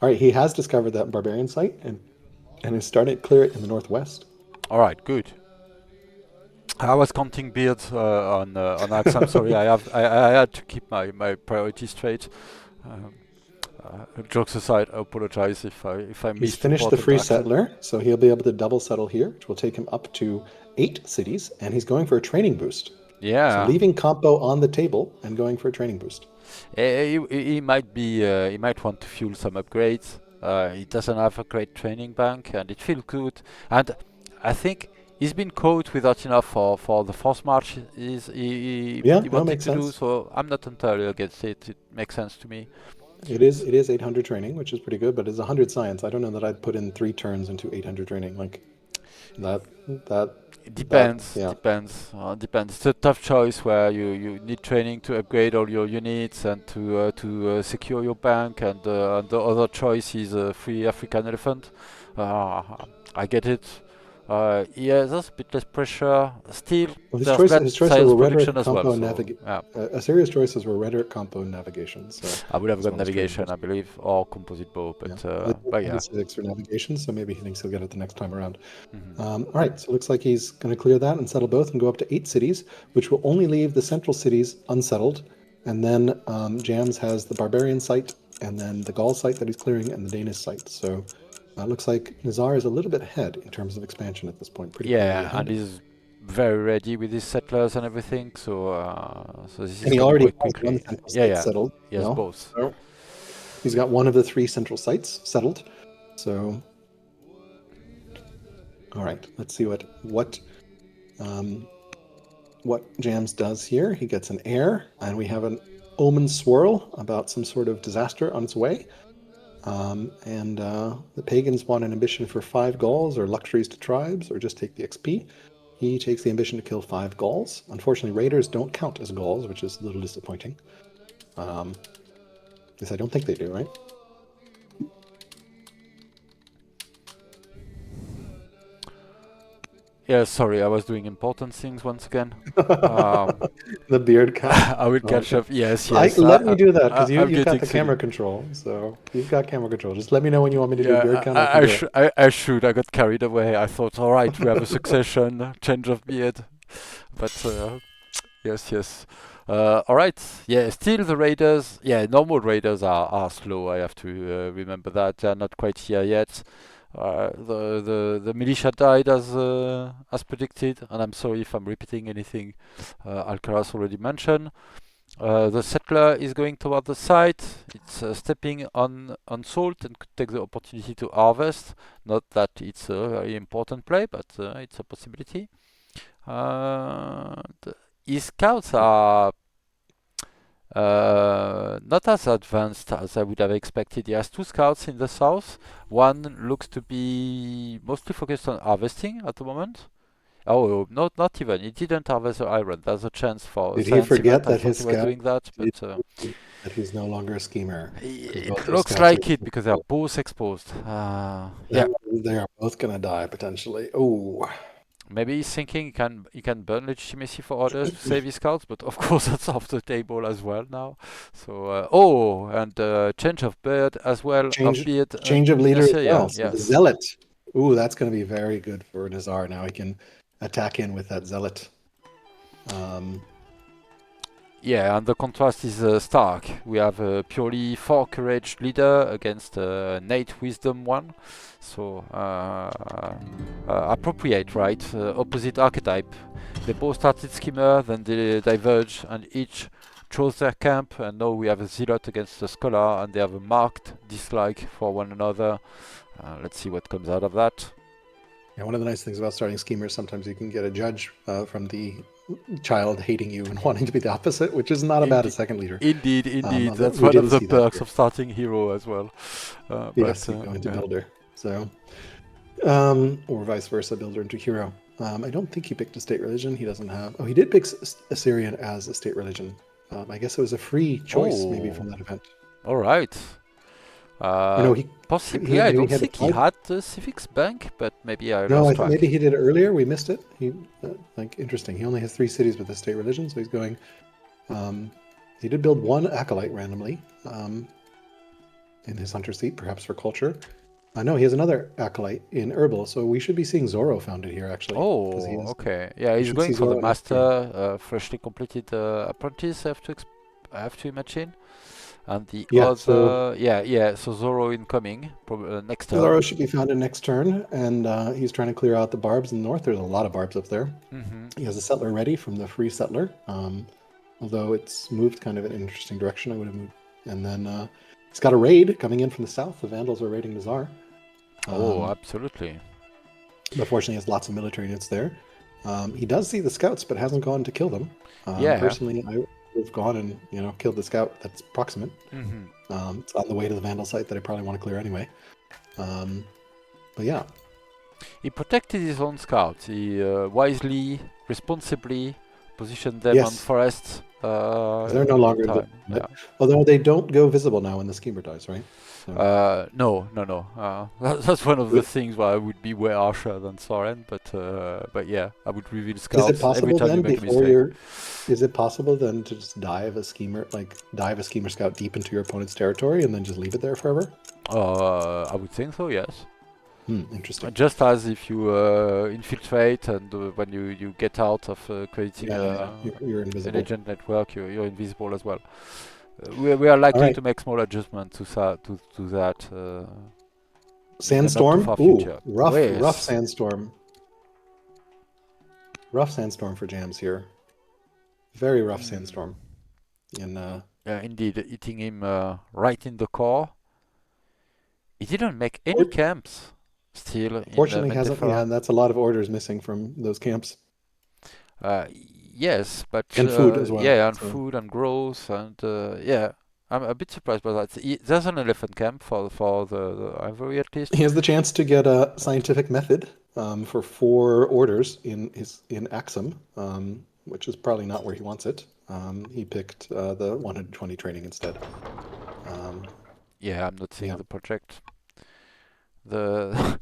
All right, he has discovered that barbarian site and is starting to clear it in the northwest. All right. Good. I was counting beards on axe. I'm sorry. I had to keep my priorities straight. Um, Jokes aside, I apologize if I He's missed finished the important free action. settler, so he'll be able to double settle here, which will take him up to 8 cities, and he's going for a training boost. So Yeah. leaving compo on the table and going for a training boost. He might be. He might want to fuel some upgrades. He doesn't have a great training bank, and it feels good. And I think he's been caught without enough for the force march Yeah, he no, wanted makes to do. sense. So I'm not entirely against it. It makes sense to me. It is 800 training, which is pretty good, but it's 100 science. I don't know that I'd put in 3 turns into 800 training. Like that, that, It that, depends, yeah. depends, depends. It's a tough choice where you need training to upgrade all your units and to secure your bank, and the other choice is a free African elephant. Uh, I get it. Yeah, there's a bit less pressure. Still, Well, there's less his choices science were production rhetoric, as well. compo, So navigate. yeah, Assyria's choices were rhetoric, compo, navigation. So I would have this got one was training navigation, boost. I believe, or composite bow. Yeah, they both But yeah. handed civics for navigation, so maybe he thinks he'll get it the next time around. Mhm. All right, so it looks like he's going to clear that and settle both and go up to 8 cities, which will only leave the central cities unsettled. And then Jams has the barbarian site, and then the Gaul site that he's clearing, and the Danish site. So it looks like Nizar is a little bit ahead in terms of expansion at this point, pretty clearly Yeah, and ahead. he's very ready with his settlers and everything. So this And is he going already quite has one quickly. central Yeah, site yeah. settled. Yes, both. So he's got one of the 3 central sites settled. So all right, let's see um, what Jams does here. He gets an heir, and we have an omen swirl about some sort of disaster on its way. And the pagans want an ambition for 5 Gauls or luxuries to tribes or just take the XP. He takes the ambition to kill 5 Gauls. Unfortunately, raiders don't count as Gauls, which is a little disappointing. At least I don't think they do, right? Yeah, sorry, I was doing important things once again. Um, The beard cap. I will Oh, catch okay. up. Yes, yes. Let me do that because I'm you've got getting the silly. camera control. So you've got camera control. Just let me know when you want me to do beard Yeah, count. I can do it. I should. I got carried away. I thought, all right, we have a succession, change of beard. But yes, yes. All right. Yeah, still the Raiders. Yeah, normal Raiders are slow. I have to remember that. They're not quite here yet. The militia died as predicted, and I'm sorry if I'm repeating anything Alcaraz already mentioned. The settler is going toward the site. It's stepping on salt and could take the opportunity to harvest. Not that it's a very important play, but it's a possibility. His scouts are not as advanced as I would have expected. He has two scouts in the south. One looks to be mostly focused on harvesting at the moment. Oh, not even. He didn't harvest the iron. There's a chance for a Did he science event. forget I that thought his he was scout doing that, did but that he's no longer a schemer because both it those looks scouts are like it because they're both exposed. Yeah, they are both gonna die potentially. Oh, maybe he's thinking he can burn legitimacy for others to save his scouts, but of course that's off the table as well now. So and change of beard as well of change beard change of in leader as Assyria. well. So the Yes. zealot. Ooh, that's gonna be very good for Nizar. Now he can attack in with that zealot. Um, Yeah, and the contrast is stark. We have a purely 4 courage leader against a Nate wisdom one. So appropriate, right? Opposite archetype. They both started schemer, then they diverge, and each chose their camp. And now we have a zealot against a scholar, and they have a marked dislike for one another. Let's see what comes out of that. yeah, one of the nice things about starting schemers, sometimes you can get a judge from the child hating you and wanting to be the opposite, which is not a bad as Indeed, second leader. indeed. Although That's we one of didn't the see that perks here. of starting hero as well. Yes, But you go into yeah. builder. So, or vice versa, builder into hero. I don't think he picked a state religion. He doesn't have. Oh, he did pick Assyrian as a state religion. I guess it was a free choice, maybe Oh, from that event. all right. Or Uh, no, Possibly. I maybe don't he had think he applied. had the Civics Bank, but maybe I No, lost I think maybe track. he did it earlier. We missed it. He like interesting. He only has three cities with a state religion, so he's going. Um, he did build one acolyte randomly in his hunter seat, perhaps for culture. No, he has another acolyte in herbal, so we should be seeing Zoro founded here actually, because he Oh, is. okay. Yeah, We he's should see going for the Zoro next master, turn. freshly completed apprentice. I have to imagine. And the Yeah, so other, yeah. So Zoro incoming, next turn. Zoro should be founded next turn, and he's trying to clear out the barbs in the north. There's a lot of barbs up there. Hmm. He has a settler ready from the free settler, although it's moved kind of in an interesting direction. I would have moved, and then he's got a raid coming in from the south. The Vandals are raiding Nizar. Oh, Um, absolutely. but fortunately, he has lots of military units there. He does see the scouts, but hasn't gone to kill them. Yeah. Personally, I would have gone and killed the scout that's proximate. Hmm. It's on the way to the Vandal site that I probably want to clear anyway. Um, but yeah, He protected his own scouts. He wisely, responsibly positioned them on yes, forests because they're no in longer time. invisible. Yeah. Although they don't go visible now when the schemer dies, right? So No, no, no. That's one of the things where I would be way harsher than Soren, but yeah, I would reveal is it scouts every possible time you then make a before mistake. you're? Is it possible then to just dive a schemer, like dive a schemer scout deep into your opponent's territory and then just leave it there forever? I would think so, yes. Interesting. Just as if you infiltrate and when you get out of creating Yeah. You're an invisible. agent network, you're invisible as well. We are All likely right. to make small adjustments to that in the not too Sandstorm. far Ooh, future. rough Yes. sandstorm. Rough sandstorm for jams here. Very rough Mm. sandstorm. And Yeah, indeed, hitting him right in the core. He didn't make any for- camps still in fortunately hasn't. Yeah, Mentefera. and that's a lot of orders missing from those camps Uh, yes, but and food as well. yeah, and So food and growth and yeah, I'm a bit surprised by that. There's an elephant camp for the ivory at least. he has the chance to get a scientific method for four orders in Axum, which is probably not where he wants it. He picked the 120 training instead. Um, Yeah, I'm not seeing yeah, the project. The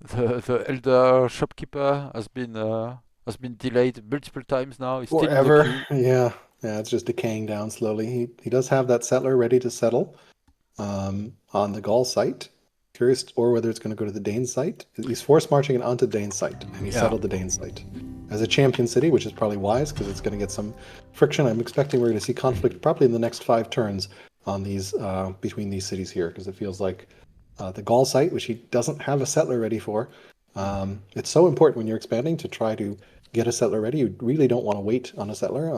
The elder shopkeeper has been delayed multiple times now. He's still in the Forever. queue. Yeah. Yeah, it's just decaying down slowly. He does have that settler ready to settle on the Gaul site. Curious, or whether it's going to go to the Dane site. He's force marching it onto the Dane site, and he Yeah. settled the Dane site as a champion city, which is probably wise because it's going to get some friction. I'm expecting we're going to see conflict probably in the next 5 turns on these between these cities here, because it feels like the Gaul site, which he doesn't have a settler ready for. Hmm. It's so important when you're expanding to try to get a settler ready. You really don't want to wait on a settler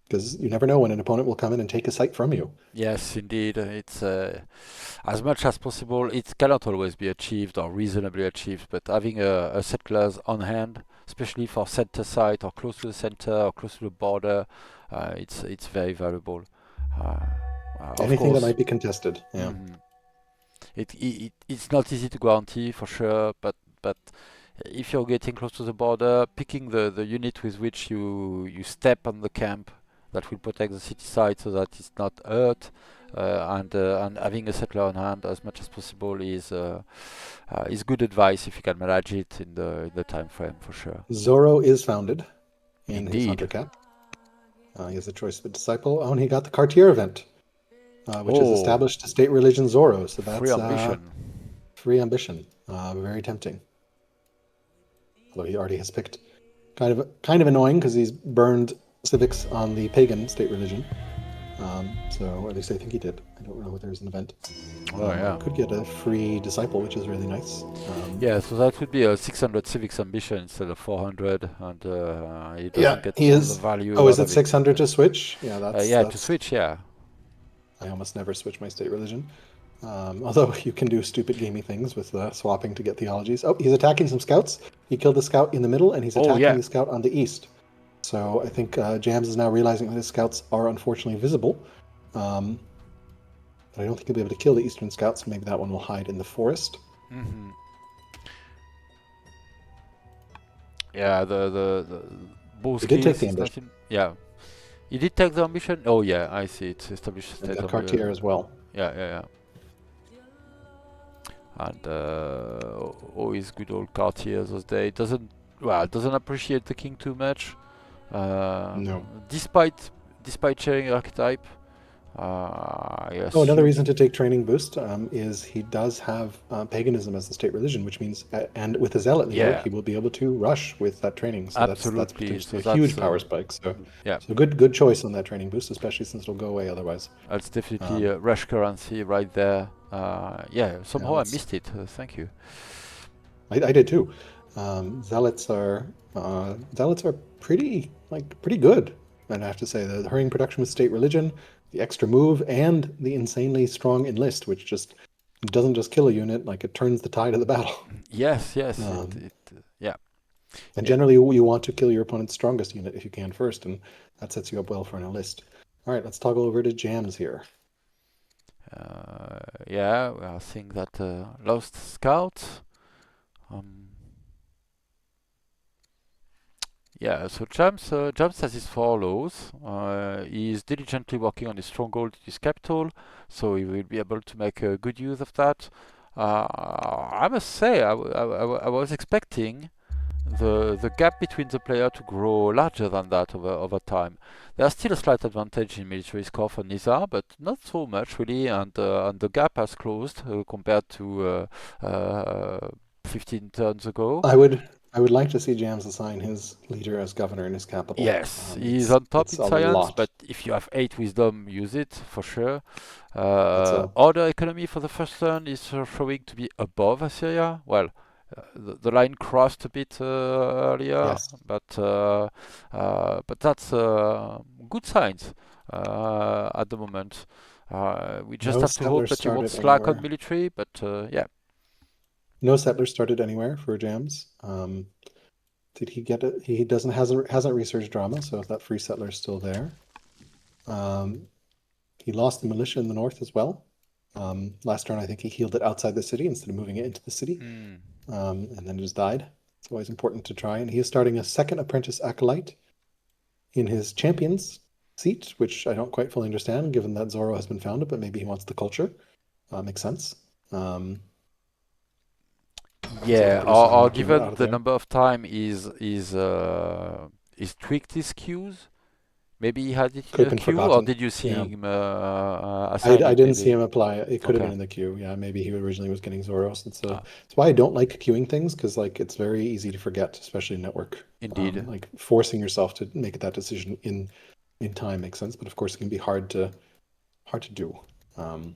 because you never know when an opponent will come in and take a site from you. Yes, indeed. It's as much as possible. It cannot always be achieved or reasonably achieved, but having a settlers on hand, especially for center site or close to the center or close to the border, it's very valuable. Uh, of Anything that course, might be contested. Yeah. mhm. It's not easy to guarantee for sure, but if you're getting close to the border, picking the unit with which you step on the camp that will protect the city side so that it's not hurt, and having a settler on hand as much as possible is good advice if you can manage it in the time frame for sure. Zorro is founded in his hunter Indeed. cap. He has a choice of a disciple. Oh, and he got the Cartier event, which has Oh, established a state religion Zorro. So free that's ambition. free ambition. Very tempting. Although he already has picked kind of annoying because he's burned civics on the pagan state religion. So or at least I think he did. I don't know whether there's an event. Oh But he yeah. could get a free disciple, which is really nice. Yeah, so that would be a 600 civics ambition instead of 400, and he Yeah, doesn't get he all the is. value Oh, is out it of it. 600 to switch? Yeah, Yeah, to that's. switch, yeah. I almost never switch my state religion. Although you can do stupid gamey things with swapping to get theologies. Oh, he's attacking some scouts. He killed the scout in the middle, and he's Oh attacking yeah. the scout on the east. So I think Jams is now realizing that his scouts are unfortunately visible. Um, but I don't think he'll be able to kill the eastern scouts. Maybe that one will hide in the forest. Hmm. Yeah, the He both did take kills the is ambition nothing. Yeah, he did take the ambition. Oh yeah, I see it. Established and state got on Cartier the. as well. Yeah, yeah, yeah. And always good old Cartier those days. Doesn't appreciate the king too much. Uh, No. despite despite sharing archetype, I Oh, another assume. reason to take training boost is he does have paganism as the state religion, which means, and with a zealot leader, Yeah, he will be able to rush with that training. So that's absolutely. potentially So a huge that's power spike. So, yeah, so good choice on that training boost, especially since it'll go away otherwise. that's definitely Um, a rush currency right there. Yeah, yeah, somehow I let's. missed it. Thank you. I did too. Zealots are pretty good. And I have to say the hurrying production with state religion, the extra move, and the insanely strong enlist, which just doesn't just kill a unit, like it turns the tide of the battle. Yes, yes, Um, yeah, and it, generally, you want to kill your opponent's strongest unit if you can first, and that sets you up well for an enlist. All right, let's toggle over to jams here. yeah. I think that Lost Scout. Um, yeah, so James has his follows. He is diligently working on his stronghold, his capital, so he will be able to make good use of that. I must say, I was expecting the gap between the player to grow larger than that over time. There's still a slight advantage in military score for Nizar, but not so much really, and the gap has closed compared to 15 turns ago. I would like to see Jams assign his leader as governor in his capital. Yes, he's It's on top it's in a science, lot. but if you have 8 wisdom, use it for sure. That's a Order economy for the first turn is showing to be above Assyria. Well, the line crossed a bit earlier, yes. but that's good signs at the moment. We just No have to hope settlers that you won't started slack on anywhere. military, but yeah. No settlers started anywhere for Jams. Did he get it? He doesn't hasn't researched drama, so that free settler's still there. Um, he lost the militia in the north as well. Last turn, I think he healed it outside the city instead of moving it into the city, Mm. and then it just died. It's always important to try. And he is starting a second apprentice acolyte in his champion's seat, which I don't quite fully understand, given that Zoro has been founded, but maybe he wants the culture. Makes sense. Um, Looks like a Yeah, pretty solid or enough unit out given of the there. number of time is tweaked his queues. Maybe he had it Could in have a been queue, or forgotten. did you see Yeah. him assign I it? didn't see Maybe. him apply. It could have been Okay. in the queue. Yeah, maybe he originally was getting Zoros. Uh, It's why I don't like queuing things because like it's very easy to forget, especially in network. Indeed. Like forcing yourself to make that decision in time makes sense, but of course it can be hard to do. Um,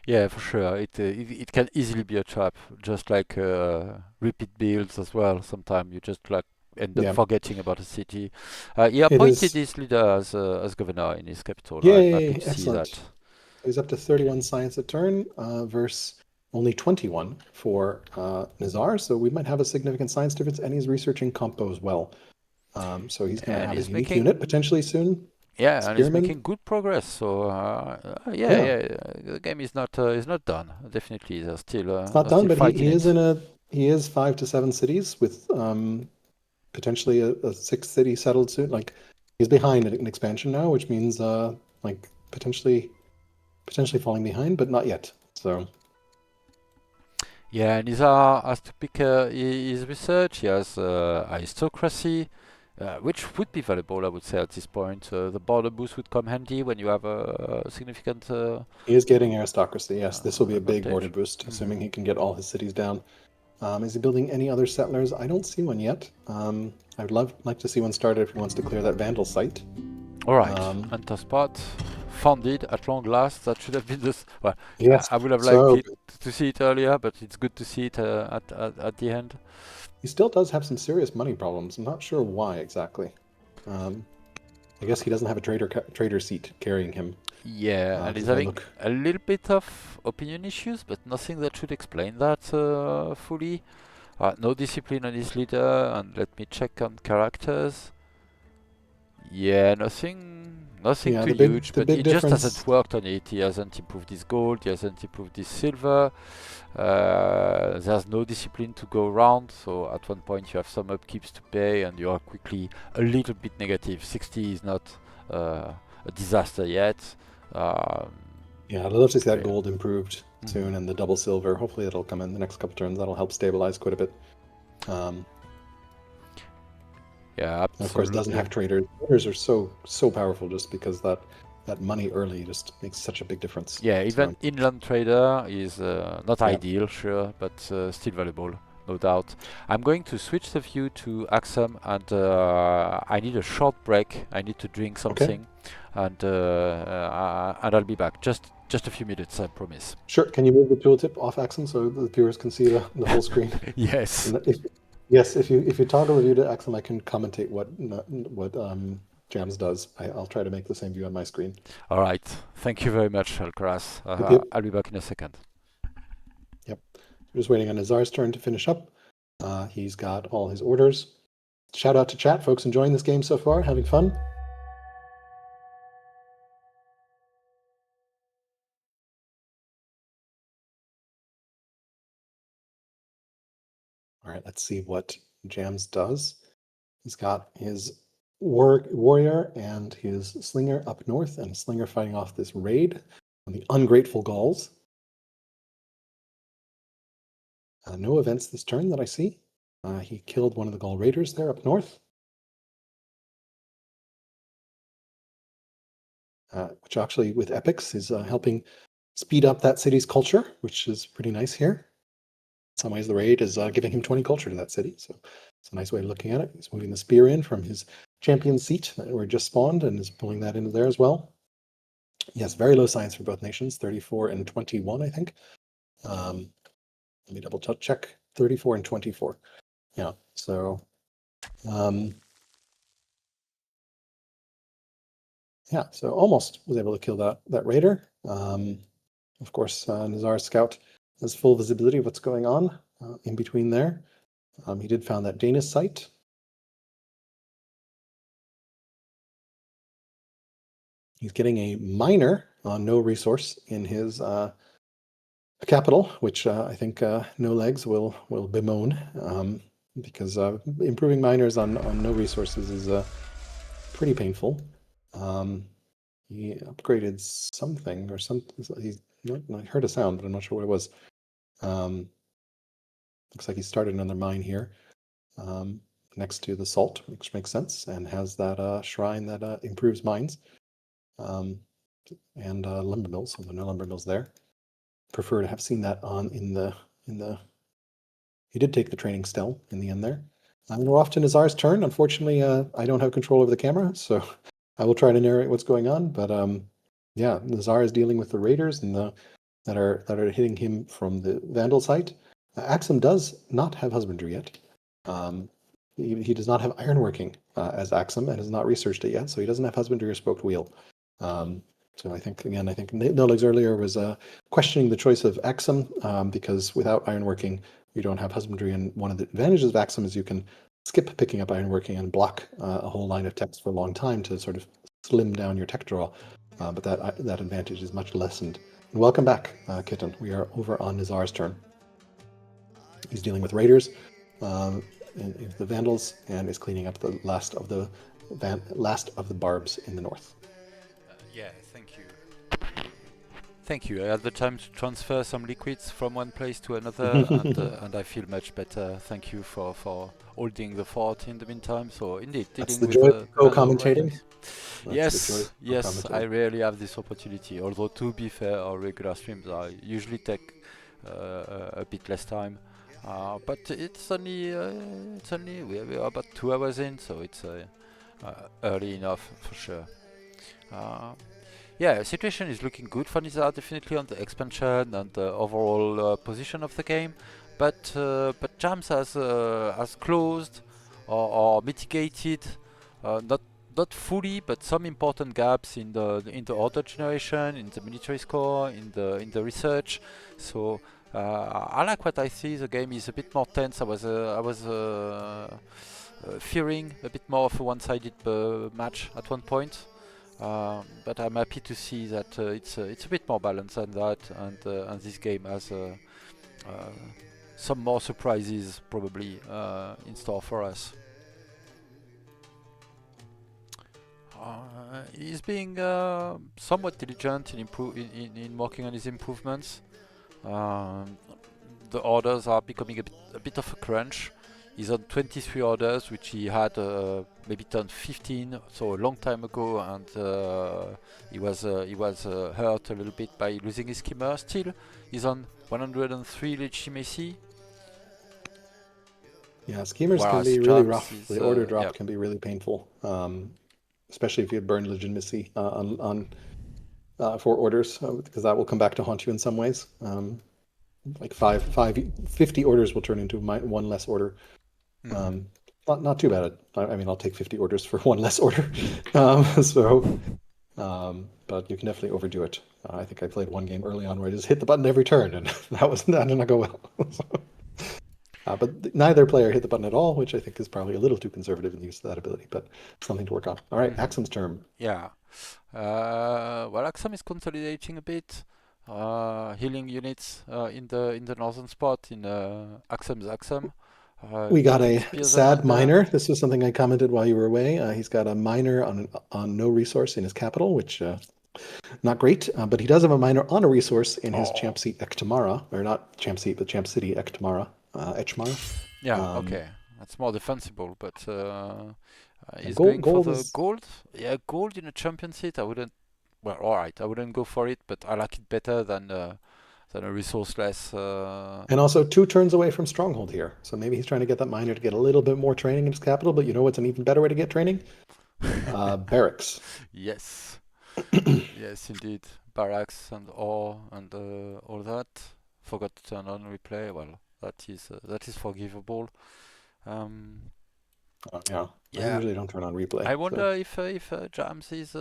Yeah, for sure. It can easily be a trap, just like repeat builds as well. Sometimes you just like end up yeah, forgetting about a city. He it appointed is. his leader as governor in his capital. I'm happy Yay! to see that. Excellent. He's up to 31 science a turn versus only 21 for Nizar, so we might have a significant science difference, and he's researching compo as well. So he's going to And have his he's unique unit making potentially soon. Yeah, and he's Spearman. making good progress. So yeah, Yeah, yeah, the game is not done. Definitely, it's not they're done, still but fighting it. he is 5 to 7 cities with potentially a sixth city settled soon. Like he's behind an expansion now, which means like potentially falling behind, but not yet. So Yeah, and Nizar has to pick his research. He has aristocracy, which would be valuable, I would say, at this point. The border boost would come handy when you have a significant he is getting aristocracy. Yes, this will be a big border advantage. boost, Hmm. assuming he can get all his cities down. Is he building any other settlers? I don't see one yet. I would like to see one started if he wants to clear that Vandal site. All right, Um, Hunter Spot funded at long last. That should have been this. Well, yes, I would have liked so it good. to see it earlier, but it's good to see it at the end. He still does have some serious money problems. I'm not sure why exactly. Um, I guess he doesn't have a trader seat carrying him. Yeah, and he's Because if I having look, a little bit of opinion issues, but nothing that should explain that fully. No discipline on his leader, and let me check on characters. Yeah, nothing yeah, too huge, the but he big just hasn't difference. worked on it. He hasn't improved his gold, he hasn't improved his silver. There's no discipline to go around, so at one point you have some upkeeps to pay, and you are quickly a little bit negative. 60 is not a disaster yet. Um, Yeah, I'd love to see so that yeah. gold improved Hmm. soon and the double silver. Hopefully, it'll come in the next couple turns. That'll help stabilize quite a bit. Um, Yeah, and of course, doesn't absolutely. have traders. Traders are so powerful just because that money early just makes such a big difference. Yeah, So even inland trader is not yeah, ideal, sure, but still valuable, no doubt. I'm going to switch the view to Axum, and I need a short break. I need to drink okay, something, and I'll be back. Just a few minutes, I promise. sure. Can you move the tooltip off Axum so the viewers can see the whole screen? Yes. And if yes, if you toggle the view to Axum, I can commentate what Jams does. I'll try to make the same view on my screen. All right. Thank you very much, Alcaraz. Yep, yep, I'll be back in a second. yep. We're just waiting on Nazar's turn to finish up. He's got all his orders. Shout out to chat, folks, enjoying this game so far, having fun. All right, let's see what Jams does. He's got his warrior and his slinger up north, and slinger fighting off this raid on the ungrateful Gauls. No events this turn that I see. He killed one of the Gaul raiders there up north, which actually with epics is helping speed up that city's culture, which is pretty nice here. In some ways, the raid is giving him 20 culture to that city, so it's a nice way of looking at it. He's moving the spear in from his champion seat that were just spawned and is pulling that into there as well. Yes, very low science for both nations, 34 and 21, I think. Um, let me double check. 34 and 24. Yeah, so um, yeah, so almost was able to kill that raider. Of course, Nizar Scout has full visibility of what's going on in between there. He did found that Danish site. He's getting a minor on no resource in his capital, which I think no legs will bemoan because improving miners on no resources is pretty painful. Um, he upgraded something or something. He I heard a sound, but I'm not sure what it was. Um, Looks like he started another mine here, um, next to the salt, which makes sense, and has that shrine that improves mines, um, and lumber mills. So there are no lumber mills there. Prefer to have seen that on in the. He did take the training still in the end there. We're off to Nizar's turn. Unfortunately, I don't have control over the camera, so I will try to narrate what's going on. But yeah, Nizar is dealing with the raiders and the that are hitting him from the Vandal site. Axum does not have husbandry yet. Um, he does not have ironworking as Axum and has not researched it yet, so he doesn't have husbandry or spoked wheel. Um, so I think again, I think No Legs earlier was questioning the choice of Axum because without ironworking, you don't have husbandry. And one of the advantages of Axum is you can skip picking up ironworking and block a whole line of text for a long time to sort of slim down your tech draw. But that advantage is much lessened. And welcome back, Kitten. We are over on Nizar's turn. He's dealing with raiders, and the Vandals, and is cleaning up the last of the barbs in the north. Yeah, thank you. Thank you. I had the time to transfer some liquids from one place to another, and I feel much better. Thank you for holding the fort in the meantime. So indeed, That's dealing the with joy of Vandal co-commentating. Riders. That's the joy Yes, of yes, I co-commentating. rarely have this opportunity. Although to be fair, our regular streams I usually take a bit less time. But it's only we are about 2 hours in, so it's early enough for sure. Uh, yeah, situation is looking good for Nizar, definitely on the expansion and the overall position of the game. But Jams has closed or mitigated, not fully, but some important gaps in the order generation, in the military score, in the research. So I like what I see. The game is a bit more tense. I was fearing a bit more of a one-sided match at one point. But I'm happy to see that it's a bit more balanced than that, and this game has uh, some more surprises probably in store for us. He's being somewhat diligent in working on his improvements. Um, the orders are becoming a bit of a crunch. He's on 23 orders, which he had maybe done 15, so a long time ago, and he was hurt a little bit by losing his skimmer. Still, he's on 103 legitimacy, Yeah, schemers can whereas be really Jams rough. is The order yeah. drop can be really painful, especially if you burn legitimacy on for orders, because that will come back to haunt you in some ways. Like 50 orders will turn into one less order. Mhm. Um, not too bad. I mean, I'll take 50 orders for one less order. So, but you can definitely overdo it. I think I played one game early on where I just hit the button every turn, and that did not go well. But neither player hit the button at all, which I think is probably a little too conservative in the use of that ability, but something to work on. All right, Mhm. Axum's turn. Yeah. Well, Axam is consolidating a bit, healing units in the northern spot in Axam's Axam, We got keeping a spears and sad miner. miner. This was something I commented while you were away. He's got a miner on no resource in his capital, which not great. But he does have a miner on a resource in his Oh, champ seat Ektamara, or not champ seat, but champ city Ektamara, Echmara. yeah, Um, okay, that's more defensible, but yeah, he's gold going for gold the is gold. Yeah, gold in a champion seat. I wouldn't. Well, all right, I wouldn't go for it, but I like it better than a resourceless. and also 2 turns away from stronghold here. So maybe he's trying to get that miner to get a little bit more training in his capital. But you know what's an even better way to get training? Barracks. Yes, yes, indeed. Barracks and ore and all that. Forgot to turn on replay. Well, that is forgivable. Um, Yeah, I yeah, usually don't turn on replay. I So wonder if Jams is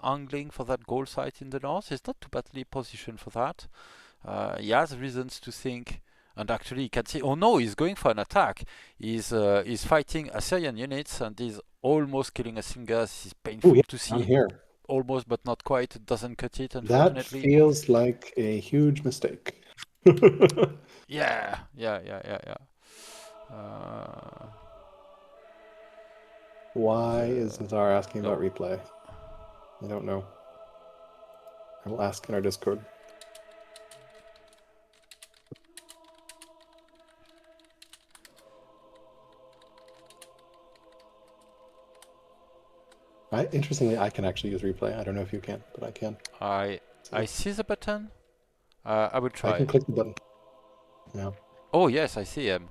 angling for that goal site in the north. He's not too badly positioned for that. He has reasons to think, and actually he can see. Oh no, he's going for an attack. He's fighting Assyrian units and he's almost killing a Singas. This is oh yeah, painful to I'm see. here. Almost, but not quite. It doesn't cut it, That unfortunately. feels like a huge mistake. Yeah, yeah, yeah, yeah, yeah. Why is The Nizar asking no. about replay? I don't know. I will ask in our Discord. Interestingly, I can actually use replay. I don't know if you can, but I can. I I So see the button. I will I can try. click the button. Yeah. Oh yes, I see him.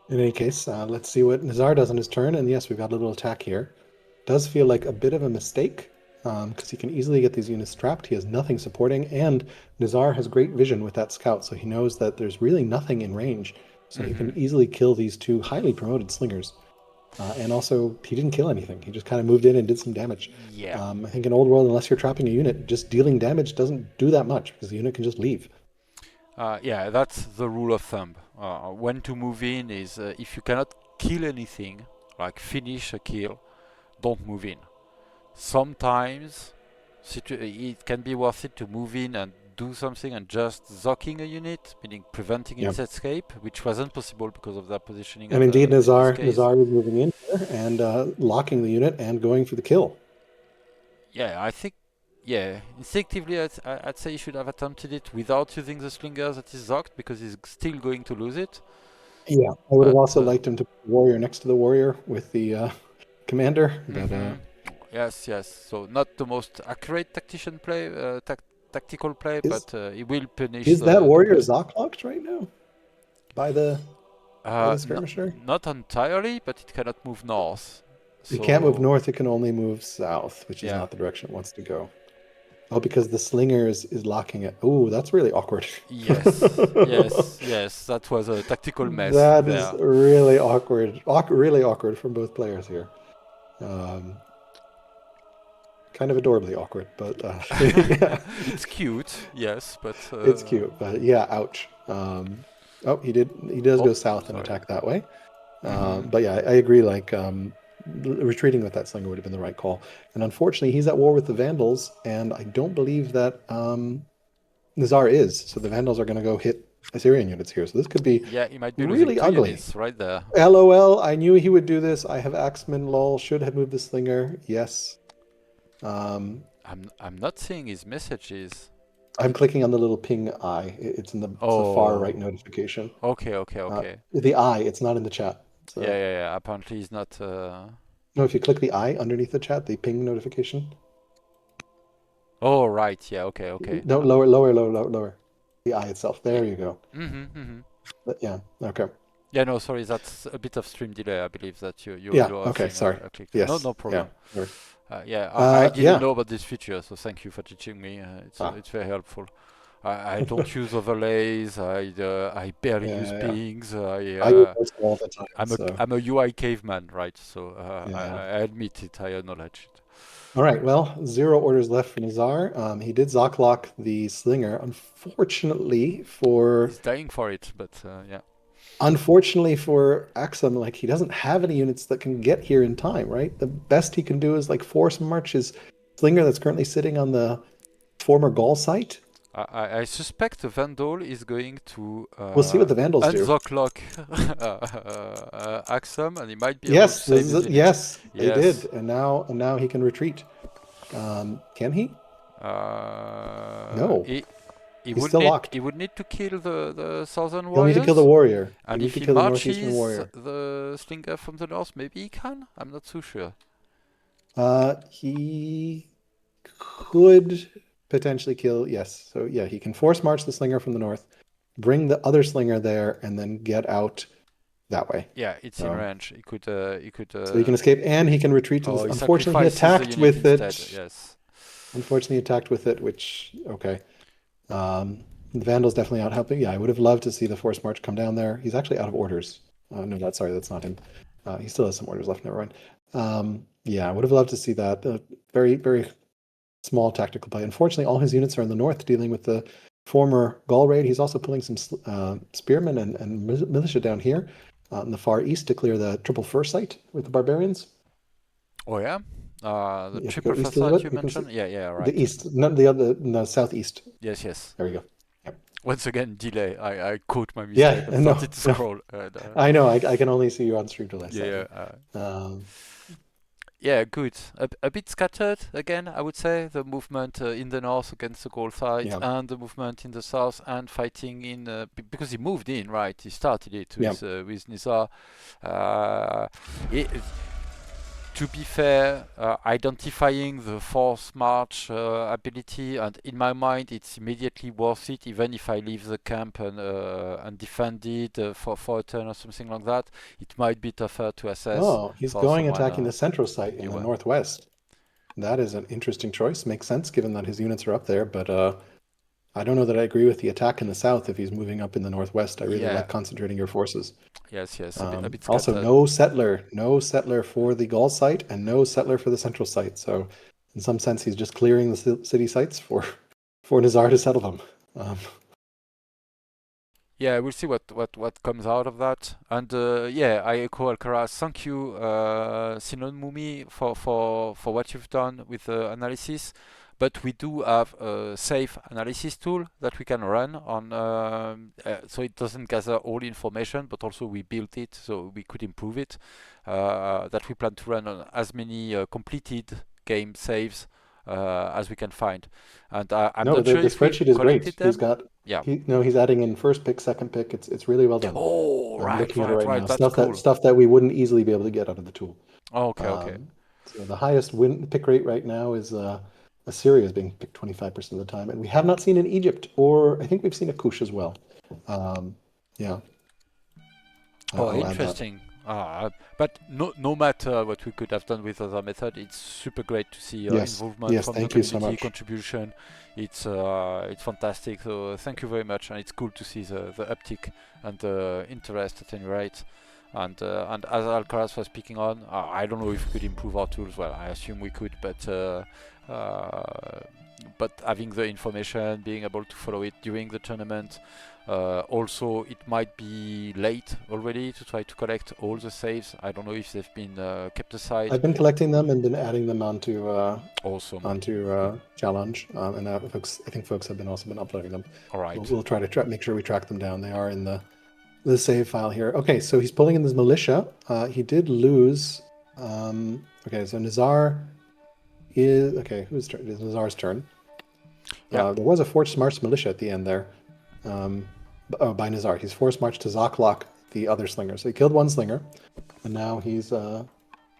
In any case, let's see what Nizar does on his turn. And yes, we've got a little attack here. Does feel like a bit of a mistake because he can easily get these units trapped. He has nothing supporting, and Nizar has great vision with that scout, so he knows that there's really nothing in range. So he Mm-hmm. can easily kill these two highly promoted slingers. And also, he didn't kill anything. He just kind of moved in and did some damage. Yeah. I think in Old World, unless you're trapping a unit, just dealing damage doesn't do that much because the unit can just leave. Yeah, that's the rule of thumb. When to move in is if you cannot kill anything, like finish a kill, don't move in. Sometimes it can be worth it to move in and do something and just zocking a unit, meaning preventing Yeah. its escape, which wasn't possible because of their positioning And indeed, in this Nizar case. Nizar is moving in here and locking the unit and going for the kill. Yeah, I think, yeah, instinctively I'd say he should have attempted it without using the slinger that is zocked because he's still going to lose it. Yeah, I would have But also liked him to put the warrior next to the warrior with the commander, but mm-hmm. Yes, yes. So not the most accurate tactician play, tactical play, is but he will punish is that the warrior player. Zoc right now by the skirmisher? Not entirely, but it cannot move north. It can't move So north; it can only move south, which is yeah, not the direction it wants to go. Oh, because the slinger is locking it. Oh, that's really awkward. yes, yes, yes. That was a tactical mess That is there. really awkward. Really awkward from both players here. Um, kind of adorably awkward, but yeah, It's cute, yes, but it's cute. But yeah, ouch. Oh, he does oh, go south and sorry. attack that way. Mm-hmm. But yeah, I agree. Like retreating with that slinger would have been the right call. And unfortunately, he's at war with the Vandals, and I don't believe that Nizar is. So the Vandals are going to go hit Assyrian units here. So this could be Yeah, he might be losing really two ugly. units right there. LOL, I knew he would do this. I have Axeman, lol. Should have moved the slinger. Yes. Um, I'm not seeing his messages. I'm clicking on the little ping eye. It's the far right Oh, notification. okay, okay, okay. The eye, it's not in the chat. Yeah, So yeah, yeah. Apparently he's not. no, if you click the eye underneath the chat, the ping notification. Oh, right. Yeah. Okay, okay. No, lower, lower, lower, lower, lower. The eye itself. Yeah. There you go. Mm-hmm, mm-hmm. Yeah. Okay. Yeah, no, sorry, that's a bit of stream delay. I believe that Yeah. you are Okay. seeing Sorry. a click. No, Yes. no Yeah. problem. Sorry. Yeah, I didn't Yeah. know about this feature, so thank you for teaching me. Ah. It's very helpful. I don't use overlays. I barely use Yeah. Yeah. pings. I use those all the time. So I'm a UI caveman, right? So yeah. I admit it. I acknowledge it. All right. Well, zero orders left for Nizar. He did Zocklock the slinger. He's dying for it, but yeah. Unfortunately for Axum, like he doesn't have any units that can get here in time, right? The best he can do is like force march his slinger that's currently sitting on the former Gaul site. I suspect the Vandal is going to We'll see what the Vandals do. unzocklock Axum, and he might be able to Yes, this save is his it. unit. Yes, they did, Yes. and now he can retreat. Can he? No, He he's still locked. he would need to kill the southern He'll need to kill the warriors, warrior. He and need if to he kill the northeastern marches warrior. the slinger from the north, maybe he can. I'm not so sure. He could potentially kill. Yes, so yeah, he can force march the slinger from the north, bring the other slinger there, and then get out that way. Yeah, it's in So, range. He could. so he can escape and he can retreat to this. Oh, he Unfortunately, he sacrifices the attacked unit with instead. it. Yes. Unfortunately, he attacked with it, which okay. The Vandal's definitely out helping. Yeah, I would have loved to see the force march come down there. He's actually out of orders. No, that's not him. He still has some orders left. Never mind. Yeah, I would have loved to see that. Very, very small tactical play. Unfortunately, all his units are in the north dealing with the former Gaul raid. He's also pulling some spearmen and militia down here in the far east to clear the triple fur site with the barbarians. Oh yeah. The If you triple go east a little facade bit, you you can see mentioned. Yeah, yeah, the right. east, not the other, no, southeast. Yes, yes. There we go. Yep. Once again, delay. I caught my mistake Yeah, and no, started to no. scroll. And, I know. I can only see you on stream delay, yeah, sadly. yeah. Um, Yeah, good. A bit scattered again, I would say. The movement in the north against the goal side, Yeah, and the movement in the south, and fighting in because he moved in, right? He started it yeah. with Nizar. Uh, it, to be fair, identifying the force march ability, and in my mind, it's immediately worth it, even if I leave the camp and defend it for a turn or something like that. It might be tougher to assess Oh, he's for going someone attacking the central site in the newer. northwest. That is an interesting choice. Makes sense given that his units are up there, but I don't know that I agree with the attack in the south if he's moving up in the northwest. I really Yeah, like concentrating your forces. yes, yes, a bit Also, scattered. no settler for the Gaul site, and no settler for the central site. So, in some sense, he's just clearing the city sites for Nizar to settle them. Um, Yeah, we'll see what comes out of that. And yeah, I echo Alcaraz. Thank you, Sinon Mumi, for what you've done with the analysis. But we do have a safe analysis tool that we can run on, so it doesn't gather all information, but also we built it so we could improve it. That we plan to run on as many completed game saves as we can find. And I'm no, not the sure if we spreadsheet is great. collected them. Yeah. He's adding in first pick, second pick. It's really well done. Oh, I'm right, looking at it right right. now. That's cool. Stuff that we wouldn't easily be able to get out of the tool. Okay, okay. Um, so the highest win pick rate right now is Assyria is being picked 25% of the time, and we have not seen an Egypt, or I think we've seen a Kush as well. Um, yeah, Oh, I'll add that. interesting. But no matter what we could have done with other method, it's super great to see Yes, involvement yes, from the thank you so community, much. contribution. It's fantastic. So thank you very much, and it's cool to see the uptick and the interest at any rate. And as Alcaraz was speaking on, I don't know if we could improve our tools. Well, I assume we could, but having the information, being able to follow it during the tournament. Also, it might be late already to try to collect all the saves. I don't know if they've been kept aside. I've been collecting them and been adding them Awesome. onto challenge, and I think folks have been also been uploading them. All So right. we'll try to make sure we track them down. They are in the save file here. Okay, so he's pulling in this militia. He did lose. Okay, so Nizar is okay. Whose turn? It is Nizar's turn. Yeah. There was a forced march militia at the end there. Um, by Nizar, he's forced marched to Zaklock, the other slinger. So he killed one slinger, and now he's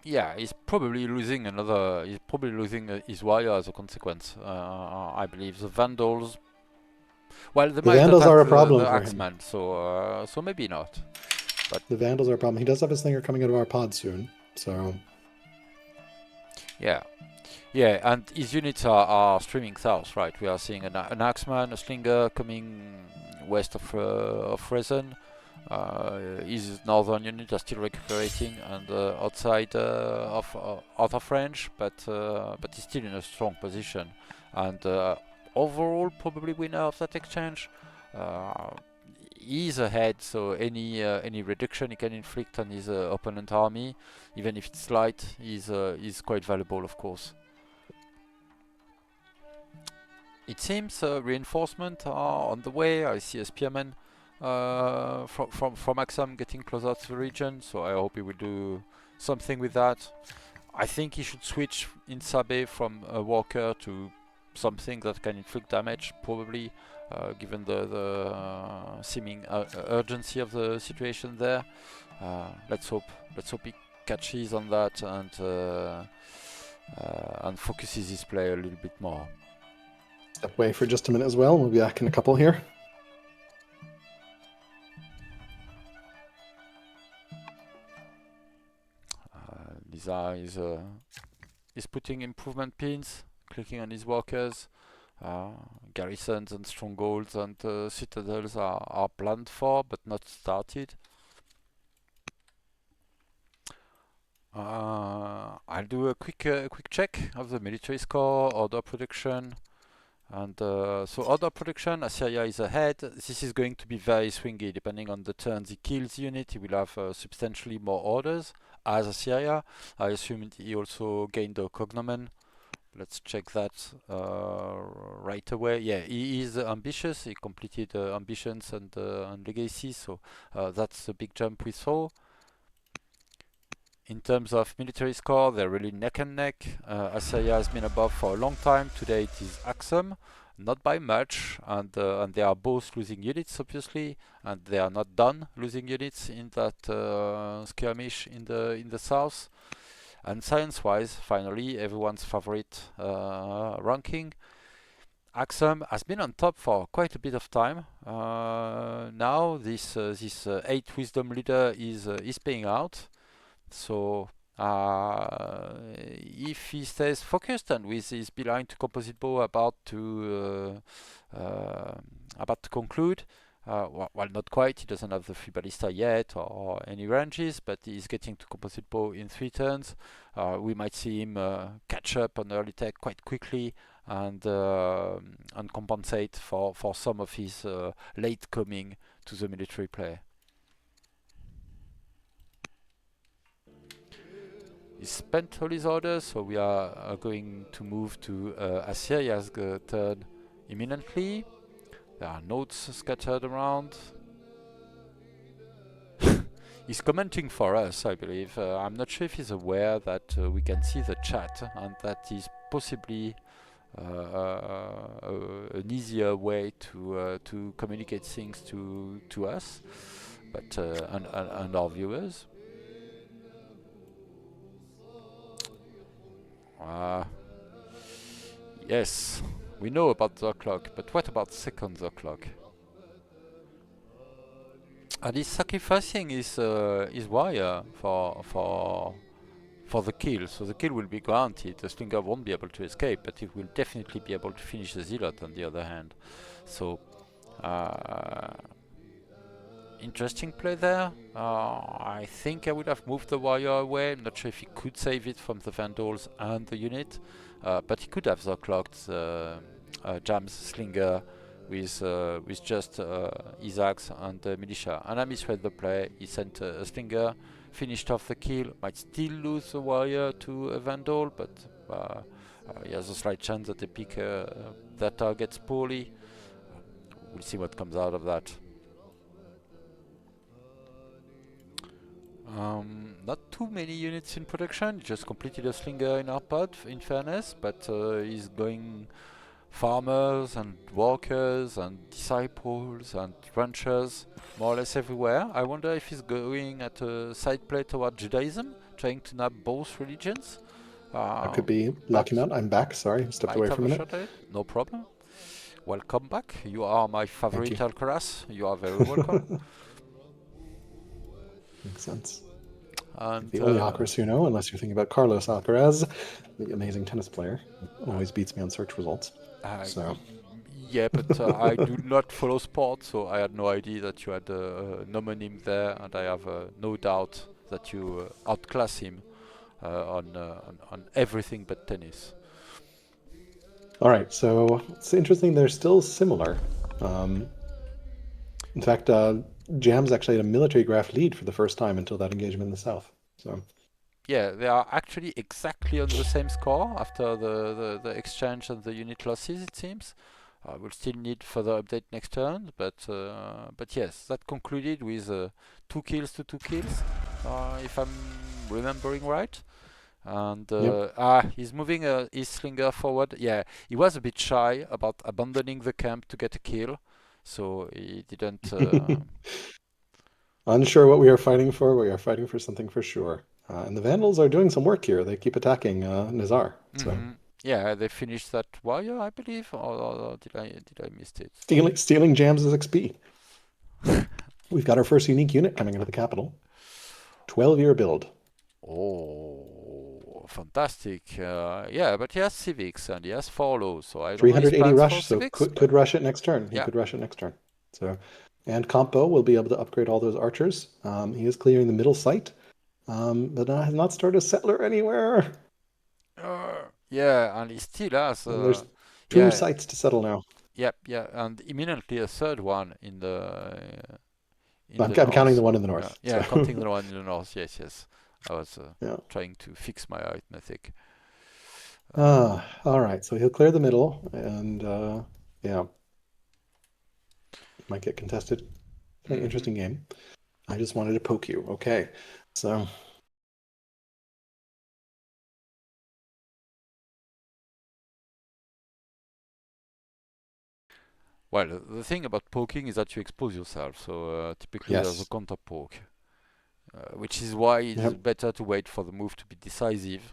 Yeah, he's probably losing another. He's probably losing his wire as a consequence. I believe the Vandals. Well, they the might Vandals attack are a the problem for him. Axeman, so maybe not. But The Vandals are a problem. He does have a slinger coming out of our pod soon, so yeah, yeah, and his units are streaming south, right? We are seeing an Axeman, a Slinger coming west of Rezen. His northern units are still recuperating and outside out of range, but he's still in a strong position. And overall, probably winner of that exchange. Uh, he's ahead, so any reduction he can inflict on his opponent army, even if it's slight, is quite valuable, of course. It seems reinforcements are on the way. I see a spearman from Axam getting closer to the region, so I hope he will do something with that. I think he should switch in Sabe from a walker to something that can inflict damage, probably, given the seeming urgency of the situation there. Let's hope. Let's hope he catches on that and focuses his play a little bit more. step away for just a minute as well. We'll be back in a couple here. Nizar is putting improvement pins, clicking on his walkers. Uh, Garrisons and strongholds and citadels are planned for but not started. I'll do a quick check of the military score, order production, and so order production. Assyria is ahead. This is going to be very swingy depending on the turns he kills unit. He will have substantially more orders as Assyria. I assume he also gained a cognomen. Let's check that right away. Yeah, he is ambitious. He completed ambitions and legacy, so that's a big jump we saw. In terms of military score, they're really neck and neck. Assyria has been above for a long time. Today it is Axum, not by much, and they are both losing units, obviously, and they are not done losing units in that skirmish in the south. And science-wise, finally, everyone's favorite ranking. Axum has been on top for quite a bit of time. Now this 8 wisdom leader is paying out. So if he stays focused and with his beeline to composite bow about to conclude, well, not quite. He doesn't have the free ballista yet or any ranges, but he's getting to composite bow in 3 turns. We might see him catch up on early tech quite quickly and compensate for some of his late coming to the military play. He spent all his orders, so we are going to move to Assyria's turn imminently. There are notes scattered around. He's commenting for us, I believe. I'm not sure if he's aware that we can see the chat and that is possibly an easier way to communicate things to us, but and our viewers. Uh, yes, we know about the clock, but what about second the clock? And he's sacrificing his wire for the kill, so the kill will be granted. The Slinger won't be able to escape, but it will definitely be able to finish the Zealot on the other hand. So, uh, interesting play there. I think I would have moved the wire away. I'm not sure if he could save it from the Vandals and the unit, but he could have clocked Jam's Slinger with just Isaacs and Militia. And I misread the play. He sent a Slinger, finished off the kill. Might still lose the wire to a Vandal, but he has a slight chance that they pick that targets poorly. We'll see what comes out of that. Not too many units in production. He just completed a Slinger in our pod, in fairness, but he's going farmers and workers and disciples and ranchers more or less everywhere. I wonder if he's going at a side play toward Judaism, trying to nab both religions. I could be Might locking out. I'm back. Sorry, stepped might away have for a a minute. shot at it. No problem. Welcome back. You are my Thank favorite you. Alcaraz. You are very welcome. Makes sense. And The only Alcaraz who know, unless you're thinking about Carlos Alcaraz, the amazing tennis player, always beats me on search results. Uh, So, yeah, but I do not follow sports, so I had no idea that you had an homonym there, and I have no doubt that you outclass him on everything but tennis. all right. So it's interesting. They're still similar. Um, in fact, Jam's actually had a military graph lead for the first time until that engagement in the south. So, Yeah, they are actually exactly on the same score after the exchange and the unit losses, it seems. We'll still need further update next turn, but yes, that concluded with 2 kills to 2 kills, if I'm remembering right. And yep. he's moving his slinger forward. Yeah, he was a bit shy about abandoning the camp to get a kill, so he didn't. Unsure what we are fighting for. We are fighting for something for sure. And the Vandals are doing some work here. They keep attacking Nizar. So Yeah, they finished that wire, I believe, or did I miss it? stealing Jam's XP. We've got our first unique unit coming into the capital. 12-year build. Oh, fantastic! Yeah, but he has civics and he has follow, so I don't know his 380 plans for rush, so civics, could but rush it next turn. He yeah. could rush it next turn. So, and Compo will be able to upgrade all those archers. He is clearing the middle site, but has not started a settler anywhere. Yeah, and he still has. And there's two Yeah, sites to settle now. yep, yeah, and imminently a third one in I'm, the I'm counting north. the one in the north. Yeah, So, counting the one in the north. Yes, yes. I was yeah. trying to fix my arithmetic. All right. So he'll clear the middle, and yeah, might get contested. Very Mhm. interesting game. I just wanted to poke you. Okay. So Well, the thing about poking is that you expose yourself, so typically there's a Yes. counter poke, which is why it is Yep. better to wait for the move to be decisive,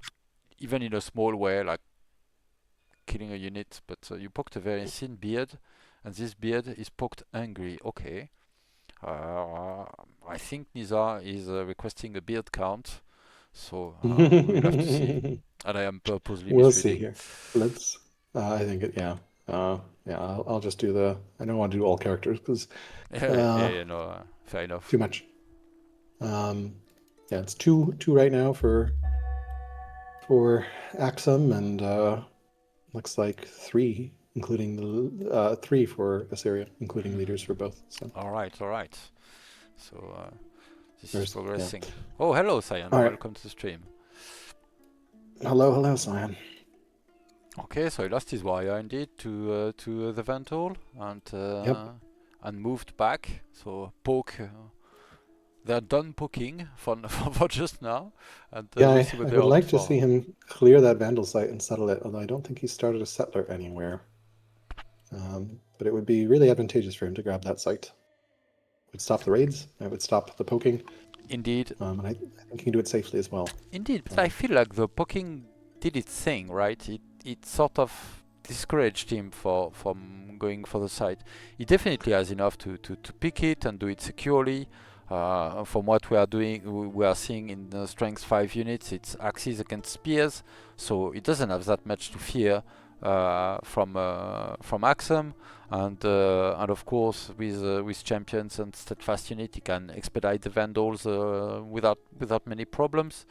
even in a small way, like killing a unit. But you poked a very thin beard, and this beard is poked angry. Okay. Uh, I think Nizar is requesting a beard count, so we will have to see. And I am purposely We'll see misreading. here. Let's. I think it. Yeah. Yeah. I'll just do the. I don't want to do all characters because Yeah, yeah, uh, yeah, no, fair enough. too much. Um, yeah, it's two right now for Axum, and looks like three, including the three for Assyria, including Mhm. leaders for both. So All right, all right. So this is there's yeah. progressing. Oh, hello, Cyan. All right. Welcome to the stream. Hello, hello, Cyan. Okay, so he lost his wire indeed to the Ventol Yep. and moved back. So poke. They're done poking for, for just now, and Yeah, we'll see what I they're would on like to see for. him clear that Vandal site and settle it, although I don't think he started a settler anywhere. But it would be really advantageous for him to grab that site. It would stop the raids, it would stop the poking, Indeed, and I think he can do it safely as well. indeed. But I Um, feel like the poking did its thing, right? It sort of discouraged him from going for the site. He definitely has enough to pick it and do it securely. From what we are doing, we are seeing in the strength 5 units, it's axes against spears, so it doesn't have that much to fear from Axum, and of course with champions and steadfast unit, he can expedite the Vandals without many problems.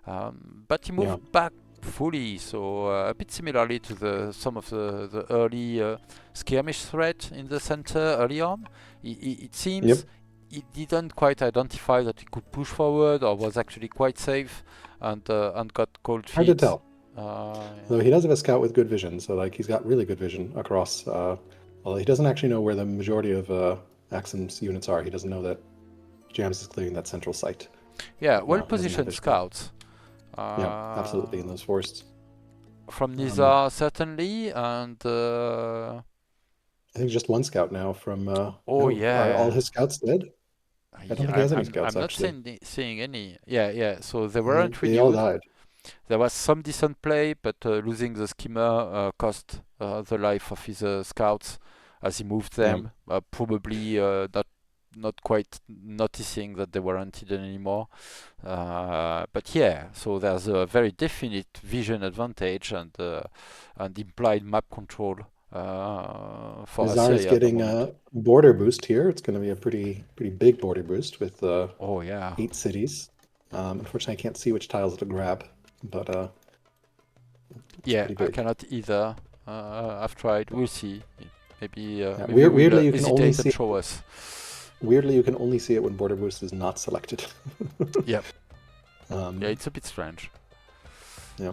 But he yeah. moved back fully, so a bit similarly to some of the early skirmish threat in the center early on. It seems Yep. he didn't quite identify that he could push forward or was actually quite safe, and got cold Hard to feet. tell. Yeah. Though he does have a scout with good vision, so like he's got really good vision across. Although he doesn't actually know where the majority of Axum's units are. He doesn't know that Jams is clearing that central site. Yeah, well He doesn't have positioned vision there. scouts. Yeah, Uh, absolutely in those forests. from Um, Nizar certainly, and I think just one scout now from. oh Oh, are all yeah, his scouts dead? I don't think he has any scouts I'm not actually. seeing any. Yeah, yeah. So they weren't They all renewed. died. There was some decent play, but losing the skimmer cost the life of his scouts as he moved Yeah. them. Probably not quite noticing that they weren't hidden anymore. But yeah, so there's a very definite vision advantage and implied map control for Nizar is Assyria at the getting moment. a border boost here. It's going to be a pretty big border boost with Oh yeah, 8 cities. Unfortunately, I can't see which tiles it'll grab, but it's yeah. pretty I big. cannot either. I've tried. We'll see. Maybe Yeah, maybe we'll weirdly, you can only hesitate and see show us. weirdly you can only see it when border boost is not selected. Yep. Yeah, um, it's a bit strange. yeah,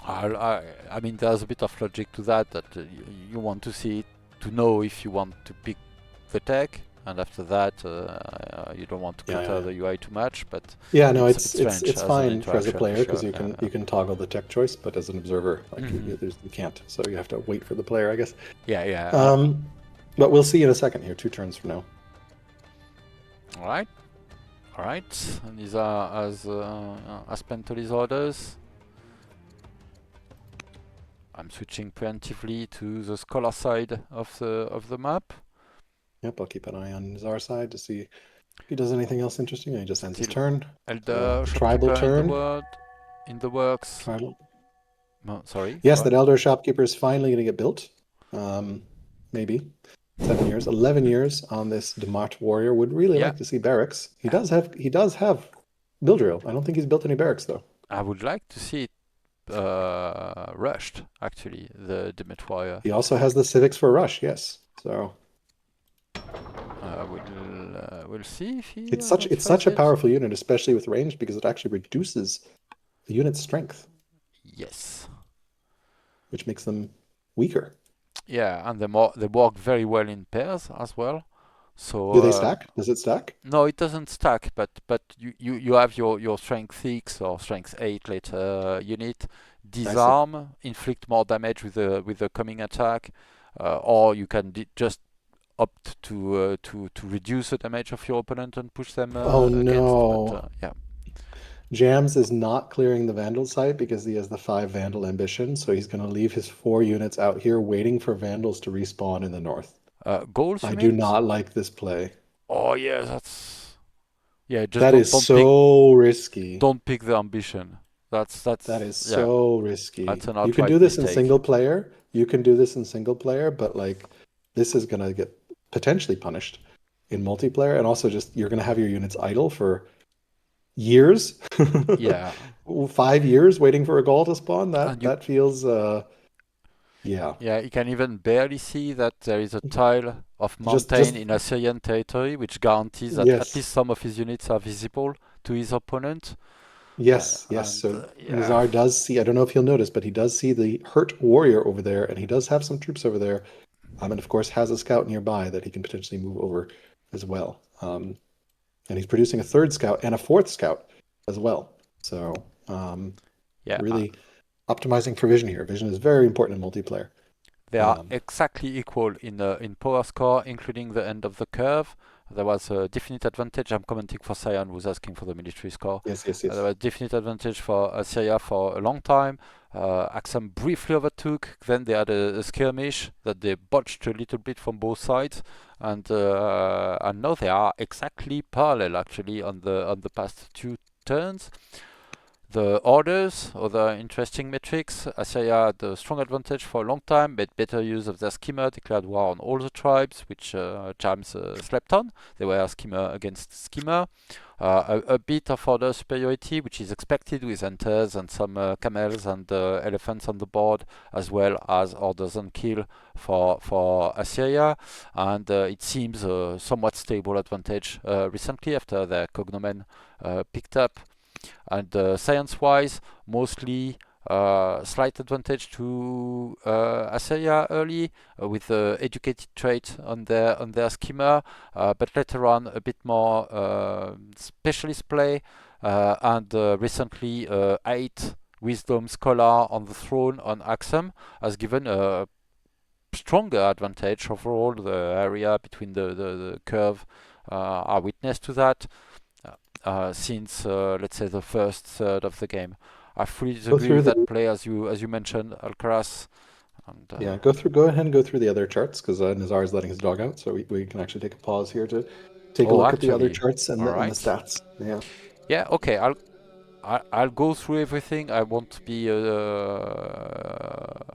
I mean, there's a bit of logic to that. That you want to see it to know if you want to pick the tech, and after that, you don't want to yeah, yeah, clutter yeah. the UI too much. But Yeah, no, it's a bit strange it's as an fine for as a interaction for player because sure. Yeah. you can toggle the tech choice, but as an observer, like Hmm. you can't. So you have to wait for the player, I guess. Yeah, yeah. Um, but we'll see in a second here, 2 turns from now. All right, all right. And these are as spent all his orders. I'm switching preemptively to the scholar side of the map. Yep, I'll keep an eye on Nizar's side to see if he does anything else interesting. And he just ends his Still turn. elder The tribal shopkeeper in the turn. world, in the works. Tribal. No, sorry, go Yes, that on. elder shopkeeper is finally going to get built. Maybe 7 years, 11 years on this Demart warrior. Would really Yeah, like to see barracks. uh, He does have build drill. I don't think he's built any barracks though. I would like to see it rushed. Actually, the Demet He also has the civics for rush. Yes, so we'll see if he it's identifies such a it. powerful unit, especially with range, because it actually reduces the unit's strength, Yes. which makes them weaker. Yeah, and they work very well in pairs as well. So Do they stack? Does it stack? no, it doesn't stack, but you have your strength 6 or strength 8 later unit I see. disarm, inflict more damage with the coming attack, or you can just opt to reduce the damage of your opponent and push them Oh against. But no. yeah, Jams is not clearing the Vandal site because he has the 5 Vandal ambition, so he's going to leave his 4 units out here waiting for Vandals to respawn in the north. goals I you do mean? not like this play. Oh yeah, that's yeah. Just That is so risky. don't pick the ambition. That is Yeah, so that's risky. an You can outright do this in mistake. single player. You can do this in single player, but like this is gonna get potentially punished in multiplayer, and also just you're gonna have your units idle for years, Yeah, 5 years waiting for a goal to spawn. That and you that feels yeah. yeah you can even barely see that there is a tile of mountain Just in Assyrian territory, which guarantees that at yes. least some of his units are visible to his opponent. Yes, yes. And So yeah, Nizar does see, I don't know if he'll notice, but he does see the hurt warrior over there, and he does have some troops over there. And of course has a scout nearby that he can potentially move over as well. And he's producing a third scout and a fourth scout as well. So yeah, really optimizing for vision here. Vision is very important in multiplayer. they are Um, exactly equal in power score, including the end of the curve. There was a definite advantage. I'm commenting for Cyan, who's asking for the military score. yes, yes, There yes. was definite advantage for Assyria for a long time. Axum briefly overtook. Then they had a skirmish that they botched a little bit from both sides, and now they are exactly parallel actually on the past 2 turns. The orders, other interesting metrics. Assyria had a strong advantage for a long time, made better use of their schema, declared war on all the tribes, which James slept on. They were schema against schema. A bit of order superiority, which is expected with hunters and some camels and elephants on the board, as well as orders on kill for Assyria. And it seems a somewhat stable advantage recently after their cognomen picked up. And science-wise, mostly slight advantage to Assyria early with the educated trait on their schema, but later on a bit more specialist play, and recently 8 Wisdom Scholar on the throne on Axum has given a stronger advantage overall. The area between the curve are witness to that since let's say the first third of the game. I fully Go disagree through with that the play as you mentioned, Alcaraz. And yeah, go ahead and go through the other charts because Nizar is letting his dog out, so we can actually take a pause here to take a oh, look at the other actually, charts all and the right, stats. Yeah. yeah, okay. I'll go through everything. I won't be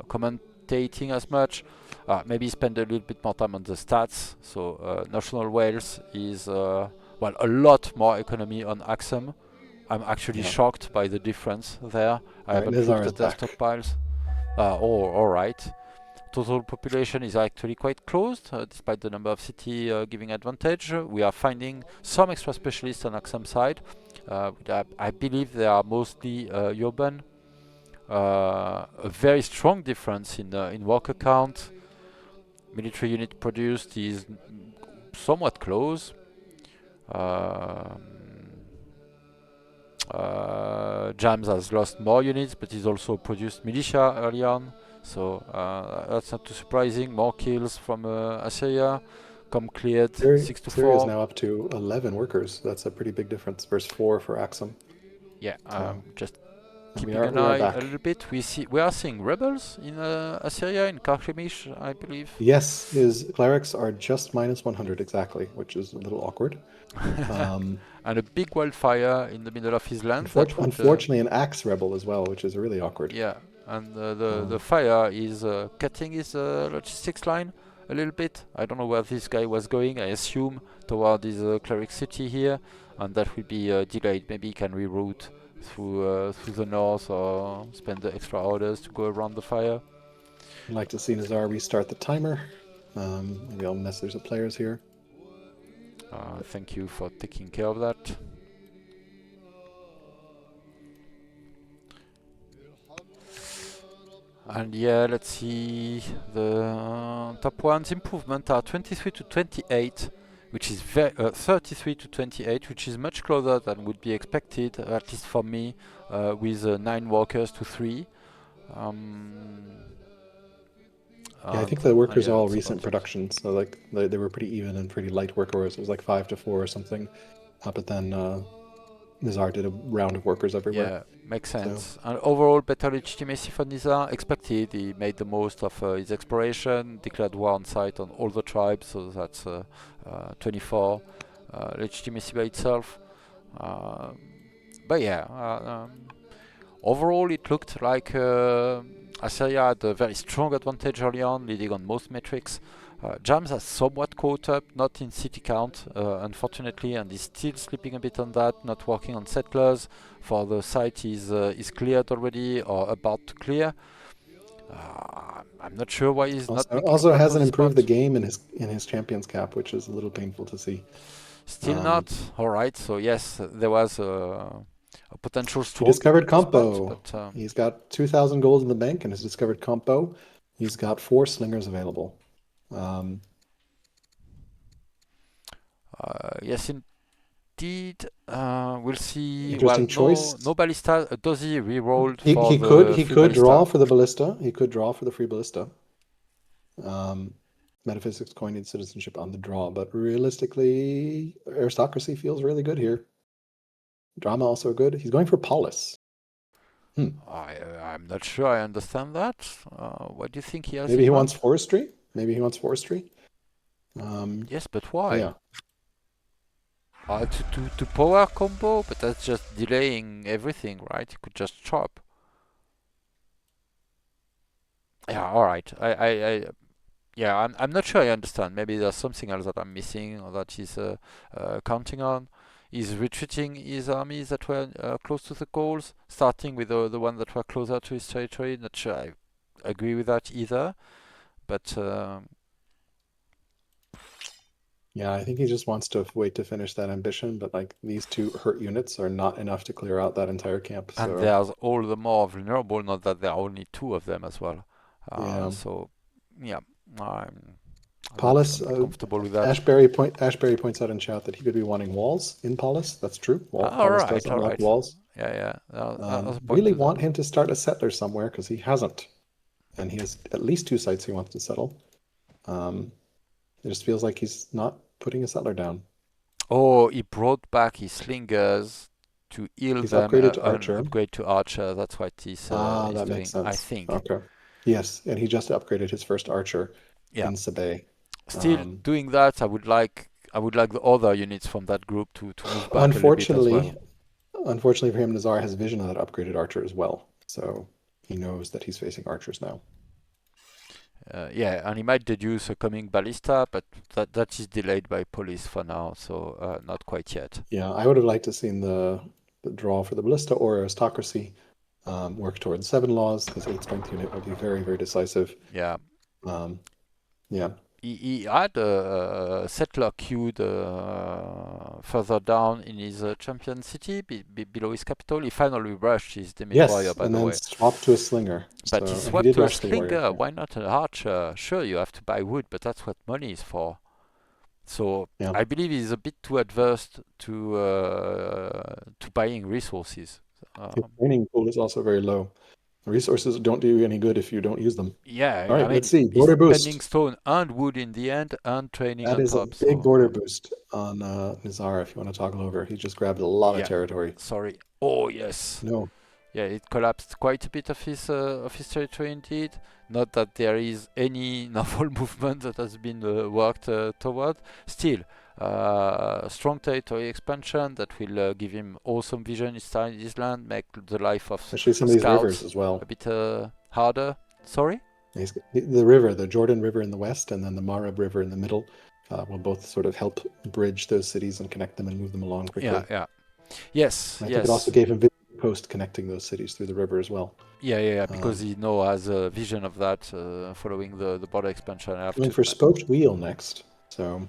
commentating as much. Maybe spend a little bit more time on the stats. So National Wales is well a lot more economy on Axum. I'm actually Yeah. shocked by the difference there. I All right, haven't Nizar looked is at their back. stockpiles. Oh, all right. Total population is actually quite closed, despite the number of city giving advantage. We are finding some extra specialists on Axum side. I believe they are mostly urban. A very strong difference in worker count. Military unit produced is somewhat close. Um, Jams has lost more units, but he's also produced militia early on, so that's not too surprising. More kills from Assyria. Com cleared Syria, 6 to Syria is 4. now up to 11 workers. That's a pretty big difference versus 4 for Axum. Yeah, So just and we keeping are an we are eye a back. little bit. We are seeing rebels in Assyria in Karkemish, I believe. Yes, his clerics are just minus 100 exactly, which is a little awkward. Um, And a big wildfire in the middle of his land that would unfortunately, an axe rebel as well, which is really awkward. yeah, and the Um, fire is cutting his logistics line a little bit. I don't know where this guy was going. I assume toward his cleric city here, and that will be delayed. Maybe he can reroute through the north or spend the extra orders to go around the fire. I'd like to see Nazar restart the timer. Maybe I'll message the players here. Thank you for taking care of that. And yeah, let's see. The top ones improvement are 23 to 28, which is 33 to 28, which is much closer than would be expected, at least for me, with 9 workers to 3. Um, Yeah, I and think the workers yeah, are all that's recent about it. production, so like they were pretty even and pretty light work hours. It was like 5 to 4 or something. But then Nizar did a round of workers everywhere. Yeah, makes So sense. And overall, better legitimacy for Nizar expected. He made the most of his exploration, declared war on site on all the tribes, so that's 24 legitimacy by itself. Um, but yeah, overall, it looked like Assyria had a very strong advantage early on, leading on most metrics. Jams has somewhat caught up, not in city count, unfortunately, and is still sleeping a bit on that, not working on settlers. For the site is cleared already or about to clear. I'm not sure why he's not thinking also about hasn't those improved the spots. game in his champions cap, which is a little painful to see. Still Um, not. All right. So yes, there was a potential he strong discovered spot, compo. but He's got 2,000 gold in the bank and has discovered compo. He's got 4 slingers available. Um, yes, indeed. We'll see. Well, Interesting no choice. ballista. Does he re-rolled He for he could the he free could draw ballista? for the ballista. He could draw for the free ballista. Um, Metaphysics coin needs citizenship on the draw, but realistically, aristocracy feels really good here. Drama also good. He's going for polis. Hmm. I'm not sure I understand that. What do you think he has Maybe in he wants mind? forestry. Maybe he wants forestry. Um, Yes, but why? yeah, To power combo, but that's just delaying everything, right? You could just chop. Yeah, all right. Yeah, I'm not sure I understand. Maybe there's something else that I'm missing or that he's counting on. He's retreating his armies that were close to the goals, starting with the one that were closer to his territory. Not sure I agree with that either. But yeah. I think he just wants to wait to finish that ambition, but like these 2 hurt units are not enough to clear out that entire camp. and So there's all the more vulnerable. Not that there are only two of them as well. yeah, So yeah, I'm Paulus. I'm not comfortable with that. Ashbury points out in chat that he could be wanting walls in Paulus. That's true. All Paulus does right, all unlock right. walls. Yeah, yeah. There's a point Really to that. want him to start a settler somewhere because he hasn't, and he has at least 2 sites he wants to settle. Um, it just feels like he's not putting a settler down. Oh, he brought back his slingers to heal He's them upgraded to and archer. upgrade to archer. That's what Ah, he's that makes doing, I sense. think. Okay. Yes, and he just upgraded his first archer Yeah. in Sabay. Still Um, doing that, I would like the other units from that group to move back a little bit as unfortunately, well. unfortunately for him, Nizar has vision of that upgraded archer as well, so he knows that he's facing archers now. Yeah, and he might deduce a coming ballista, but that is delayed by police for now, so not quite yet. Yeah, I would have liked to seen the draw for the ballista or aristocracy work towards 7 laws because 8 strength unit would be very, very decisive. Yeah, Um, yeah, he had a settler queued further down in his champion city, below his capital. He finally rushed his Demit warrior, yes, by and the then way. swapped to a slinger. But he So, and he swapped did to a rush the warrior. slinger. Yeah, Why not an archer? Sure, you have to buy wood, but that's what money is for. So yeah. I believe he's a bit too adverse to buying resources. His Um, training pool is also very low. Resources don't do you any good if you don't use them. All yeah, I right, let's mean, see. he's Border spending boost. stone and wood in the end, and training That on is a top. big So border boost on Nizar if you want to toggle over. He just grabbed a lot of yeah, territory. sorry. Oh yes, No, yeah, it collapsed quite a bit of his territory indeed. Not that there is any naval movement that has been worked toward. Still, strong territory expansion that will give him awesome vision inside his land, make the life of especially some of these rivers scouts as a well. bit harder. Sorry? The river, the Jordan River in the west, and then the Marib River in the middle, will both sort of help bridge those cities and connect them and move them along Yeah, quickly. yeah. Yes, And I think it also yes. gave him vision post connecting those cities through the river as well. Yeah, yeah, yeah, because Um, he now has a vision of that following the border expansion. I have Going to. for spoked wheel next. So,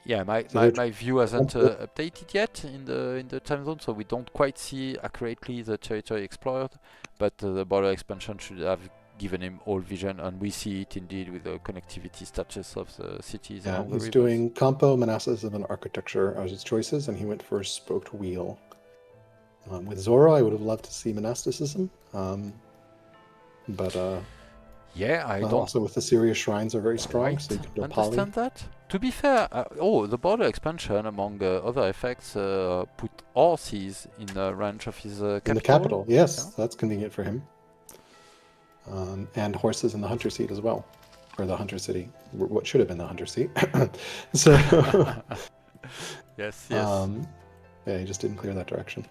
Yeah, so they're my view hasn't updated yet in the time zone, so we don't quite see accurately the territory explored. But the border expansion should have given him all vision, and we see it indeed with the connectivity status of the cities yeah, along the he's rivers. doing compo monasticism and architecture as his choices, and he went for spoked wheel. With Zoro, I would have loved to see monasticism. but Yeah, I don't also with Assyria shrines are very strong, so quite you can go poly understand that. To be fair, the border expansion, among other effects, put horses in range of his in the capital. capital. Yeah. Yes, that's convenient for him. And horses in the hunter seat as well, or the hunter city, what should have been the hunter seat. So, Yes, yes. um, yeah, he just didn't clear that direction.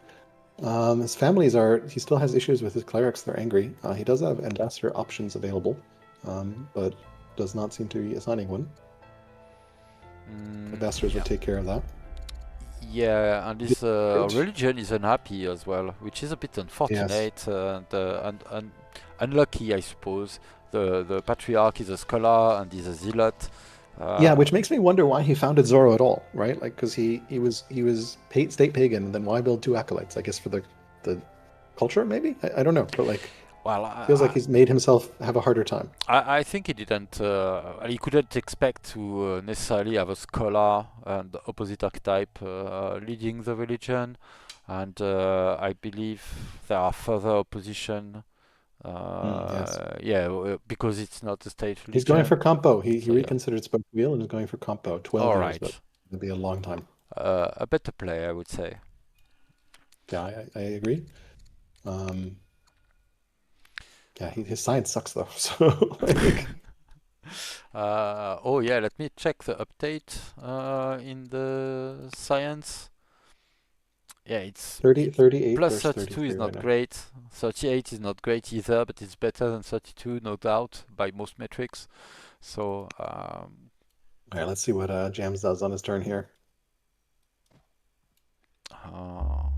His families are, he still has issues with his clerics. They're angry. He does have ambassador options available, but does not seem to be assigning one. Ambassadors would Yeah. take care of that. Yeah, and Did his great. religion is unhappy as well, which is a bit Yes. unfortunate and unlucky, I suppose. The patriarch is a scholar and is a zealot. Yeah, Uh, which makes me wonder why he founded Zoro at all, right? Like, because he was state pagan, and then why build two acolytes? I guess for the culture, maybe. I don't know, but like, well, feels like he's made himself have a harder time. I think he didn't. He couldn't expect to necessarily have a scholar and opposite archetype leading the religion, and I believe there are further opposition. Yes, Yeah, because it's not a state he's going for religion. compo. He So yeah, reconsidered spoke wheel and is going for compo. 12 years, but all right, it'll be a long time. a better play, I would say. Yeah, I agree. Um, yeah, his science sucks though. So like Oh yeah, let me check the update in the science. Yeah, it's 30, 38 plus versus 32 is 33 right not now. great. 38 is not great either, but it's better than 32, no doubt, by most metrics. So, All right, let's see what Jams does on his turn here. all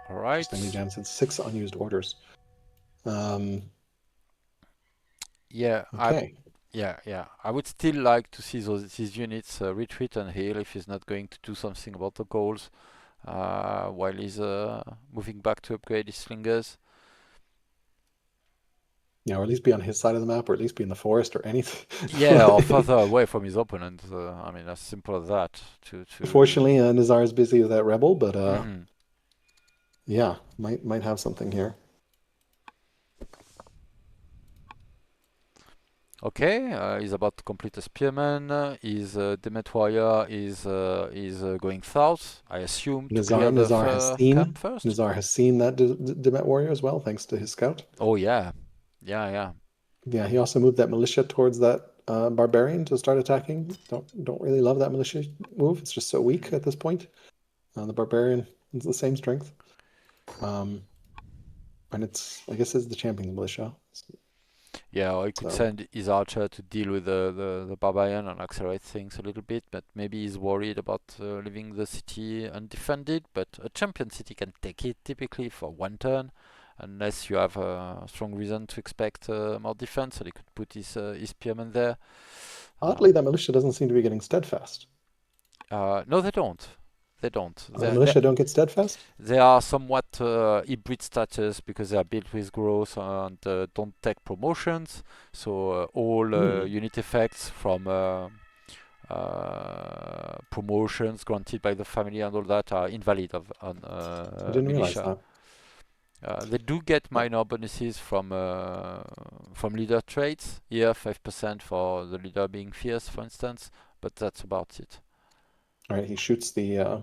right. Interestingly, Jams had 6 unused orders. Um, Yeah, okay. yeah. I would still like to see these units retreat and heal if he's not going to do something about the goals while he's moving back to upgrade his slingers. Yeah, or at least be on his side of the map, or at least be in the forest or anything. Yeah, or further away from his opponent. I mean, as simple as that. To Fortunately, Nizar is busy with that rebel, but Mhm. yeah, might have something here. Okay, he's about to complete a spearman. His Demet warrior is going south. I assume to Nizar clear the Nizar has camp seen first. Nizar has seen that Demet warrior as well, thanks to his scout. Oh yeah, yeah. Yeah, he also moved that militia towards that barbarian to start attacking. Don't really love that militia move. It's just so weak at this point. The barbarian is the same strength. Um, and it's I guess it's the champion militia. Yeah, or he could So send his archer to deal with the barbarian and accelerate things a little bit, but maybe he's worried about leaving the city undefended. But a champion city can take it typically for one turn, unless you have a strong reason to expect more defense. So he could put his spearman there. oddly, that militia doesn't seem to be getting steadfast. No, they don't. They don't. The militia don't get steadfast. They are somewhat hybrid status because they are built with growth and don't take promotions. So all Hmm. unit effects from promotions granted by the family and all that are invalid on I didn't realize militia. that. They do get Uh, minor bonuses from leader traits. Here, 5% for the leader being fierce, for instance, but that's about it. all right, he shoots the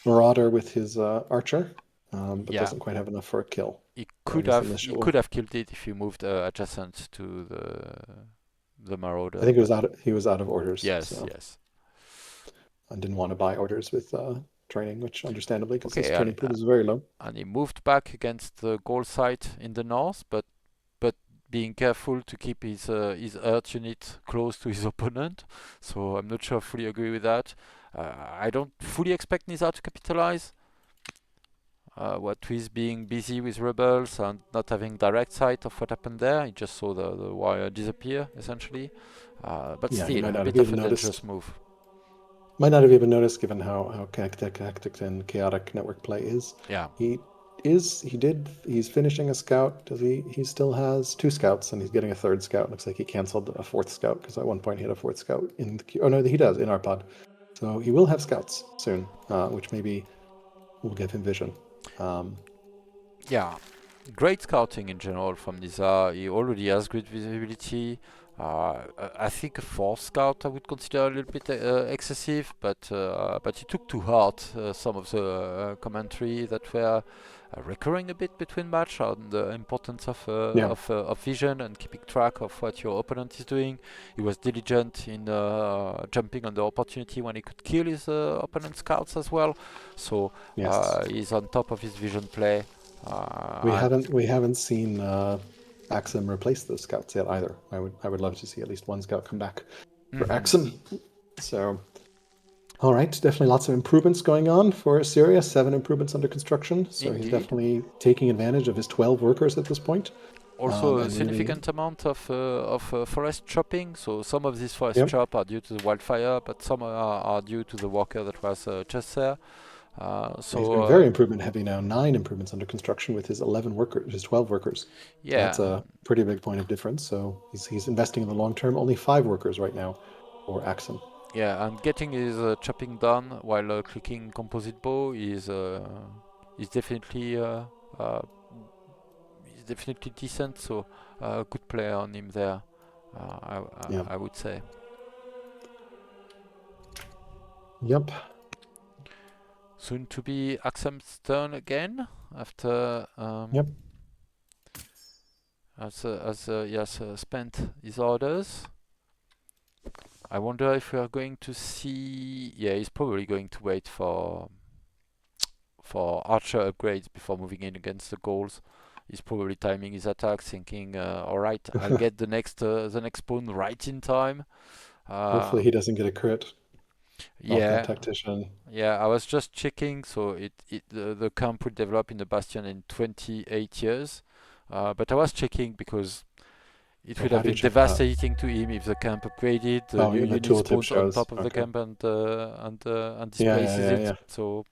marauder with his archer, but Yeah, doesn't quite have enough for a kill. he So I could guess the have militia he could will. have killed it if you moved adjacent to the I marauder, think it but was he was out of orders, yes, so yes. I didn't want to buy orders with training, which understandably because his Okay, training pool is very low. and he moved back against the goal site in the north, but being careful to keep his earth unit close to his opponent. So I'm not sure I fully agree with that. I don't fully expect Nizar to capitalize. What with being busy with rebels and not having direct sight of what happened there, he just saw the warrior disappear essentially. But Yeah, he still, might a not have bit of even a noticed. dangerous move. Might not have even noticed, given how hectic and chaotic network play is. Yeah, He he's finishing a scout. Does he still has two scouts and he's getting a third scout. Looks like he canceled a fourth scout because at one point he had a fourth scout in the queue. Oh no, he does in our pod. So he will have scouts soon, which maybe will give him vision. Um, yeah. great scouting in general from Nizar. He already has great visibility. I think a fourth scout I would consider a little bit excessive, but he took to heart some of the commentary that were recurring a bit between match on the importance Yeah. of vision and keeping track of what your opponent is doing. He was diligent in jumping on the opportunity when he could kill his opponent scouts as well. So Yes. he's on top of his vision play. And We haven't seen Axum replace those scouts yet either. I would love to see at least one scout come back for mhm, Axum. So all right, definitely lots of improvements going on for Assyria. 7 improvements under construction. So he's indeed. definitely taking advantage of his 12 workers at this point, Also a and really, significant amount of forest chopping. So some of these forest yep. chop are due to the wildfire, but some are due to the worker that was just there. He's So been very improvement heavy now. 9 improvements under construction with his 11 workers, his 12 workers. So that's yeah, a pretty big point of difference. So he's investing in the long term. Only 5 workers right now for Axum. yeah, and getting his chopping done while clicking composite bow is definitely uh, decent. So good play on him there. Yeah. I would say. Yep. Soon to be Axam's turn again after Yep. he has spent his orders. I wonder if we are going to see. Yeah, he's probably going to wait for archer upgrades before moving in against the goals. He's probably timing his attacks, thinking, "All right, I'll get the next pawn right in time." Uh, Hopefully he doesn't get a crit off that yeah, tactician. yeah. I was just checking, so the camp will develop in the bastion in 28 years. But I was checking because it Wait, would how have do you been check that? devastating to him if the camp upgraded, the Oh, new yeah, the unit tooltip spawns on shows. top of the Okay. camp and Yeah, yeah, displaces yeah, it. yeah. So,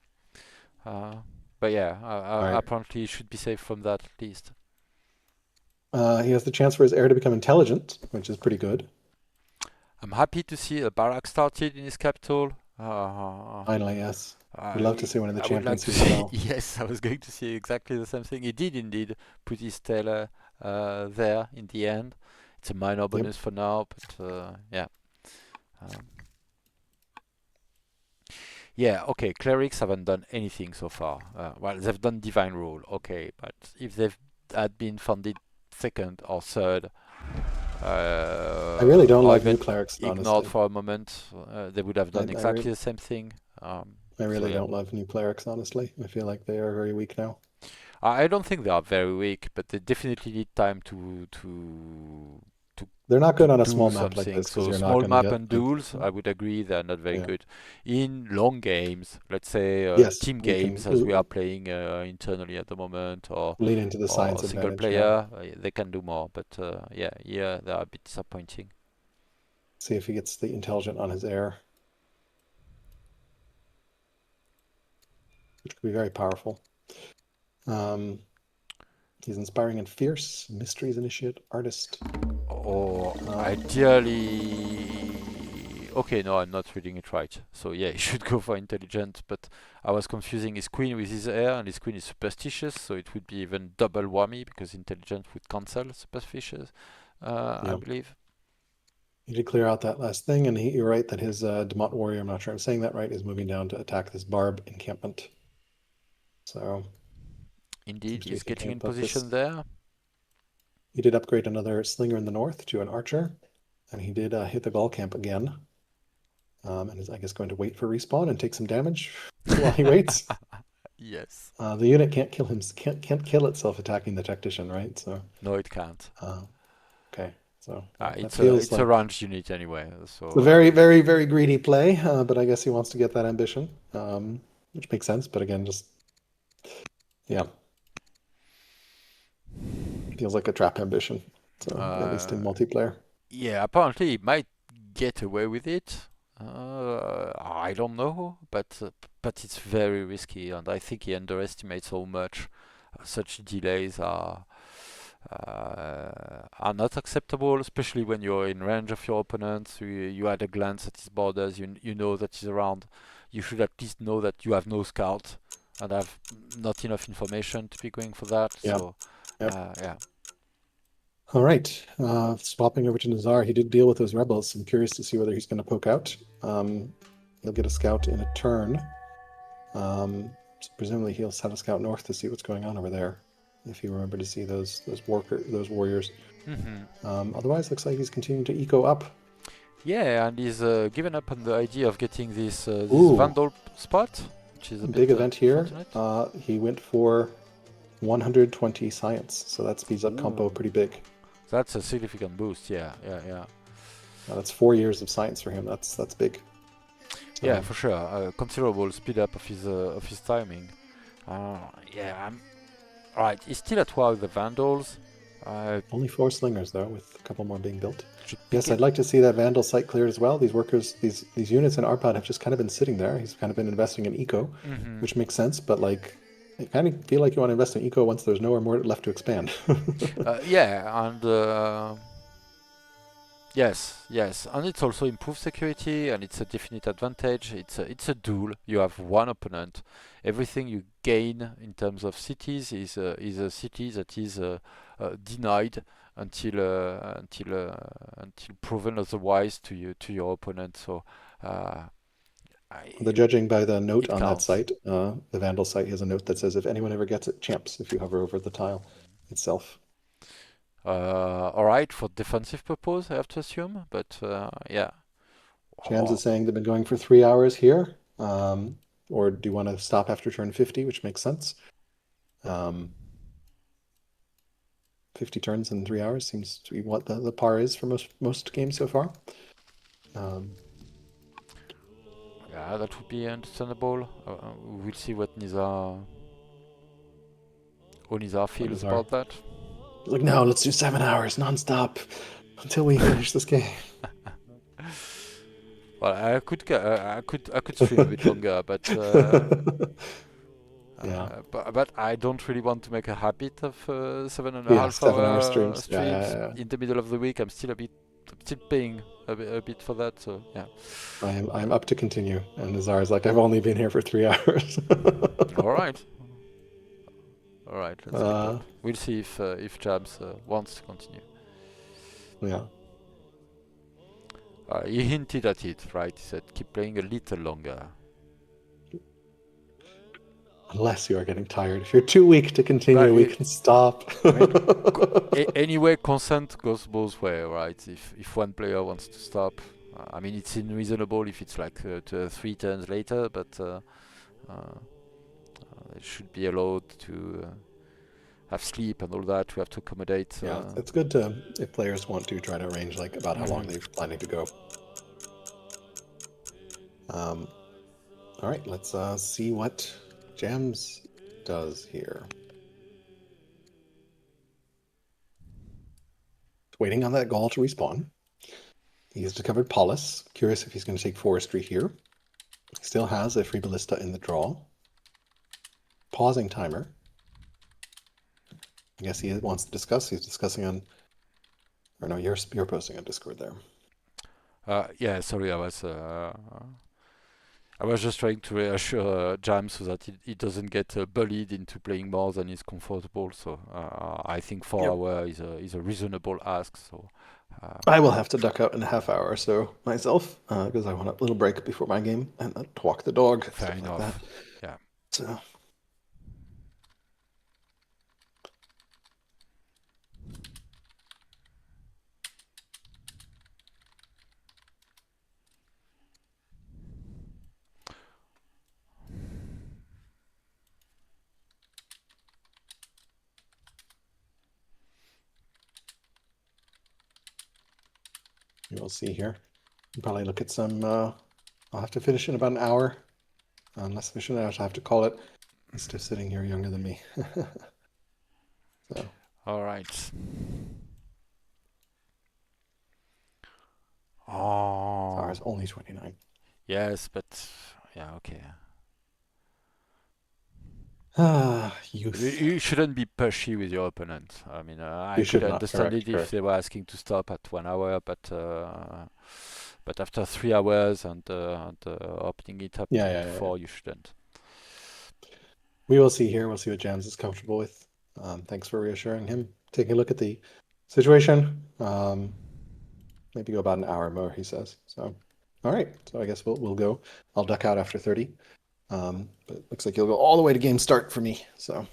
but yeah, All right. apparently he should be safe from that at least. He has the chance for his heir to become intelligent, which is pretty good. I'm happy to see a barrack started in his capital. Finally, yes. We'd love to I see one in the I would like to championship as see. well. Yes, I was going to see exactly the same thing. He did indeed put his tailor there in the end. It's a minor Yep. bonus for now, but yeah. Um, Yeah, okay, clerics haven't done anything so far. Well, they've done divine rule, okay, but if they've had been funded second or third, I really don't or love new even clerics, ignored honestly. for a moment, they would have I, done I, exactly re- the same thing. I So really yeah, don't love new clerics, honestly. I feel like they are very weak now. I don't think they are very weak, but they definitely need time to They're not to good on a do small map like something. this because So you're not small going to map get and like, duels, I would agree they're not very yeah. good. In long games, let's say Yes, team you can games as we are playing internally at the moment, lean into the or science single advantage. Yeah. player, they can do more. But yeah, they are a bit disappointing. See if he gets the intelligent on his heir, which could be very powerful. Um, he's inspiring and fierce. Mysteries initiate, artist. Or Uh, ideally, okay, no, I'm not reading it right. So yeah, he should go for intelligent, but I was confusing his queen with his heir, and his queen is superstitious, so it would be even double whammy because intelligent would cancel superstitious, I yeah. believe. He did clear out that last thing, and you're right that his Demont warrior, I'm not sure I'm saying that right, is moving down to attack this barb encampment. So Indeed, seems to be he's thinking getting in about this. position there. He did upgrade another slinger in the north to an archer, and he did hit the Gaul camp again, and is I guess going to wait for respawn and take some damage while he waits. Yes. The unit can't kill him, can't kill itself attacking the tactician, right? So No, it can't. uh, okay, so yeah, that It's a feels it's a like ranged unit anyway, it's a so very, very, very greedy play, but I guess he wants to get that ambition, which makes sense. But again, just yeah, feels like a trap ambition. So at least in uh, multiplayer. yeah, apparently he might get away with it. I don't know, but it's very risky, and I think he underestimates how much such delays are not acceptable, especially when you're in range of your opponent. You had a glance at his borders, you know that he's around. You should at least know that you have no scout and have not enough information to be going for that. Yeah, So Yep. Yeah. All right. Swapping over to Nizar, he did deal with those rebels. I'm curious to see whether he's going to poke out. He'll get a scout in a turn. So presumably he'll send a scout north to see what's going on over there, if you remember to see those warriors. Hmm. Otherwise, looks like he's continuing to eco up. Yeah, and he's given up on the idea of getting this Ooh, Vandal spot, which is a bit big event here. unfortunate. He went for 120 science, so that speeds up compo Ooh, pretty big. that's a significant boost. Yeah, yeah, yeah. That's 4 years of science for him. That's big. Yeah, So for sure. Considerable speed up of his timing. Yeah, I'm right. He's still at war with the Vandals. Uh, only 4 slingers though, with a couple more being built. should pick Yes, it. I'd like to see that Vandal site cleared as well. These workers, these units in Arpad have just kind of been sitting there. He's kind of been investing in eco, Hmm. which makes sense. But like, I kind of feel like you want to invest in eco once there's nowhere more left to expand. Yeah, and yes, yes, and it's also improved security, and it's a definite advantage. It's a duel. You have one opponent. Everything you gain in terms of cities is a city that is denied until proven otherwise to your opponent. So uh, The I, judging by the note it on that counts. site, the Vandal site has a note that says if anyone ever gets it, champs. If you hover over the tile itself, All right, for defensive purpose, I have to assume, but yeah. Jams Oh, is saying they've been going for 3 hours here. Or do you want to stop after turn 50, which makes sense? Um, 50 turns in 3 hours seems to be what the par is for most games so far. Um, yeah, that would be understandable. We'll see what Nizar what feels is our about that. like? No, let's do 7 hours nonstop until we finish this game. Well, I could stream a bit longer, Yeah. but I don't really want to make a habit of seven and a Yeah, half 7 hour hour streams. Yeah, streams yeah, yeah. in the middle of the week. I'm still paying a bit for that. So yeah. I'm up to continue. And Nazar's like, I've only been here for 3 hours. All right, all right. Let's keep up. uh, We'll see if Jabs wants to continue. yeah. He hinted at it, right? He said keep playing a little longer. Unless you are getting tired. If you're too weak to But continue, we can stop. I mean, anyway, consent goes both ways, right? If one player wants to stop, I mean, it's unreasonable if it's like 3 turns later, but it should be allowed to have sleep and all that. We have to accommodate. Yeah, it's good to if players want to try to arrange like about how long Mhm. they're planning to go. Um, all right, let's see what Jams does here. Waiting on that Gaul to respawn. He has discovered Polis. Curious if he's going to take Forestry here. He still has a free Ballista in the draw. Pausing timer. I guess he wants to discuss. He's discussing on, or no, you're posting on Discord there. Yeah, sorry, I was just trying to reassure Jam so that he doesn't get bullied into playing more than is comfortable. So I think 4 hour is a reasonable ask. So uh, I will have to duck out in a half hour or so myself because I want a little break before my game and to walk the dog, fair stuff like that. enough. Yeah. So you will see here. We'll probably look at some. I'll have to finish in about an hour. Unless finish in an hour, I have to call it. He's still sitting here younger than me. So All right. Oh, Zara's only 29. yes, but yeah, okay. Ah, You, youth. you shouldn't be pushy with your opponent. I mean, I You could should not. understand Correct, it if correct. they were asking to stop at 1 hour, but after 3 hours and opening it up Yeah, to yeah, yeah, yeah. 4, you shouldn't. We will see here. We'll see what Jams is comfortable with. Thanks for reassuring him. Taking a look at the situation. Maybe go about an hour more, he says. So, all right. So I guess we'll go. I'll duck out after 30. But it looks like you'll go all the way to game start for me. So,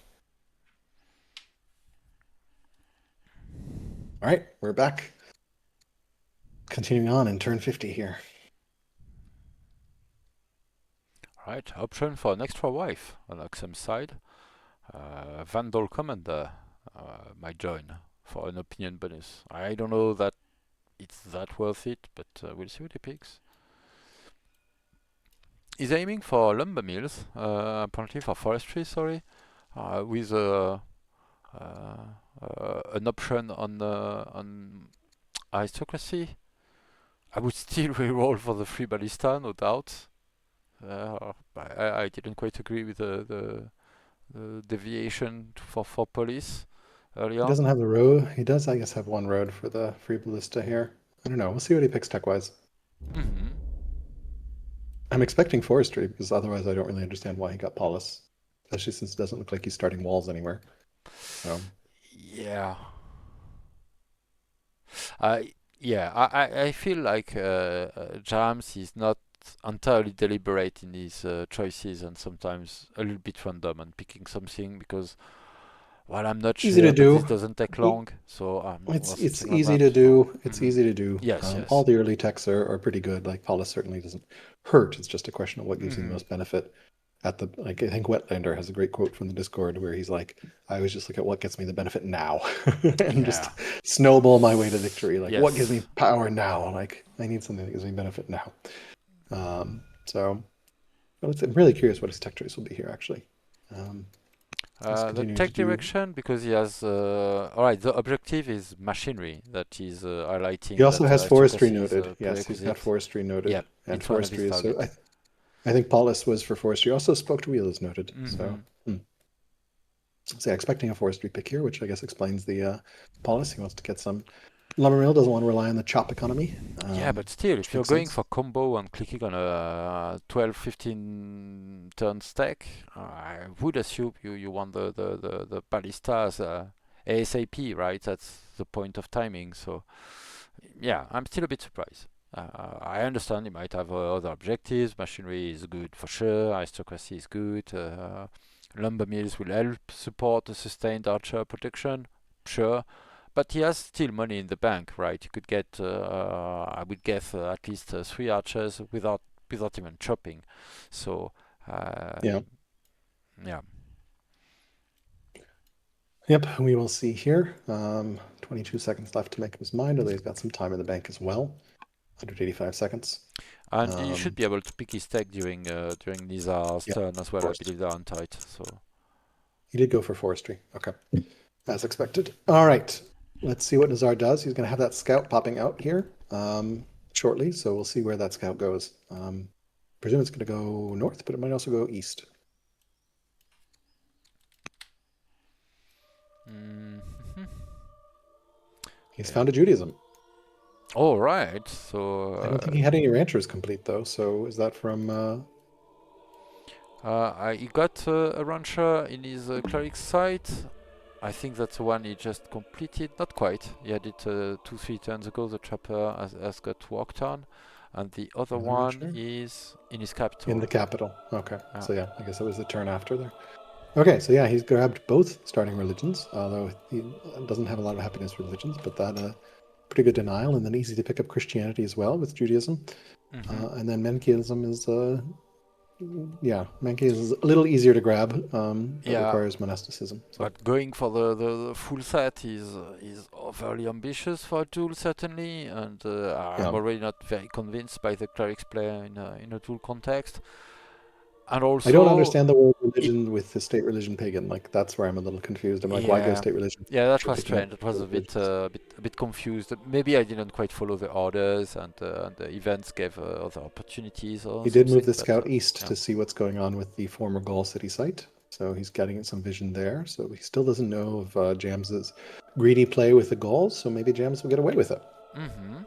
all right, we're back. Continuing on in turn 50 here. Right, option for an extra wife on Oxham's side. Vandal Commander might join for an opinion bonus. I don't know that it's that worth it, but we'll see what he picks. He's aiming for lumber mills, apparently for forestry, sorry, with an option on aristocracy. I would still reroll for the free ballista, no doubt. I didn't quite agree with the deviation for police He earlier. doesn't have the road. He does, I guess, have one road for the free ballista here. I don't know. We'll see what he picks tech-wise. Hmm. I'm expecting forestry because otherwise I don't really understand why he got Paulus, especially since it doesn't look like he's starting walls anywhere. So Yeah. I I feel like James is not entirely deliberate in his choices and sometimes a little bit random and picking something because well I'm not easy to sure, but this do. doesn't take He, long, so it's well it's something like easy that. to So do. It's easy to do. yes, All yes. the early techs are pretty good. Like Paulus certainly doesn't hurt. It's just a question of what gives you the Hmm. most benefit. At the like, I think Wetlander has a great quote from the Discord where he's like, "I always just look at what gets me the benefit now, and just Yeah. snowball my way to victory. Like, what gives me Yes. power now? Like, I need something that gives me benefit now." So well, I'm really curious what his tech choice will be here. Actually, um, he's The continuing to tech do. direction because he has all right. The objective is machinery that is He highlighting also that has forestry aristocracy is noted. a Yes, he's got prerequisite. forestry Yeah, noted, and it's one of his forestry is so. targets. I think Paulus was for forestry. Also, spoked wheel is noted. So, Hmm. so yeah, expecting a forestry pick here, which I guess explains the Paulus. He wants to get some lumber mill. Doesn't want to rely on the chop economy, Yeah, but still, if which you're makes going sense. for combo and clicking on a 12, 15 turn stack, I would assume you want the ballistas ASAP, right? That's the point of timing. So, yeah, I'm still a bit surprised. I understand you might have other objectives. Machinery is good for sure. Aristocracy is good. Lumber mills will help support the sustained archer protection, sure. But he has still money in the bank, right? You could get, I would guess, at least three archers without even chopping. So, Yeah. yeah. Yep. We will see here. 22 seconds left to make up his mind, although he's got some time in the bank as well. 185 seconds. And you should Um, be able to pick his tech during Nizar's yeah, turn as of well. I course. believe they're on tight. So, He did go for forestry. Okay. As expected. All right. Let's see what Nizar does. He's going to have that scout popping out here shortly, so we'll see where that scout goes. Presume it's going to go north, but it might also go east. mm. He's Yeah. found a Judaism. All right. So, I don't think he had any ranchers complete though. So is that from? he got a rancher in his cleric site. I think that's the one he just completed. Not quite. He had it 2, 3 turns ago. The trapper has got worked on, and the other Another one rancher is in his in the capital. capital. Okay, Yeah. so yeah, I guess it was the turn after there. Okay, so yeah, he's grabbed both starting religions, although he doesn't have a lot of happiness religions, but that pretty good denial, and then easy to pick up Christianity as well with Judaism, Hmm. and then Menchanism is yeah, Menchanism is a little easier to grab, but Yeah, requires monasticism. So but going for the full set is overly ambitious for a tool certainly, and I'm yeah, already not very convinced by the cleric's player in a tool context. And I don't also, understand the word it religion with the state religion pagan. Like that's where I'm a little confused. I'm like, why go yeah, state religion yeah, that you're was picking up strange. That was religions? a bit confused. Maybe I didn't quite follow the orders, and the events gave other opportunities or He did move something. the But scout east yeah. to see what's going on with the former Gaul city site. So he's getting some vision there. So he still doesn't know of James's greedy play with the Gauls. So maybe James will get away with it. Hmm.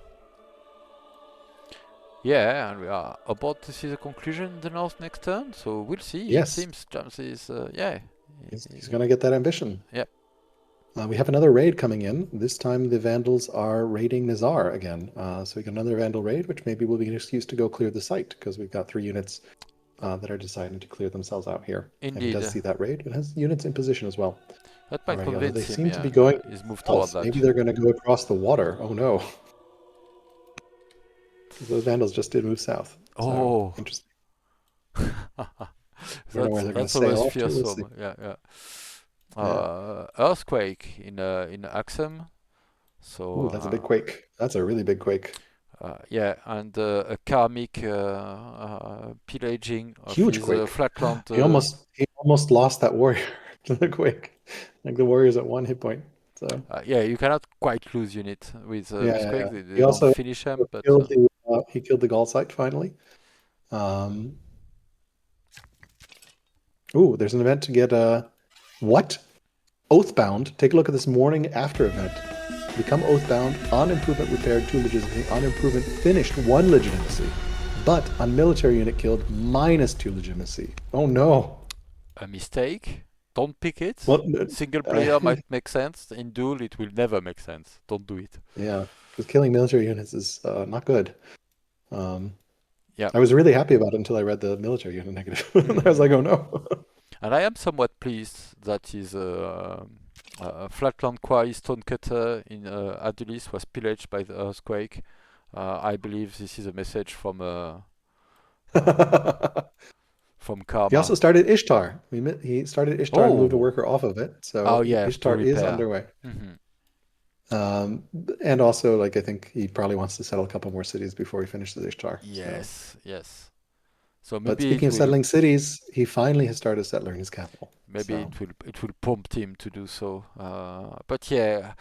Yeah, and we are about to see the conclusion in the North next turn. So we'll see. It Yes, seems James is yeah, he's going to get that ambition. yeah. We have another raid coming in. This time the Vandals are raiding Nizar again. So we got another Vandal raid, which maybe will be an excuse to go clear the site because we've got 3 units that are deciding to clear themselves out here. And he does Indeed. see that raid and has units in position as well That might already, although they convince him, seem to yeah. be going He's moved toward south. that. Maybe they're going to go across the water. Oh no, because those Vandals just did move south. So Oh, interesting. I don't know where that's they're going to that's always sail off to. Let's see. fearsome. Yeah, yeah. Yeah. Earthquake in Axum. So Ooh, that's a big quake. That's a really big quake. yeah, and a karmic pillaging of Huge his quake. flatland. He almost lost that warrior to the quake. Like the warrior's at 1 hit point. So Yeah, you cannot quite lose unit yeah, with yeah, Quake. yeah. They He don't also finish them, but he killed the Gaul site finally. Um, ooh, there's an event to get what? Oathbound. Take a look at this morning after event. Become Oathbound on improvement repaired 2 legitimacy, on improvement finished 1 legitimacy, but on military unit killed -2 legitimacy. Oh no. a mistake. Don't pick it. Well, Single uh, player might make sense. In duel, it will never make sense. Don't do it. yeah, because killing military units is not good. Um, Yeah. I was really happy about it until I read the military unit negative. I was Hmm. like, oh no. And I am somewhat pleased that his flatland quarry stonecutter in Adulis was pillaged by the earthquake. I believe this is a message from He also Karma. started Ishtar. He started Ishtar and moved a Oh, worker off of it. oh So yeah, to Ishtar is repair. underway. Hmm. Um, and also, like, I think he probably wants to settle a couple more cities before he finishes Ishtar. So, Yes, yes. So but maybe speaking it of will settling cities, he finally has started settling his capital. maybe So, it will prompt him to do so. But yeah,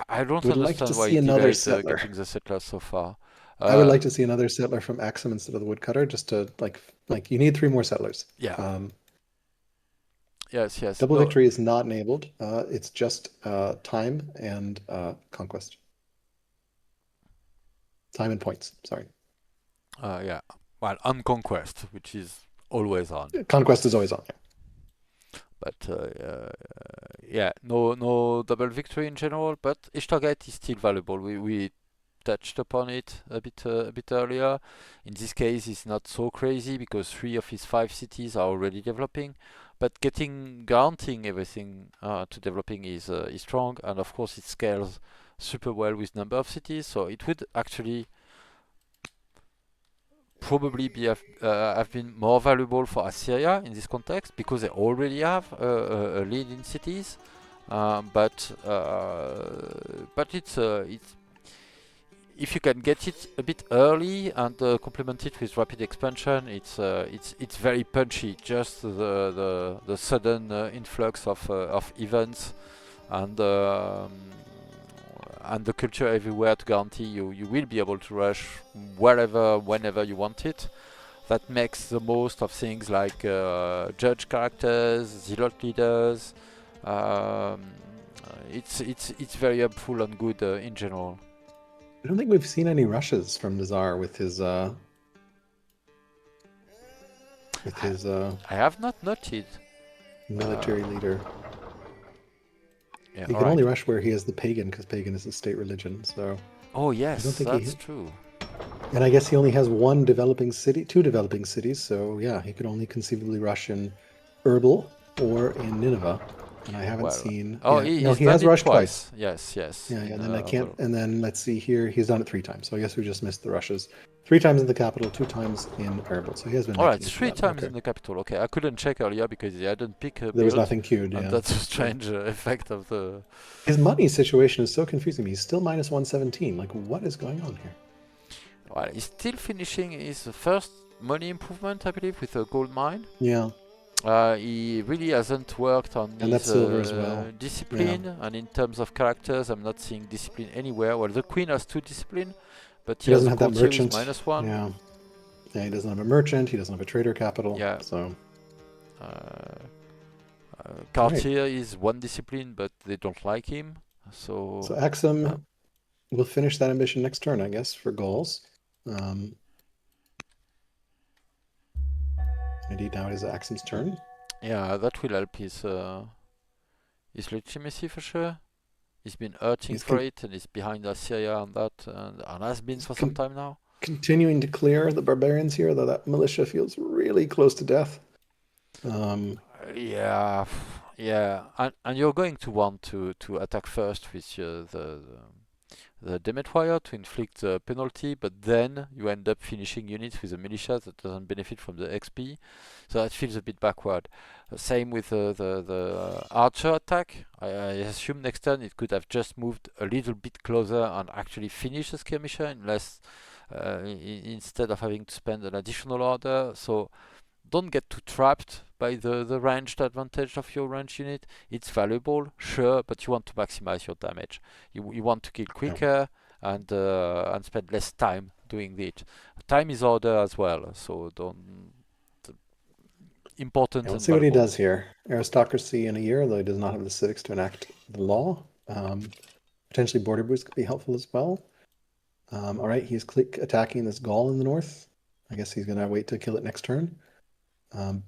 I don't would like to understand why see he another delayed settler. getting the settlers so far. I would Uh, like to see another settler from Axum instead of the woodcutter, just to like you need 3 more settlers. yeah, Um, yes, yes. Double No, victory is not enabled. It's just time and conquest. Time and points. Sorry. yeah. Well, on conquest, which is always on. Conquest is always on. But yeah, no double victory in general. But Ishtargate is still valuable. We touched upon it a bit earlier. In this case, it's not so crazy because 3 of his 5 cities are already developing. But granting everything to developing is strong, and of course it scales super well with number of cities. So it would actually probably have been more valuable for Assyria in this context because they already have a lead in cities. But it's if you can get it a bit early and complement it with rapid expansion, it's very punchy. Just the sudden influx of events and and the culture everywhere to guarantee you will be able to rush wherever, whenever you want it. That makes the most of things like judge characters, zealot leaders. Um, it's very helpful and good in general. I don't think we've seen any rushes from Nizar with I, his I have not noted. military Uh, leader. yeah, He all can only right. rush where he has the pagan because pagan is a state religion. So Oh I don't yes, think that's he. true. And I guess he only has 1 developing city, 2 developing cities. So yeah, he could only conceivably rush in Erbil or in Nineveh. And I haven't Well, seen. oh, Yeah, no, he's he done has it rushed twice. twice. Yes, yes. Yeah, yeah. In And then I can't. well, And then let's see here. He's done it 3 times. So I guess we just missed the rushes. 3 times in the capital, 2 times in Erbil. So he has been all right, making it to three that. times Okay. in the capital. Okay, I couldn't check earlier because I didn't pick a There was build, nothing queued. and Yeah. that's a So strange effect of the. his money situation is so confusing me. He's still -117. Like, what is going on here? Well, he's still finishing his first money improvement, I believe, with a gold mine. Yeah. He really hasn't worked on And his that's silver as well. Yeah. discipline, and in terms of characters, I'm not seeing discipline anywhere. Well, the queen has 2 discipline, but He he has doesn't a have that courtier with merchant. -1. Yeah. Yeah, he doesn't have a merchant. He doesn't have a trader capital. Yeah, So, uh, all right. Cartier is 1 discipline, but they don't like him. So So, uh, Axum will finish that ambition next turn, I guess, for goals. Um, Indeed, now it is Axum's turn. yeah, that will help his legitimacy for sure. He's been hurting He's for it, and he's behind Assyria on that, and has been he's for some time now. continuing to clear the barbarians here, though that militia feels really close to death. Yeah, yeah, and you're going to want to attack first with the Demetwire to inflict the penalty, but then you end up finishing units with a militia that doesn't benefit from the XP, so that feels a bit backward. Same with the Archer attack. I assume next turn it could have just moved a little bit closer and actually finished the skirmisher instead of having to spend an additional order. So don't get too trapped by the ranged advantage of your ranged unit. It's valuable, sure, but you want to maximize your damage. You want to kill Yeah. quicker and spend less time doing it. Time is order as well, so don't Yeah, important let's and see what he valuable. does here. Aristocracy in a year, though he does not have the civics to enact the law. Potentially border boost could be helpful as well. All right, he's attacking this Gaul in the north. I guess he's gonna wait to kill it next turn.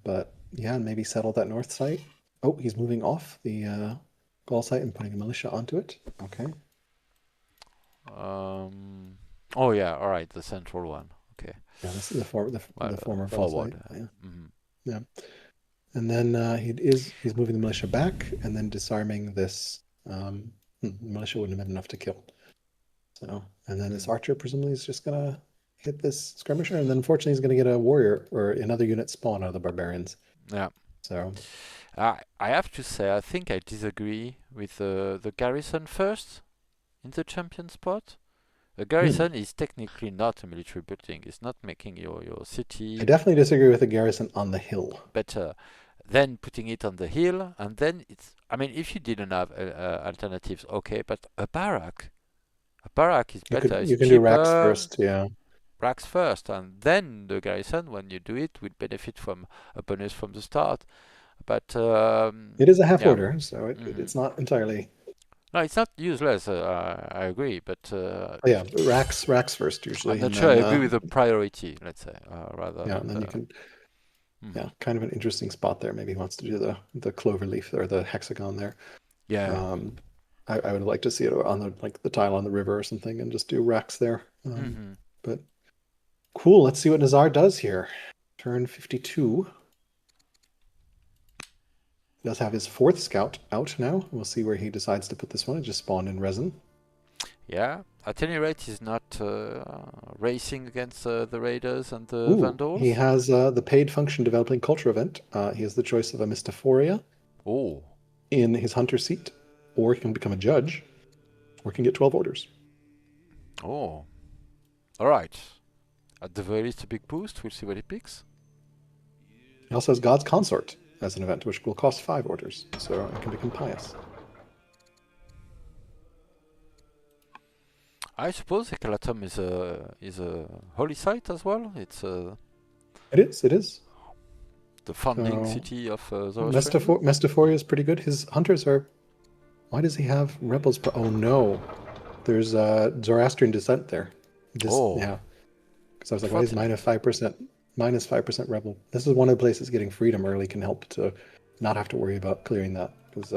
But yeah, maybe settle that north site. Oh, he's moving off the Gaul site and putting a militia onto it. Okay. Um, oh yeah, all right, the central one. Okay, Yeah, this is the former Gaul forward. site. Yeah. Mhm. Yeah. And then he's moving the militia back and then disarming this. The militia wouldn't have been enough to kill. So, and then this Mm. archer presumably is just gonna hit this skirmisher, and then unfortunately he's gonna get a warrior or another unit spawn out of the barbarians. Yeah. So I have to say, I think I disagree with the garrison first in the champion spot. A hmm. garrison is technically not a military building. It's not making your I city definitely disagree with the garrison on the hill. better. Then putting it on the hill, and then it's. I mean, if you didn't have alternatives, okay, but a barrack is better. It's You can do racks cheaper. first, yeah. Racks first, and then the garrison, when you do it, will benefit from a bonus from the start. But It is a half yeah. order, so Hmm. it's not entirely. No, it's not useless. I agree, but Oh, yeah, racks first I'm usually, not and sure I then agree with the priority. Let's say rather yeah, than and then you the. can Hmm. yeah, kind of an interesting spot there. Maybe he wants to do the clover leaf or the hexagon there. Yeah. Um, I would like to see it on the tile on the river or something, and just do racks there. Hmm. But cool. Let's see what Nizar does here. Turn 52. He does have his fourth scout out now. We'll see where he decides to put this one. It just spawned in resin. Yeah. At any rate, he's not racing against the raiders and the Ooh, he vandals. has the paid function developing culture event. He has the choice of a Mystaphoria Oh. in his hunter seat, or he can become a judge, or he can get 12 orders. Oh. All right. At the very least, a big boost. We'll see what he picks. He also has God's Consort as an event, which will cost 5 orders, so it can become pious. I suppose Ekalatum is a holy site as well. It's It is. the founding So city of Zoroastrianism. Mystaphoria is pretty good. His hunters are. Why does he have rebels? Oh no, there's Zoroastrian descent there. Oh, Yeah, because I was like, why is unfortunate. minus 5% rebel? This is one of the places getting freedom early can help to not have to worry about clearing that. Because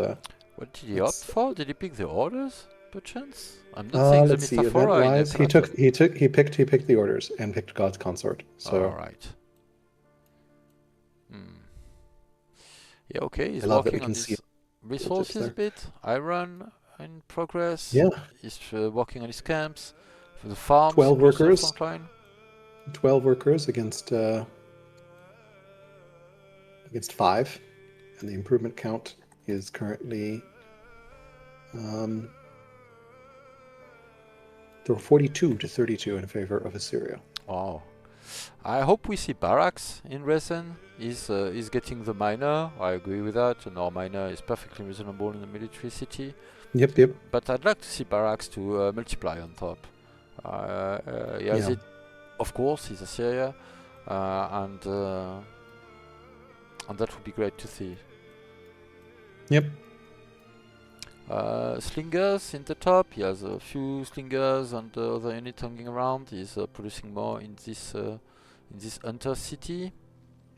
What did he opt that's for? Did he pick the orders, perchance? I'm not seeing the let's see, event Mistafora in wise, Ekalatum. he picked the orders and picked God's Consort. All So right. Hmm. Yeah, okay. I He's love that we working on can see his little tips resources a there. bit. Iron in progress. Yeah, He's working on his camps. For the farms, 12 closer workers, front line. 12 workers against 5, and the improvement count is currently um, 42 to 32 in favor of Assyria. Oh. I hope we see barracks in Resin. Is getting the miner. I agree with that. An ore miner is perfectly reasonable in a military city. Yep, yep, But I'd like to see barracks to multiply on top. He has yeah, it, of course. He's Assyria, and that would be great to see. yep. Slingers in the top. He has a few slingers and other units hanging around. He's producing more in this hunter city.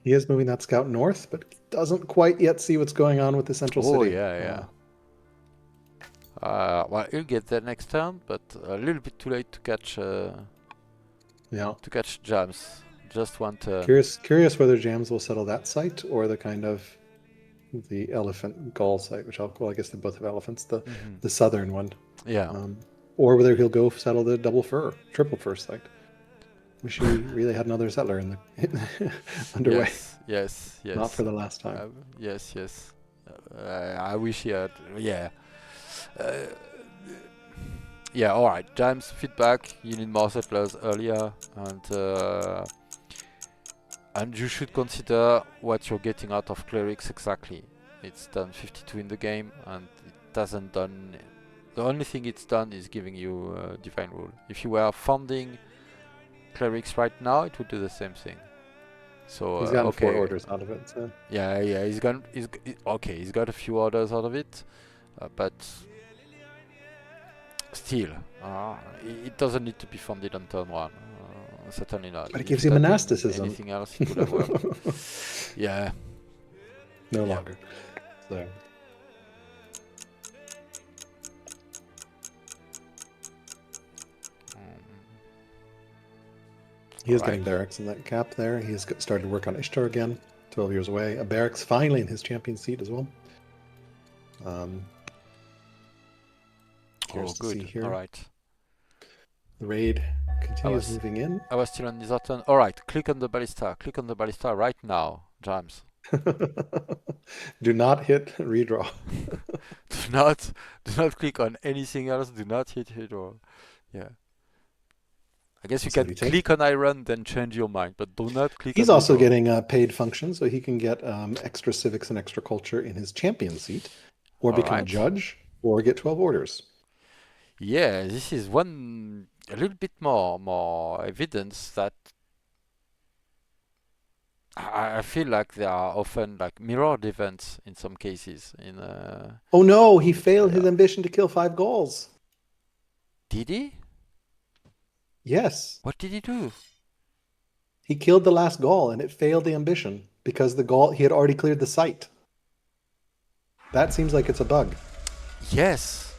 He is moving that scout north, but doesn't quite yet see what's going on with the central Oh city. yeah, yeah. Well, he'll get there next turn, but a little bit too late Yeah. to catch jams. Just one turn. Curious whether Jams will settle that site or the kind of the elephant Gaul site, which I guess they both have elephants, Hmm. the southern one, Yeah. um, or whether he'll go settle the double fur, triple fur site. Wish he really had another settler in the underway. Yes. Yes. Not for Yes. the last time. Yes. Yes. I wish he had. Yeah. Uh, yeah. All right. Jams feedback. You need more settlers earlier, and you should consider what you're getting out of clerics exactly. It's done 52 in the game, and it doesn't done. The only thing it's done is giving you divine rule. If you were funding clerics right now, it would do the same thing. So He's gotten four okay, orders out of it. So yeah, okay, he's got a few orders out of it, but still, it doesn't need to be funded on turn one. Certainly not. but it If gives it you had been monasticism. anything else, it would have worked. Yeah, No yeah. longer. So he All is right. getting barracks in that cap there. He has started work on Ishtar again, 12 years away. A barracks finally in his champion seat as well. Um, Oh, Curious to see good. All here. right. The raid I continues was moving in. I was still on Nizar turn. All right. Click on the ballista. Click on the ballista right now, James. Do not hit redraw. do not do not click on anything else. Do not hit it or yeah. I guess you So did can he take? click on iron then change your mind, but do not click He's on also redraw. getting a paid function, so he can get extra civics and extra culture in his champion seat, or All become a right. judge, or get 12 orders. Yeah, this is one a little bit more evidence that I feel like there are often like mirrored events in some cases. Oh no, he failed Uh, his ambition to kill 5 Gauls. did he? Yes, What did he do? he killed the last Gaul, and it failed the ambition because the Gaul he had already cleared the site. That seems like it's a bug Yes,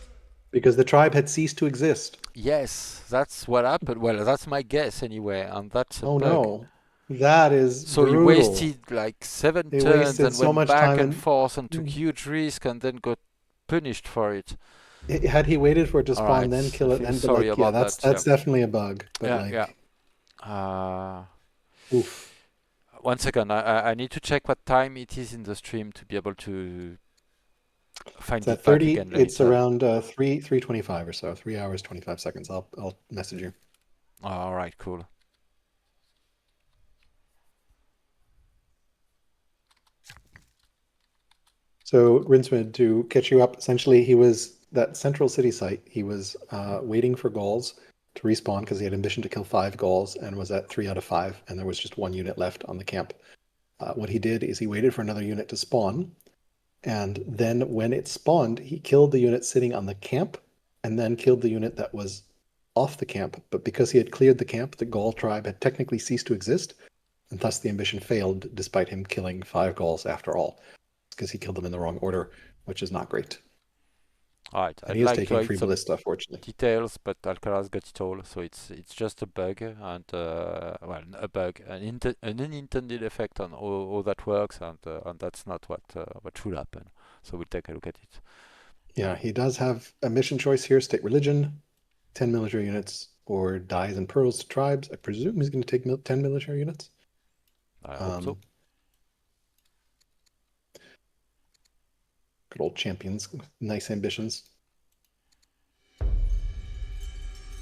because the tribe had ceased to exist. yes, that's what happened. Well, that's my guess anyway, and that's a Oh bug. no, that is So he brutal. wasted like seven They turns wasted and so went much back time and and forth and took huge risk and then got punished for it. had he waited for it to All spawn, right, then I kill it, feel then but sorry like yeah, about that's that. Yeah, that's definitely a bug. But yeah, yeah. like, Uh, oof. 1 second, I need to check what time it is in the stream to be able to It's find at it back 30. again It's later. around 3:25 or so. 3 hours 25 seconds. I'll message you. All right, cool. So Rinsmid, to catch you up, essentially he was that central city site. He was waiting for Gauls to respawn because he had ambition to kill 5 Gauls and was at 3 out of 5, and there was just one unit left on the camp. What he did is he waited for another unit to spawn, and then when it spawned, he killed the unit sitting on the camp, and then killed the unit that was off the camp. But because he had cleared the camp, the Gaul tribe had technically ceased to exist, and thus the ambition failed, despite him killing 5 Gauls after all, because he killed them in the wrong order, which is not great. All right, And I'd he is like to taking write free some ballista, fortunately. details, but Alcaraz got it all, so it's just a bug and well, a bug, an unintended effect on all that works, and that's not what should happen. So we'll take a look at it. Yeah, he does have a mission choice here: state religion, 10 military units, or dyes and pearls to tribes. I presume he's going to take 10 military units. I hope so. Um, Good old champions, nice ambitions.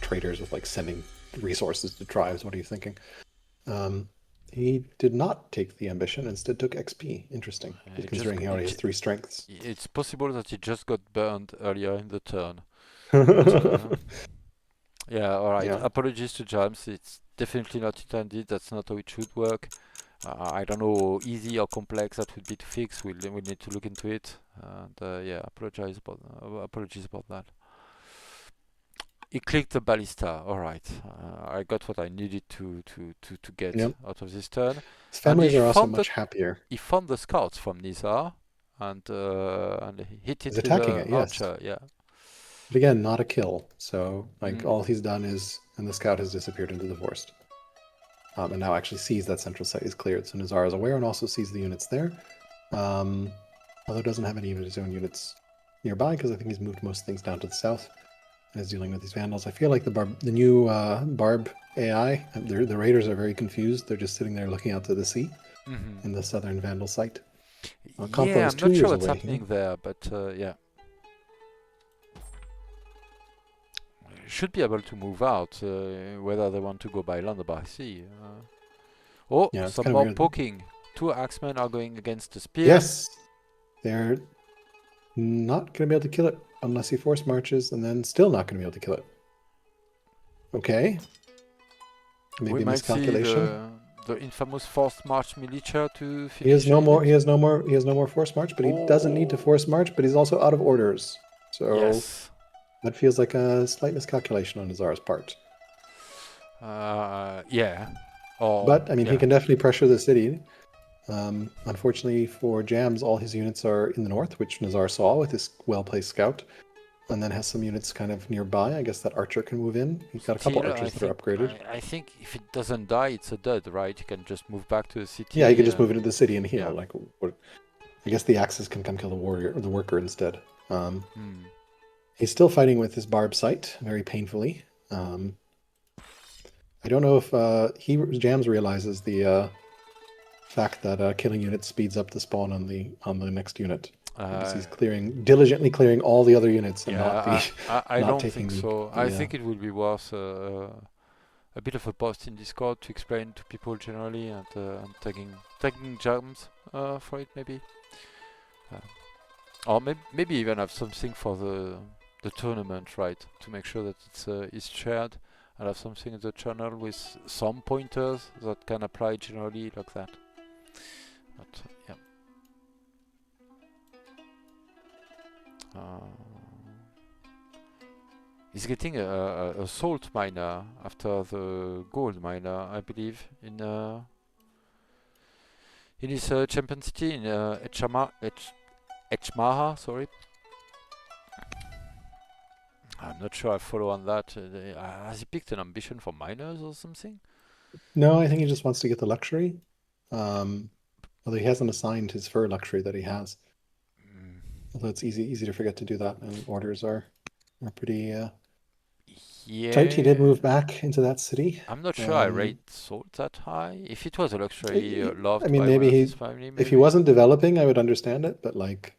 Traders with like sending resources to tribes. What are you thinking? Um, he did not take the ambition, instead took XP. Interesting, It just considering he already has 3 strengths. it's possible that it just got burned earlier in the turn, but yeah, all right. Yeah, Apologies to James. It's definitely not intended. That's not how it should work. I don't know how easy or complex that would be to fix. We need to look into it. And yeah, apologies about that. He clicked the ballista. All right, I got what I needed to get yep. out of this turn. His And families are also much happier. he found the scouts from Nizar and he hit He's it with attacking a it, yes. archer. Yeah. But again, not a kill. So like Mm. all he's done is, and the scout has disappeared into the forest. And now actually sees that central site is cleared. So Nizar is aware and also sees the units there. Um, although doesn't have any of his own units nearby because I think he's moved most things down to the south and is dealing with these vandals. I feel like the new Barb AI, the raiders are very confused. They're just sitting there looking out to the sea Hmm. in the southern vandal site. Campo Yeah, is I'm two not sure years what's away here. happening there, but yeah, should be able to move out. Whether they want to go by land or by sea. Oh, Yeah, it's some kind of more weird. poking. Two axemen are going against the spear. Yes, they're not going to be able to kill it unless he force marches, and then still not going to be able to kill it. Okay, We maybe a might see miscalculation. the infamous forced march militia to He has finish the no more. He unit. has no more. He has no more force march, but he doesn't need to Oh, force march. But he's also out of orders, so yes. that feels like a slight miscalculation on Nazar's part. Yeah. Or But I mean, he yeah. can definitely pressure the city. Unfortunately for Jams, all his units are in the north, which Nazar saw with his well-placed scout, and then has some units kind of nearby. I guess that archer can move in. He's got a couple Still, I archers that are think upgraded. I think if it doesn't die, it's a dud, right? You can just move back to the Yeah, he can city just move and into the city and heal. yeah. Like, I guess the axes can come kill the warrior or the worker instead. Um, Hmm. he's still fighting with his barb sight very painfully. Um, I don't know if Jams realizes the fact that killing units speeds up the spawn on the next unit because Uh, he's clearing diligently clearing all the other units and not the yeah, I not don't taking think so. I the think it would be worth a bit of a post in Discord to explain to people generally and tagging jams for it maybe. Uh, or maybe even have something for the tournament, right? To make sure that it's shared and have something in the channel with some pointers that can apply generally like that. But yeah. Uh, he's getting a salt miner after the gold miner, I believe, in his champion city in Echmaha. Sorry, I'm not sure I follow on that. Has he picked an ambition for miners or something? No, I think he just wants to get the luxury. Um, although he hasn't assigned his fur luxury that he has. Mm, Although it's easy to forget to do that, and orders are pretty tight. He did yeah, move back into that city. I'm not sure I Um, rate salt that high. If it was a luxury I loved mean, by one maybe of his he, family, if he maybe. wasn't developing, I would understand it. But like,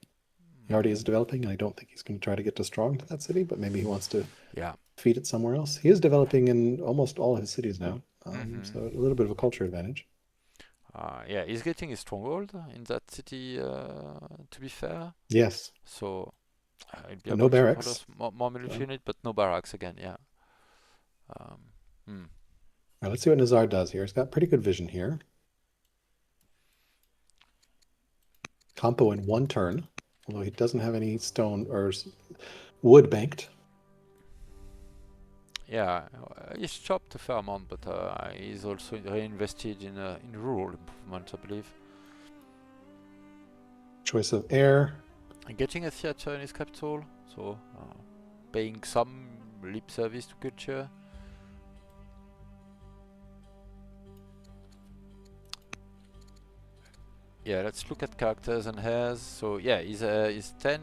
he already is Mm, developing, and I don't think he's going to try to get too strong to that city. But maybe he wants to yeah. feed it somewhere else. He is developing in almost all his cities now, Mm-hmm. so a little bit of a culture advantage. Yeah, he's getting a stronghold in that city. To be fair, Yes, so I'll be but no able to barracks. produce more military So, unit, but no barracks again. Yeah. Um, hmm. all right, let's see what Nizar does here. He's got pretty good vision here. Compo in one turn, although he doesn't have any stone or wood banked. Yeah, he's chopped a fair amount, but he's also reinvested in rural improvement, I believe. Choice of air. And getting a theater in his capital, so paying some lip service to culture. Yeah, let's look at characters and hairs. So yeah, he's 10,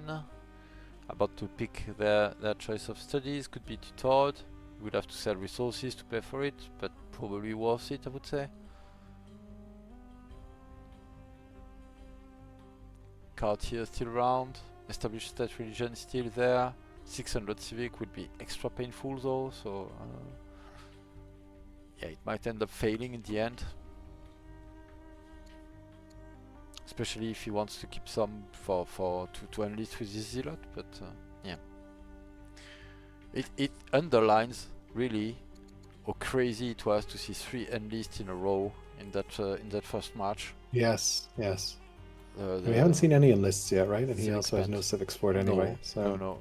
about to pick their choice of studies. Could be tutored. Would have to sell resources to pay for it, but probably worth it, I would say. Card here still around. Established state religion still there. 600 civic would be extra painful though, so yeah, it might end up failing in the end. Especially if he wants to keep some to enlist with his zealot, but yeah. It underlines really how crazy it was to see 3 enlists in a row in that first match. Yes, yes. And we haven't The seen any enlists yet, right? And he civic also has no spent. civics for it anyway. No, no, So no.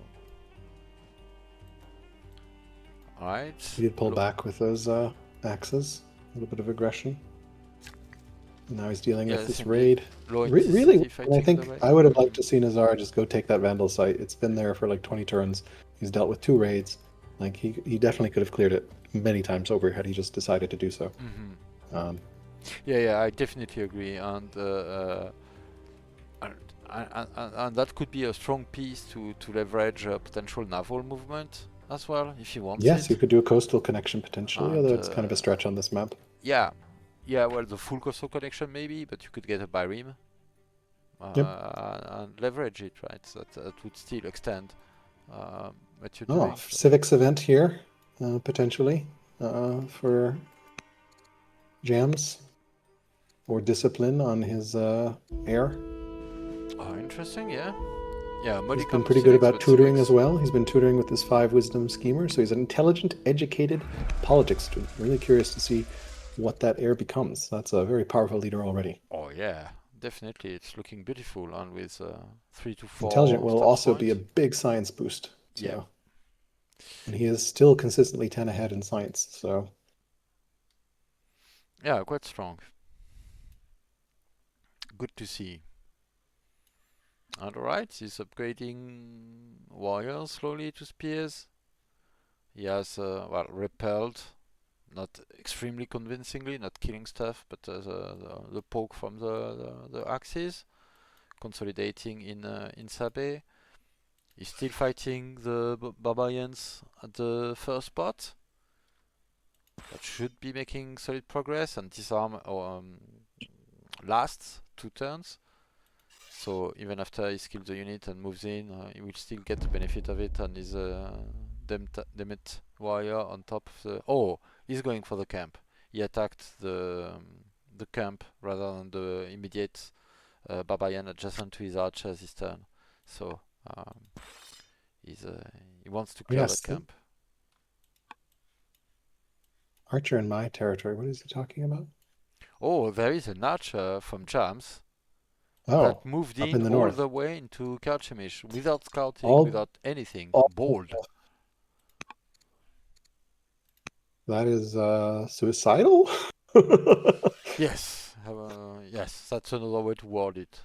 he Alright. did pull back with those axes. A little bit of aggression. And now he's dealing with Yes, this indeed. raid. Low Really, intensity and I fighting the think way. I would have liked Mm. to see Nazar just go take that Vandal site. It's been there for like 20 turns. He's dealt with 2 raids. Like he definitely could have cleared it many times over had he just decided to do so. Hmm. Um, Yeah, I definitely agree, and, and that could be a strong piece to leverage potential naval movement as well if he wants yes, you it. could do a coastal connection potentially, And although it's kind of a stretch on this map. yeah, yeah, well, the full coastal connection maybe, but you could get a birim Yep. and leverage it, right? That would still extend what you're Oh, doing. So civics event here, potentially, for jams or discipline on his heir. oh, interesting, yeah. Yeah, He's been modicum of pretty good civics, about but tutoring as civics. well. He's been tutoring with this 5 wisdom schemer, so he's an intelligent, educated politics student. Really curious to see what that heir becomes. That's a very powerful leader already. Oh yeah, definitely, it's looking beautiful, and with 3 to Intelligent 4 will stats also be a points. big science boost. Yeah, So, and he is still consistently 10 ahead in science. So, yeah, quite strong. Good to see. And alright, he's upgrading warriors slowly to spears. He has, well, repelled, not extremely convincingly, not killing stuff, but the poke from the axes, consolidating in Sabe. He's still fighting the barbarians at the first spot. That should be making solid progress, and disarm lasts 2 turns. So even after he kills the unit and moves in, he will still get the benefit of it and his Demet warrior on top of the. Oh, he's going for the camp. He attacked the camp rather than the immediate barbarian adjacent to his archers this turn. So he's he wants to clear yes, that camp. Archer in my territory. What is he talking about? Oh, there is an archer from Jams Oh, that moved up in in the all north. the way into Karchemish without scouting, All, without anything. all Bold. that is suicidal. Yes, yes, that's another way to word it.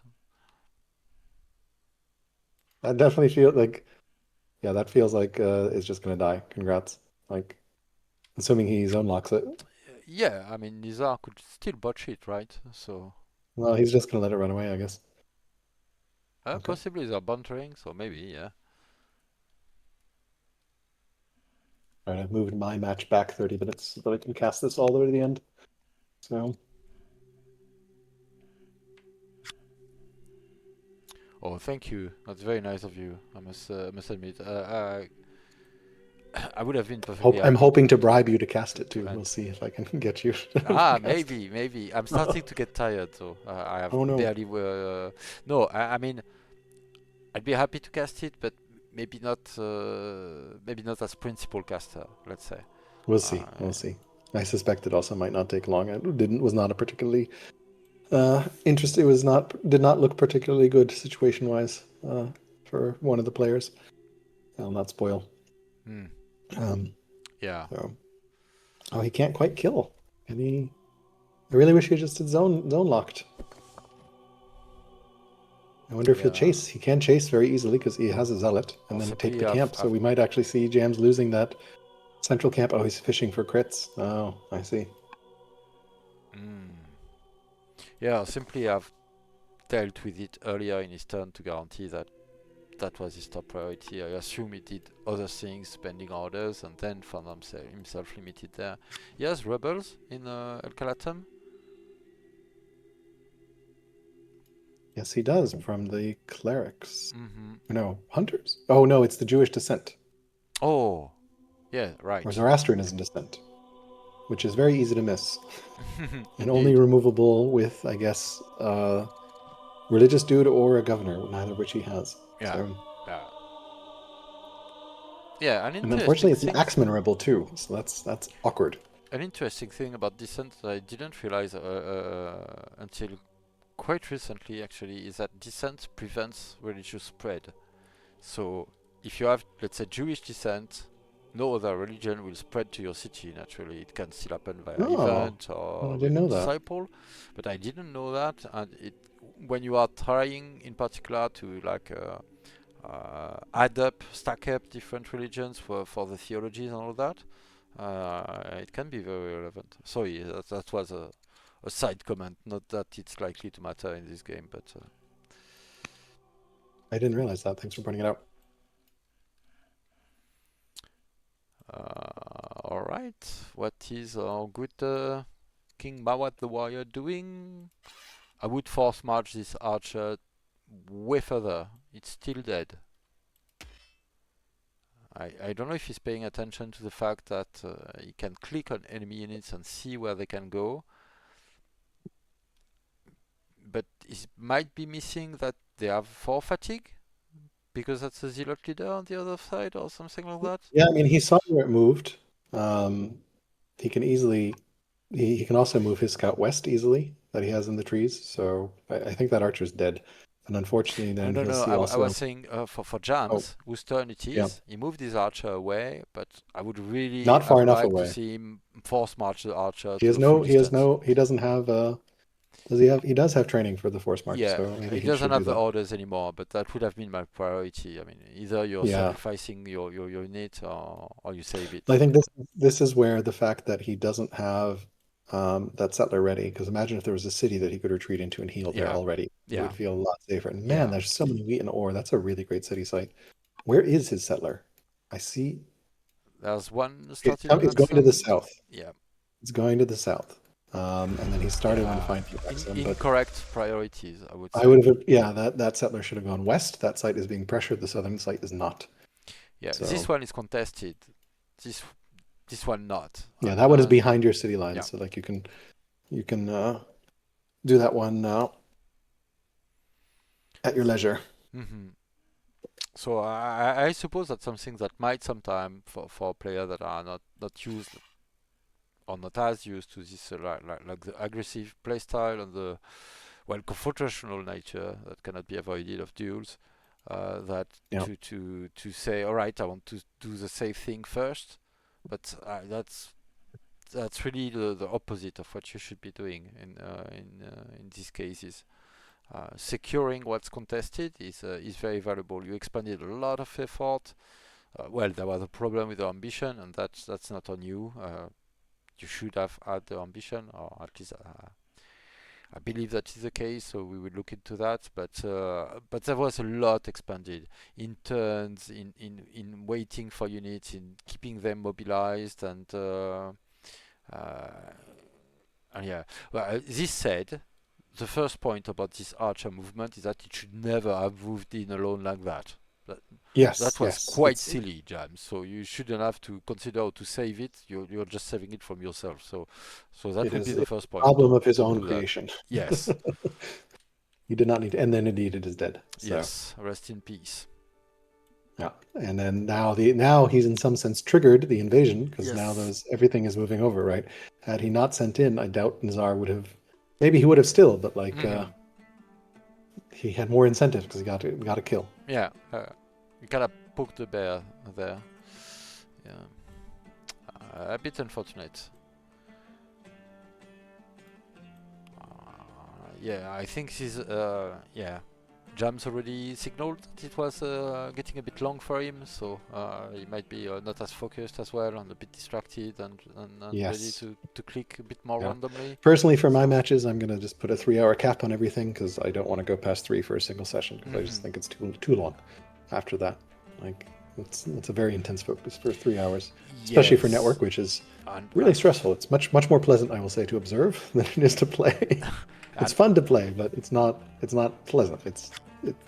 That definitely feels like, yeah, that feels like it's just gonna die. Congrats. Like, assuming he zone locks it. Yeah, I mean, Nizar could still botch it, right? So, Well, he's just gonna let it run away, I guess. Okay. possibly they're bantering, so maybe, yeah. All right, I've moved my match back 30 minutes so that I can cast this all the way to the end. So, Oh, thank you. That's very nice of you. I must admit. I would have been perfectly I'm happy hoping to bribe you to cast it to too. We'll end. see if I can get you to Ah, cast. maybe. I'm starting to get tired, so I have Oh no, barely. No, I mean, I'd be happy to cast it, but maybe not as principal caster. Let's say. we'll Uh, see. We'll see. I suspect it also might not take long. It didn't was not a particularly interesting. It was not did not look particularly good situation wise for one of the players. I'll not spoil. hmm, Um, yeah, so oh, he can't quite kill. And he I really wish he just did zone locked. I wonder if he'll yeah. chase. He can chase very easily because he has a zealot and Or then take the simply, camp. So we might actually see Jams losing that central camp. Oh, he's fishing for crits. Oh, I see. mm, yeah, simply I've dealt with it earlier in his turn to guarantee that that was his top priority. I assume he did other things, pending orders, and then found himself limited there. He has rebels in El Calatam. Yes, he does from the clerics. Mm-hmm. No, hunters. Oh no, it's the Jewish descent Oh, yeah, or right. Zoroastrianism descent, which is very easy to miss and only Indeed. removable with, I guess, religious dude or a governor, neither of which he has. Yeah, So, yeah, yeah. and unfortunately, it's an Axeman rebel too. So that's awkward. An interesting thing about descent that I didn't realize until quite recently, actually, is that descent prevents religious spread. So if you have, let's say, Jewish descent, no other religion will spread to your city. Naturally, it can still happen via Oh, event well, I or didn't with a know that. disciple, but I didn't know that. And it, when you are trying, in particular, to like add up, stack up different religions for the theologies and all that, it can be very relevant. Sorry, that was a side comment, not that it's likely to matter in this game, but I didn't realize that. Thanks for pointing it out. all right. What is our good King Mawat the Warrior doing? I would force march this archer way further. It's still dead. I don't know if he's paying attention to the fact that he can click on enemy units and see where they can go, but he might be missing that they have 4 fatigue because that's a zealot leader on the other side or something like that. Yeah, I mean, he saw where it moved. Um, he can easily, he can also move his scout west easily that he has in the trees. So I think that archer's dead. And unfortunately, No, then no, he'll no. see I was also, saying for oh, Jams, whose turn it yeah, is, he moved his archer away, but I would really not far have enough liked to away. see him force march the archer He to has a full no, he has distance. no, he doesn't have, does he have, he does have training for the force march, Yeah, so maybe he he doesn't should do have the that. orders anymore, but that would have been my priority. I mean, either you're Yeah. sacrificing your unit or you save I it. think this is where the fact that he doesn't have that settler ready, because imagine if there was a city that he could retreat into and heal there Yeah, already. He yeah, would feel a lot safer. And man, yeah. there's so many wheat and ore. That's a really great city site. Where is his settler? I see There's one it's, starting in it's going to the Axum. south. Yeah, It's going to the south. And then he's starting on to yeah. find New Exum, but Incorrect priorities, I would I say. would have, yeah, that settler should have gone west. That site is being pressured. The southern site is not. Yeah, this So one is contested. This this one not. yeah, And that one is behind your city yeah. lines. So like you can do that one at your leisure. hmm So I suppose that's something that might sometime for players that are not used or not as used to this like the aggressive playstyle and the confrontational nature that cannot be avoided of duels. That Yeah. to say, all right, I want to do the safe thing first, but that's really the opposite of what you should be doing in these cases. Securing what's contested is very valuable. You expended a lot of effort. Well, there was a problem with the ambition, and that's not on you. You should have had the ambition, or at least I believe that is the case. So we will look into that. But there was a lot expended in turns, in waiting for units, in keeping them mobilized, uh, and yeah. Well, this said, the first point about this archer movement is that it should never have moved in alone like that. That, Yes, that was yes. quite It's silly, James. So you shouldn't have to consider how to save it. You're just saving it from yourself. So that it would be is the a first point. problem of his Don't own do that. creation. Yes, He did not need to, and then indeed it is dead. So yes. Rest in peace. yeah. And then now he's in some sense triggered the invasion because now Yes. those everything is moving over, right? Had he not sent in, I doubt Nizar would have maybe he would have still, but like hmm he had more incentive because he got to kill. Yeah. You kind of poked the bear there. Yeah. A bit unfortunate. Yeah, I think this yeah. Jams already signaled that it was getting a bit long for him, so he might be not as focused as well and a bit distracted and ready Yes. to click a bit more Yeah. randomly. Personally, for my So, matches, I'm gonna just put a 3 hour cap on everything because I don't want to go past three for a single session because I just hmm think it's too long after that. Like it's a very intense focus for 3 hours, especially for yes, network, which is really and stressful. It's much more pleasant, I will say, to observe than it is to play. It's and fun to play, but it's not pleasant.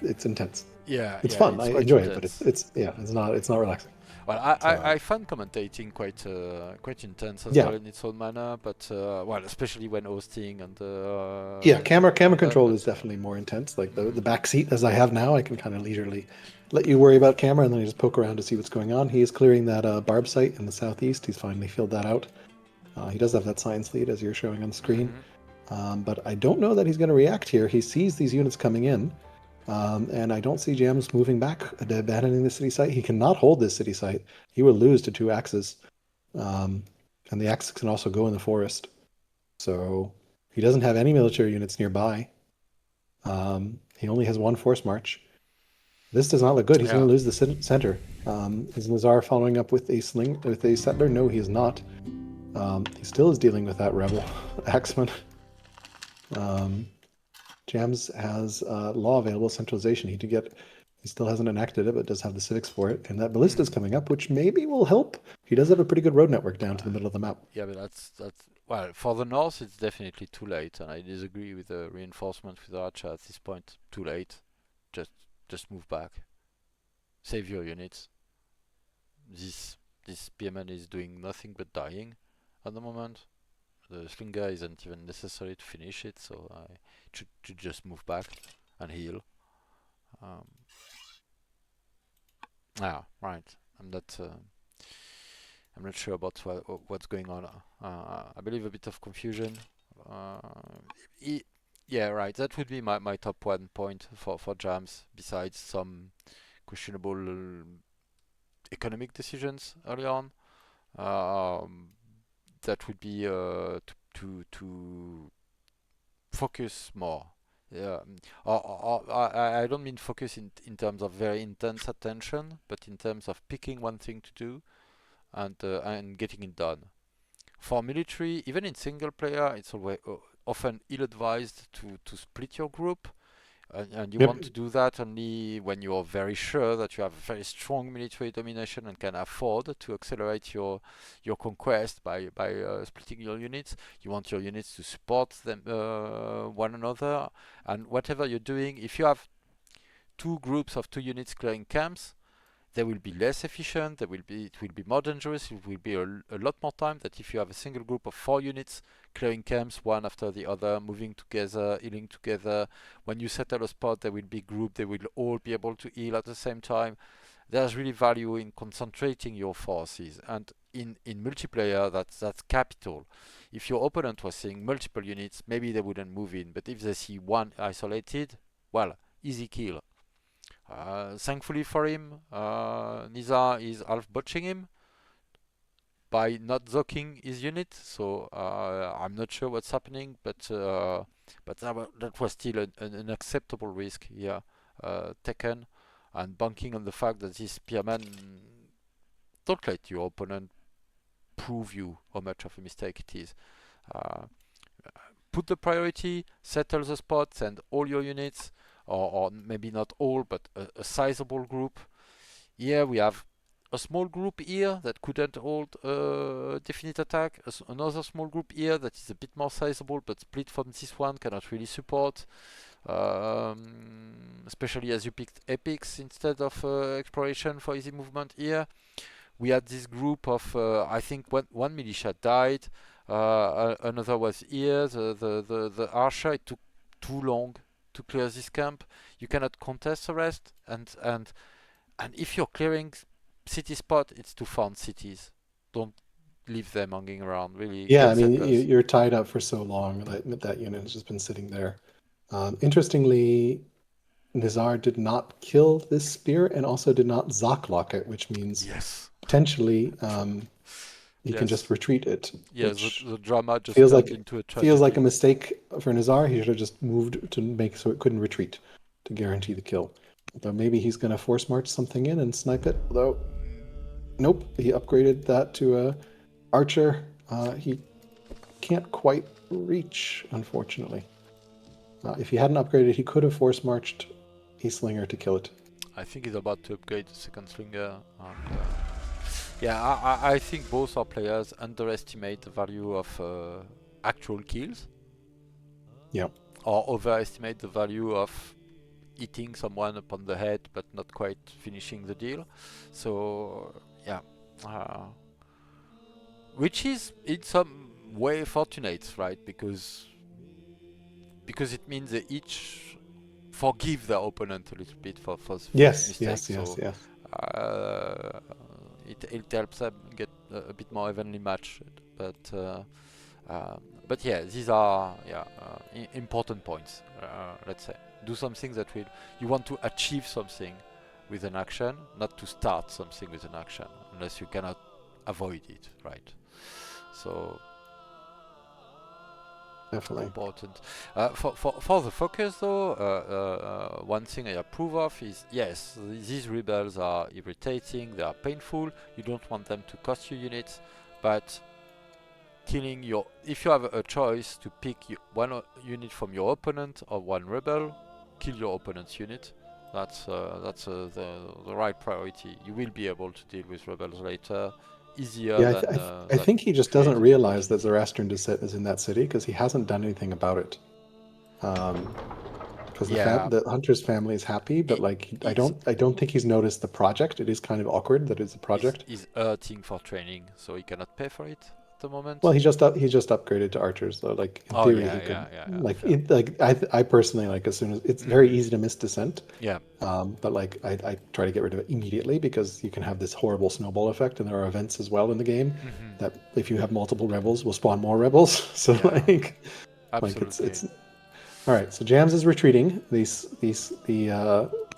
It's intense. yeah, It's yeah, fun. it's I quite enjoy it, but intense. it's not relaxing. Well, I So find commentating quite intense as well yeah, in its own manner, but well, especially when hosting and yeah. Camera that. control is But definitely more intense. Like the mhm. back seat as I have now, I can kind of leisurely let you worry about camera, and then I just poke around to see what's going on. He is clearing that barb site in the southeast. He's finally filled that out. He does have that science lead as you're showing on the screen. Mhm. But I don't know that he's going to react here. He sees these units coming in, and I don't see Jams moving back, abandoning the city site. He cannot hold this city site. He will lose to two axes, um, and the axes can also go in the forest. So he doesn't have any military units nearby. He only has one force march. This does not look good. He's going Yeah. to lose the center. Is Nizar following up with a settler? No, he is not. He still is dealing with that rebel axeman. Um, Jams has law available, centralization. He still hasn't enacted it, but does have the civics for it. And that ballista is Mm. coming up, which maybe will help. He does have a pretty good road network down to Uh, the middle of the map. yeah, but that's well for the north. It's definitely too late, and I disagree with the reinforcement with Archer at this point. Too late. Just just move back. Save your units. This spearman is doing nothing but dying at the moment. The slinger isn't even necessary to finish it, so I should just move back and heal. Um, right. I'm not sure about what's going on. I believe a bit of confusion. Uh, e- yeah, right. That would be my top one point for jams. Besides some questionable economic decisions early on, um, that would be to focus more. Yeah, I don't mean focus in terms of very intense attention, but in terms of picking one thing to do and getting it done. For military, even in single player, it's always often ill-advised to split your group, and you Yep. want to do that only when you are very sure that you have very strong military domination and can afford to accelerate your conquest by splitting your units. You want your units to support them one another, and whatever you're doing, if you have two groups of two units clearing camps, they will be less efficient, it will be more dangerous, it will be a lot more time that if you have a single group of 4 units clearing camps one after the other, moving together, healing together. When you settle a spot, they will be grouped, they will all be able to heal at the same time. There's really value in concentrating your forces, and in multiplayer that's capital. If your opponent was seeing multiple units, maybe they wouldn't move in, but if they see one isolated, well, easy kill. Thankfully for him, Nizar is half botching him by not zocking his unit, so I'm not sure what's happening, but that was still an acceptable risk here taken, and banking on the fact that this spearman, don't let your opponent prove you how much of a mistake it is. Uh, Put the priority, settle the spot, send all your units, or maybe not all, but a sizable group. Here we have a small group here that couldn't hold a definite attack, another small group here that is a bit more sizable but split from this one, cannot really support, especially as you picked epics instead of exploration for easy movement here. We had this group of, I think one militia died, another was here, the archer, it took too long to clear this camp. You cannot contest the rest, and if you're clearing city spot, it's to found cities. Don't leave them hanging around. Really Yeah, I get mean, settlers. you're tied up for so long that unit has just been sitting there. Interestingly, Nizar did not kill this spear and also did not Zoc it, which means Yes. potentially he can just Yes. retreat it, Yeah, which the drama just feels turned like into a feels like a tragedy. mistake for Nizar. He should have just moved to make so it couldn't retreat to guarantee the kill. Although maybe he's going to force march something in and snipe it. Although, nope, he upgraded that to a archer. He can't quite reach, unfortunately. If he hadn't upgraded, he could have force marched a slinger to kill it. I think he's about to upgrade the second slinger. And, yeah, I think both our players underestimate the value of actual kills Yeah. or overestimate the value of hitting someone upon the head but not quite finishing the deal. So, yeah. Uh, which is in some way fortunate, right? Because it means they each forgive their opponent a little bit for this Yes. mistake. Yes. Yes. So Yes. uh, it helps them get a bit more evenly matched. But but yeah, these are important points. Let's say do something that will you want to achieve something with an action, not to start something with an action unless you cannot avoid it, right? So definitely. important. For the focus though, one thing I approve of is yes, these rebels are irritating, they are painful. You don't want them to cost you units, but killing your if you have a choice to pick one unit from your opponent or one rebel, kill your opponent's unit. That's the right priority. You will be able to deal with rebels later, easier Yeah, I than think he just doesn't creating a realize huge. that Zoroastrian descent is in that city because he hasn't done anything about it. Because Yeah, the hunter's family is happy, but it like is I don't think he's noticed the project. It is kind of awkward that it's a is project. is hurting for training, so he cannot pay for it at the Well, moment. he just upgraded to archers, so like in Oh theory yeah, he could yeah, yeah, yeah. like Fair. I personally like as soon as it's very Mm-hmm. easy to miss descent, Yeah. but like I try to get rid of it immediately because you can have this horrible snowball effect, and there are events as well in the game Mm-hmm. that if you have multiple rebels will spawn more rebels. So Yeah. like Absolutely. it's all right. So Jams is retreating. The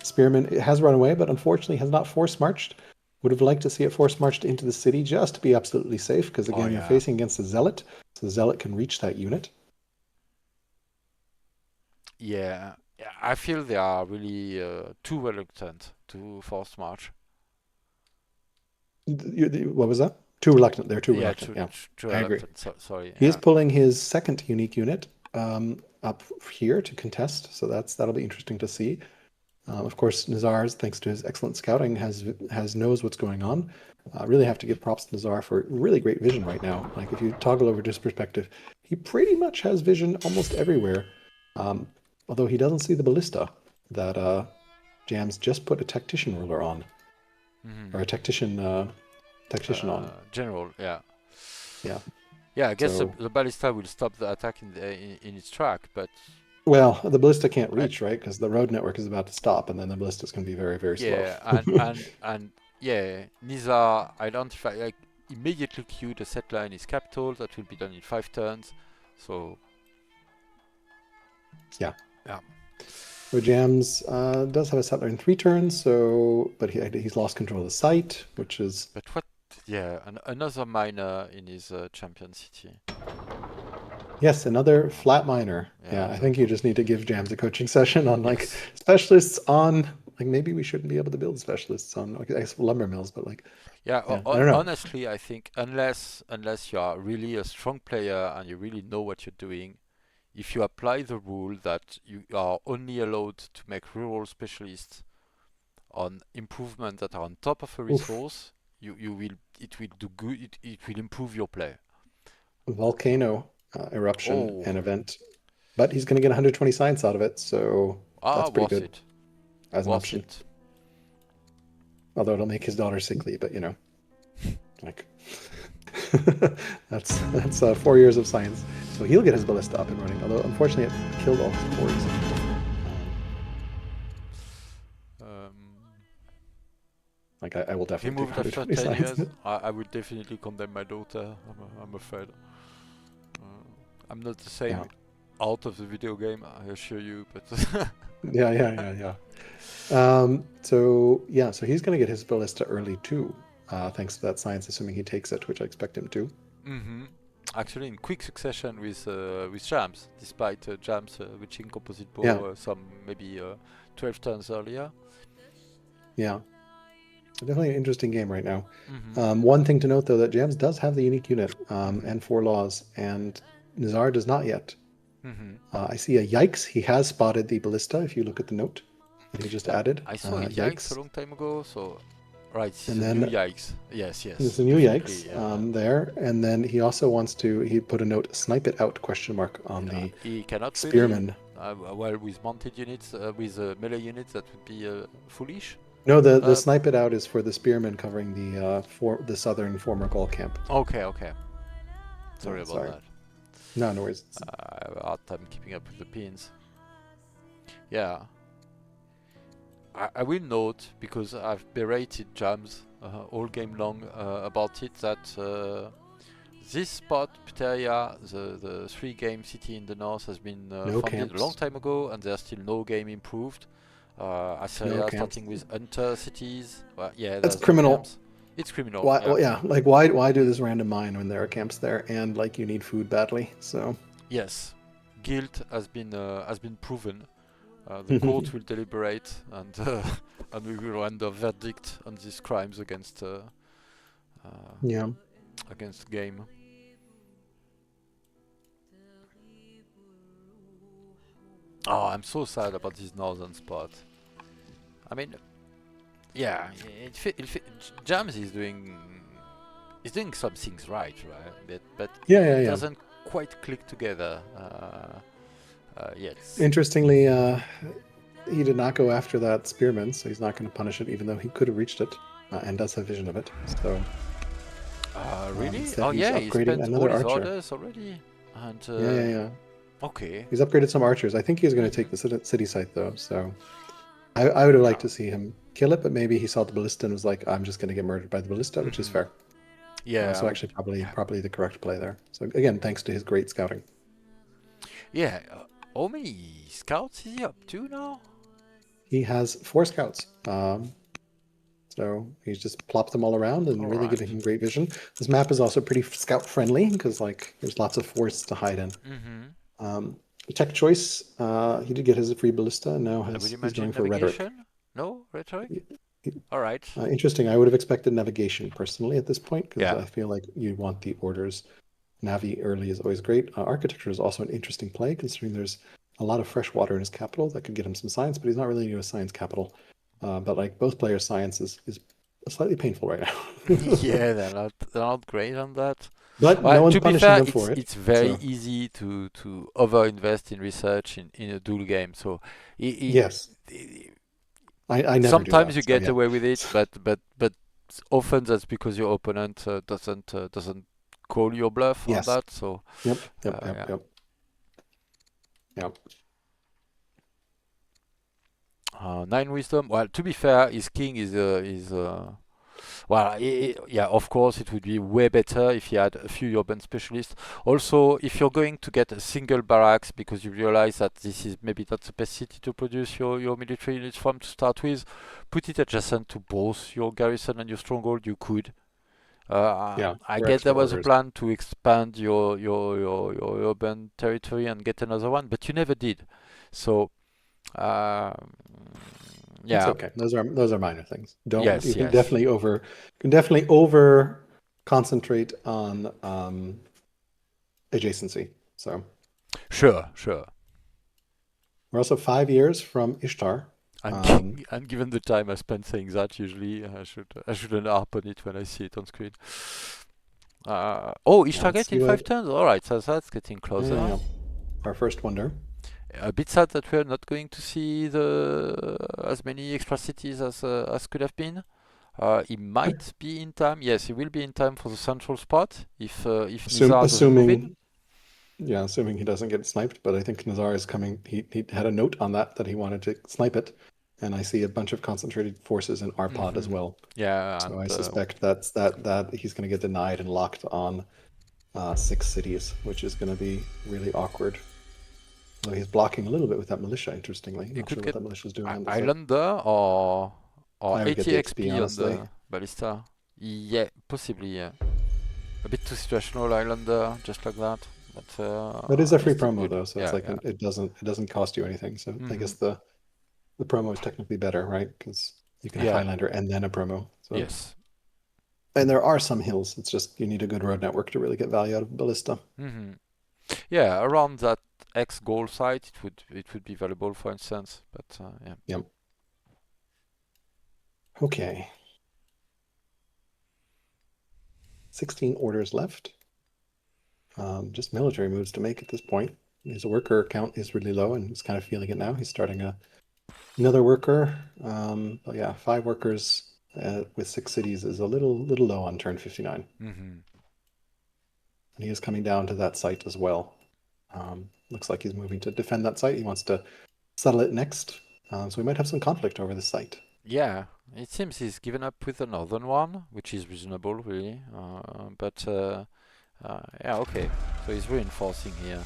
spearman has run away, but unfortunately has not force marched. Would have liked to see it force marched into the city just to be absolutely safe, because Oh again, you're yeah. facing against a zealot, so the zealot can reach that unit. Yeah. Yeah. I feel they are really too reluctant to force march. What was that? Too reluctant. They're too Yeah. reluctant. Too Yeah, too I agree. reluctant. Sorry. He is Yeah. pulling his second unique unit up here to contest, so that'll be interesting to see. Of course, Nizar, thanks to his excellent scouting, has knows what's going on. Really have to give props to Nizar for really great vision right now. Like if you toggle over to his perspective, he pretty much has vision almost everywhere. Um, Although he doesn't see the ballista that Jams just put a tactician ruler on, Mm-hmm. or a tactician on. General. Yeah. Yeah. Yeah. I guess So the ballista will stop the attack in its track, but well, the ballista can't uh, reach, right? Because the road network is about to stop, and then the ballista is going to be very, very slow. yeah, and yeah, Nizar identify like immediately queued a set line in his capital that will be done in 5 turns. So Yeah. yeah, So Jams does have a settler in 3 turns, so but he's lost control of the site, which is but what? Yeah, another miner in his champion city. yes, another flat miner. Yeah, Yeah, I think you just need to give Jams a coaching session on like yes, specialists on like maybe we shouldn't be able to build specialists on like I guess lumber mills, but like yeah. yeah, I don't know. Honestly, I think unless you are really a strong player and you really know what you're doing, if you apply the rule that you are only allowed to make rural specialists on improvements that are on top of a Oof, resource, you will it will do good. It will improve your play. volcano eruption Oh, and event, but he's going to get 120 science out of it, so that's pretty worth good it, as an worth option. it. Although it'll make his daughter sickly, but you know, like that's 4 years of science. So he'll get his ballista up and running. Although unfortunately, it killed all his cores. Um, Like I will definitely take Removed after 120 10 science. years. I would definitely condemn my daughter. I'm afraid. Uh, I'm not the Yeah, same out of the video game, I assure you. But yeah. So yeah, so he's gonna get his ballista early too, thanks to that science, assuming he takes it, which I expect him to. hmm actually, in quick succession with Jams, despite Jams reaching composite Yeah, bow some maybe 12 turns earlier. yeah. So definitely an interesting game right now. hmm One thing to note though that Jams does have the unique unit hmm and 4 laws, and Nizar does not yet. hmm I see a yikes. He has spotted the ballista. If you look at the note that he just Yeah, added, I saw a yikes a yikes. long time ago. So, right, this is And a new then yikes. there's Yes, a new definitely. yikes Yeah, there. And then he also wants to. He put a note, snipe it out question mark on yeah. the He cannot really. spearman. Well, with mounted units, with melee units, that would be foolish. No, the Uh, snipe it out is for the spearman covering the southern former Gaul camp. okay. Yeah, Sorry about sorry. that. No, no worries. I have a hard time keeping up with the pins. Yeah, I will note because I've berated Jams all game long about it that this spot, Pteria, the 3 game city in the north, has been No founded a long camps. time ago, and there's still no game improved. No Assyria, camps. starting with Hunter cities. Well, yeah, That's there's no criminal. camps. It's criminal. Why? Yeah. Well, yeah. Like why do this random mine when there are camps there and like you need food badly? So Yes. guilt has been proven. The court will deliberate, and and we will render verdict on these crimes uh, Yeah. against game. Oh, I'm so sad about this northern spot. I mean, yeah, Jams is doing some things right, but Yeah, it yeah, yeah. doesn't quite click together yet. Interestingly, he did not go after that spearman, so he's not going to punish it, even though he could have reached it and does have vision of it. So Really? instead, Oh he's yeah, he upgrading spent all another his archer. orders already, and Yeah, yeah, yeah. okay. He's upgraded some archers. I think he's going to take Mhm. the city site though. So I would have liked Yeah. to see him kill it, but maybe he saw the ballista and was like, "I'm just going to get murdered by the ballista," which is Mhm. fair. Yeah, I So would. actually, probably Yeah. probably the correct play there. So again, thanks to his great scouting. Yeah. How many scouts is he up to now? He has 4 scouts. So he's just plopped them all around and All really right. giving him great vision. This map is also pretty scout friendly because like there's lots of forests to hide in. Mhm. Um, Tech choice, he did get his free ballista and now I would he's imagine going for rhetoric. navigation. No rhetoric. All right. Interesting. I would have expected navigation personally at this point because Yeah. I feel like you want the orders. Navi early is always great. Architecture is also an interesting play considering there's a lot of fresh water in his capital that could get him some science, but he's not really into a science capital. But like both players' science is slightly painful right now. Yeah, they're not great on that. But Well, no one's to be punishing fair, them for it. it's very So easy to overinvest in research in a duel game. So yes, it, I never do sometimes that. you So get yeah. away with it, but often that's because your opponent doesn't call your bluff on Yes. that. So Yep. Yep. Yep. yeah. Yep. Yep. Nine wisdom. Well, to be fair, his king is well, yeah, of course, it would be way better if you had a few urban specialists. Also, if you're going to get a single barracks because you realize that this is maybe not the best city to produce your military units from to start with, put it adjacent to both your garrison and your stronghold. You could. Yeah. I For get extra there was a orders. plan to expand your urban territory and get another one, but you never did. So, um, It's yeah, okay. Those are minor things. Don't you yes, yes, can definitely over concentrate on adjacency. So sure, sure. we're also 5 years from Ishtar. And, Um, and given the time I spent saying that, usually I shouldn't harp on it when I see it on screen. Oh, each yeah, let's target see in what. 5 turns. All right, so that's getting Yeah, yeah, closer. yeah. Our first wonder. A bit sad that we're not going to see the as many extra cities as could have been. He I, might be in time. Yes, he will be in time for the central spot if Nizar doesn't move in. assuming, yeah, assuming he doesn't get sniped. But I think Nazar is coming. He had a note on that he wanted to snipe it, and I see a bunch of concentrated forces in our pod as Hmm. well. Yeah, So and I suspect that he's going to get denied and locked on 6 cities, which is going to be really awkward. Although he's blocking a little bit with that militia, interestingly. you Not could sure what get that militia is doing on the site. Islander or I would get 80 the XP, XP on honestly. the ballista. Yeah, possibly. Yeah. A bit too situational Islander, just like that. But That is a free still promo good. though, so it's Yeah, like yeah. it doesn't cost you anything. So I Hmm. guess the promo is technically better, right? Because you can have Yeah. Highlander and then a promo. So Yes. and there are some hills. It's just you need a good road network to really get value out of Ballista. Hmm. Yeah, around that X goal site, it would be valuable, for instance. But yeah. Yep. Okay. 16 orders left. Just military moves to make at this point. His worker count is really low, and he's kind of feeling it now. He's starting another worker. But yeah, 5 workers with 6 cities is a little low on turn 59. Hmm. And he is coming down to that site as well. Looks like he's moving to defend that site. He wants to settle it next. So we might have some conflict over this site. Yeah, it seems he's given up with the northern one, which is reasonable, really. But yeah, okay. So he's reinforcing here.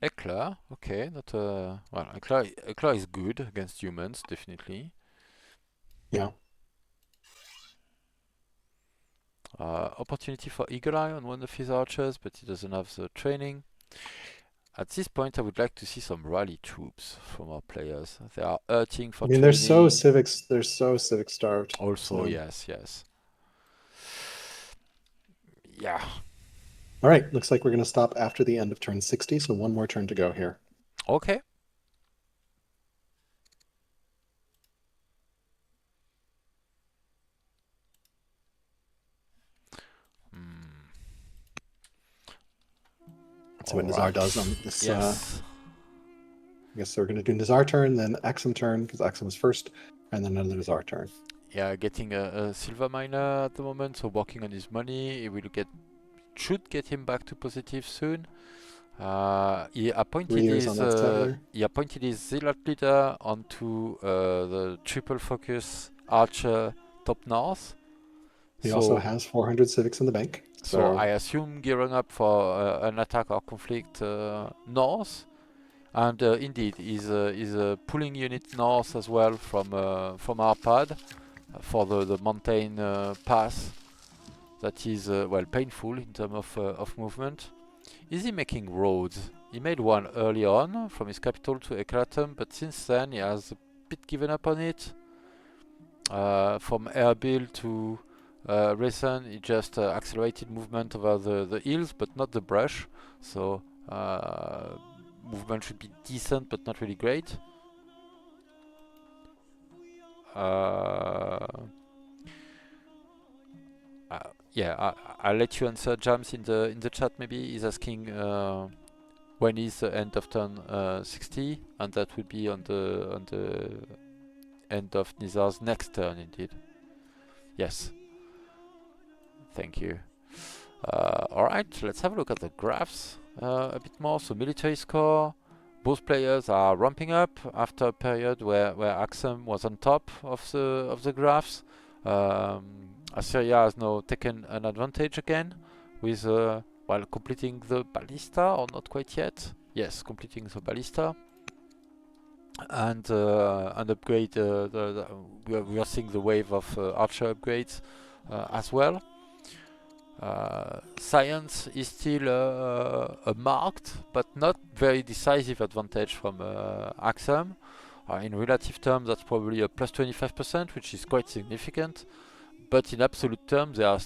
Eclair, okay, that well, Eclair is good against humans, definitely. Yeah. Opportunity for Eagle Eye on one of his archers, but he doesn't have the training. At this point, I would like to see some rally troops from our players. They are hurting I for mean, they're so training. civics. They're so civic starved. Also, So, yes, yes. Yeah. all right. Looks like we're going to stop after the end of turn 60. So one more turn to go here. Okay. Hmm. Let's see what All Nizar right. does on this. Yes. I guess we're going to do Nizar turn, then Axum turn, because Axum was first, and then another Nizar turn. Yeah, getting a silver miner at the moment, so working on his money. It will get should get him back to positive soon. He 3 years on that settler. appointed his zealot leader onto the triple focus archer top north. He also So has 400 civics in the bank. so I So assume gearing up for an attack or conflict north. And indeed, is pulling unit north as well from our pad for the mountain pass. That is well painful in terms of movement. Is he making roads? He made one early on from his capital to Ekratum, but since then he has a bit given up on it. From Erbil to Resen, he just accelerated movement over the hills, but not the brush. So movement should be decent, but not really great. Uh, uh, yeah, I'll let you answer James in the chat. Maybe he's asking when is the end of turn 60, and that would be on the end of Nizar's next turn. Indeed, yes. Thank you. All right, let's have a look at the graphs a bit more. So military score. Both players are ramping up after a period where Axum was on top of the graphs. Assyria has now taken an advantage again with while completing the ballista or not quite yet. Yes, completing the ballista and upgrade. We are seeing the wave of archer upgrades as well. Science is still a marked but not very decisive advantage from Axum. In relative terms, that's probably a plus 25%, which is quite significant. But in absolute terms, they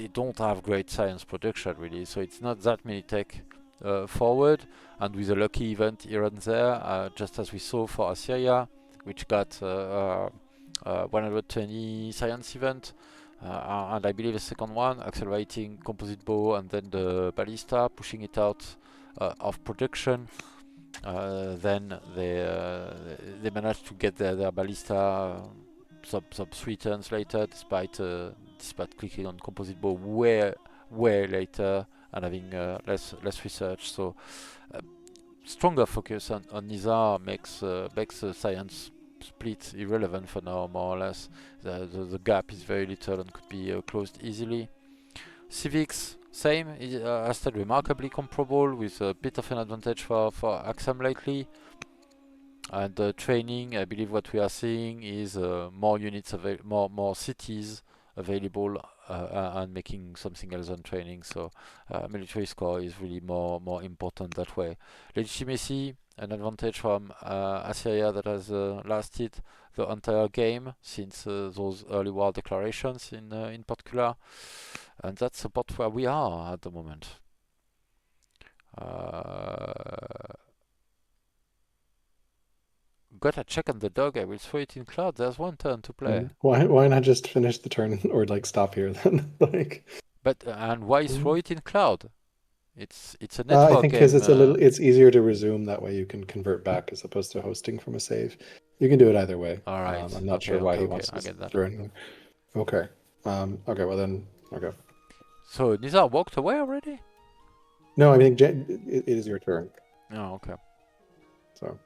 don't have great science production really, so it's not that many tech forward. And with a lucky event here and there, just as we saw for Assyria, which got 120 science event, and I believe a second one, accelerating composite bow and then the ballista, pushing it out of production. Then they managed to get their ballista some 3 turns later, despite clicking on composite bow way later and having less research. So stronger focus on Nizar makes the science split irrelevant for now, more or less. The gap is very little and could be closed easily. Civics, same, has stayed remarkably comparable with a bit of an advantage for Axam lately. And training, I believe what we are seeing is more units, more cities available, and making something else on training. So military score is really more important that way. Legitimacy, an advantage from Assyria that has lasted the entire game since those early war declarations in particular, and that's about where we are at the moment. Got a check on the dog. I will throw it in cloud. There's one turn to play. why not just finish the turn or like stop here then? Like, But and why throw it in cloud? It's a I network think because game. it's easier to resume that way. You can convert back as opposed to hosting from a save. You can do it either way. All right. I'm not Okay. sure why Okay. he Okay. wants to I just get that. throw anything. Okay. Okay. Well then. Okay. So Nizar walked away already. No, I mean it is your turn. Oh, okay. So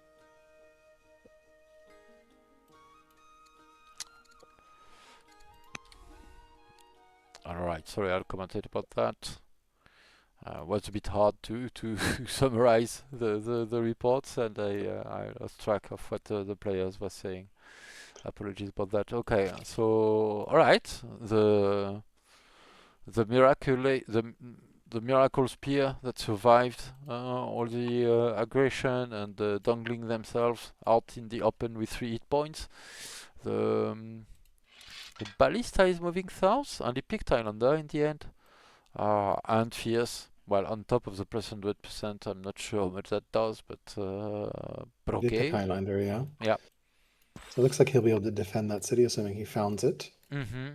All right. Sorry, I'll commentate about that. Was a bit hard to summarize the reports, and I lost track of what the players were saying. Apologies about that. Okay, so all right, the the miracle spear that survived all the aggression and dangling themselves out in the open with 3 hit points. The ballista is moving south, and he picked Highlander in the end. And fierce. Well, on top of the +100%, I'm not sure how much that does, but He did pick okay. Highlander, yeah. Yeah. So it looks like he'll be able to defend that city, assuming he founds it. Mm-hmm.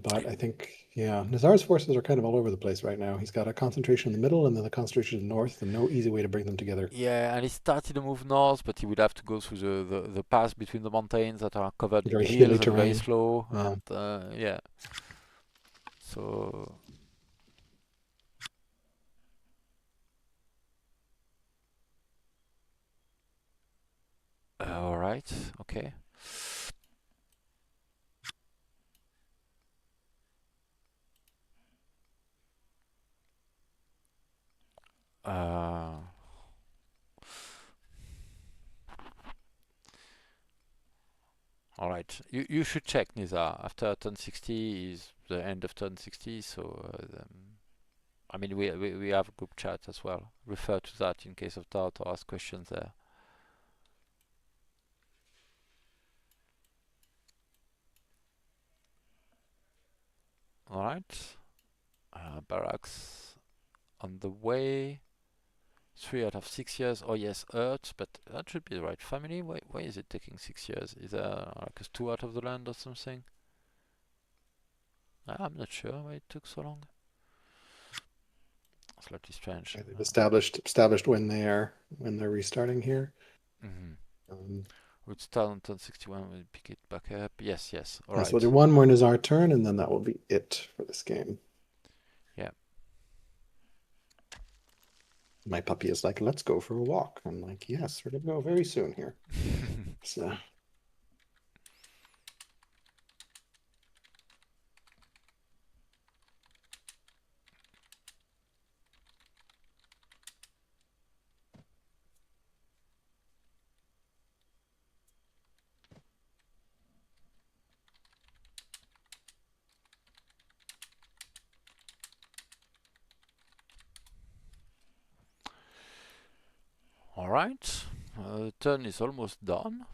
But I think, yeah, Nizar's forces are kind of all over the place right now. He's got a concentration in the middle and then a concentration in the north, and no easy way to bring them together. Yeah, and he started to move north, but he would have to go through the pass between the mountains that are covered in Very hilly hills and very terrain. slow. Yeah, And yeah, so all right, okay. Uh, all right, you should check Nizar after turn 60 is the end of turn 60. So I mean, we have a group chat as well. Refer to that in case of doubt or ask questions there. All right. Barracks on the way. 3 out of 6 years. Oh yes, Earth, but that should be the right family. Why is it taking 6 years? Is there like a 2 out of the land or something? I'm not sure why it took so long. Slightly strange. they've established when they're restarting here. Mm-hmm. Um, Would start on turn 61. We'll pick it back up. Yes, yes. All yeah, so we'll do right. one more Nizar turn, and then that will be it for this game. Yeah. My puppy is like, let's go for a walk. I'm like, yes, we're gonna go very soon here. So All right. Turn is almost done.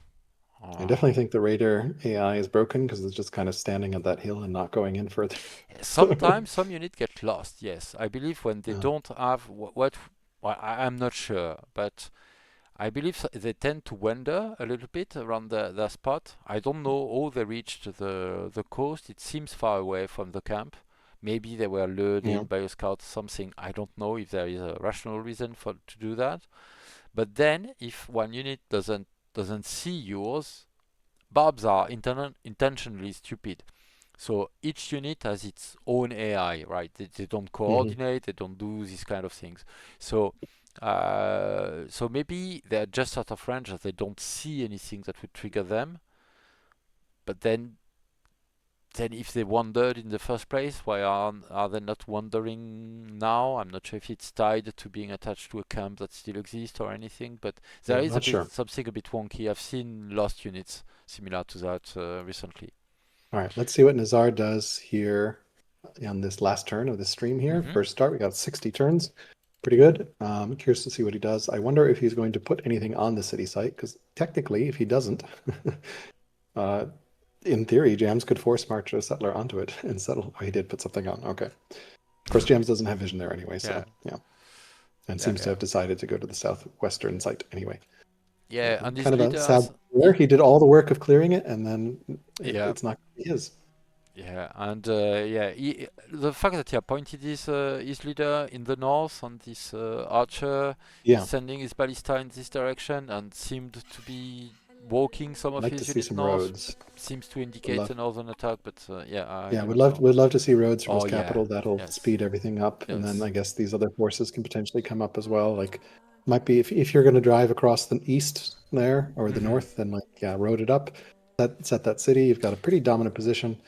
I Uh, definitely think the Raider AI is broken because it's just kind of standing at that hill and not going in further. Sometimes some units get lost. Yes, I believe when they Yeah. don't have what well, I'm not sure, but I believe they tend to wander a little bit around their spot. I don't know how they reached the coast. It seems far away from the camp. Maybe they were lured Yeah. in by a scout, something. I don't know if there is a rational reason for to do that. But then, if one unit doesn't see yours, Barbs are intentionally stupid. So each unit has its own AI, right? They don't Hmm. coordinate, they don't do these kind of things. So so maybe they're just out of range as they don't see anything that would trigger them. But then if they wandered in the first place, why are they not wandering now? I'm not sure if it's tied to being attached to a camp that still exists or anything, but there Yeah, is a not bit sure. something a bit wonky. I've seen lost units similar to that recently. All right, let's see what Nazar does here on this last turn of the stream here. Hmm. First start, we got 60 turns. Pretty good. Curious to see what he does. I wonder if he's going to put anything on the city site, because technically, if he doesn't, uh, in theory, Jams could force march a settler onto it and settle. Oh, he did put something on. Okay. Of course, Jams doesn't have vision there anyway, Yeah, so yeah. And yeah, seems to yeah. have decided to go to the southwestern site anyway. Yeah, and Kind his of a sad leaders, there. He did all the work of clearing it, and then yeah, it's not his. yeah, and yeah, the fact that he appointed his leader in the north on this archer, he's Yeah, sending his ballista in this direction and seemed to be walking some I'd of like to his see unit some north. roads. Seems to Would indicate love, a northern attack, but yeah, I yeah, do would not love know. would love to see roads from Oh his yeah, capital. That'll yes, speed everything up, and then yes. I guess these other forces can potentially come up as well. Like, might be if you're going to drive across the east there or the Mm-hmm. north, then like yeah, road it up. Set that city. You've got a pretty dominant position.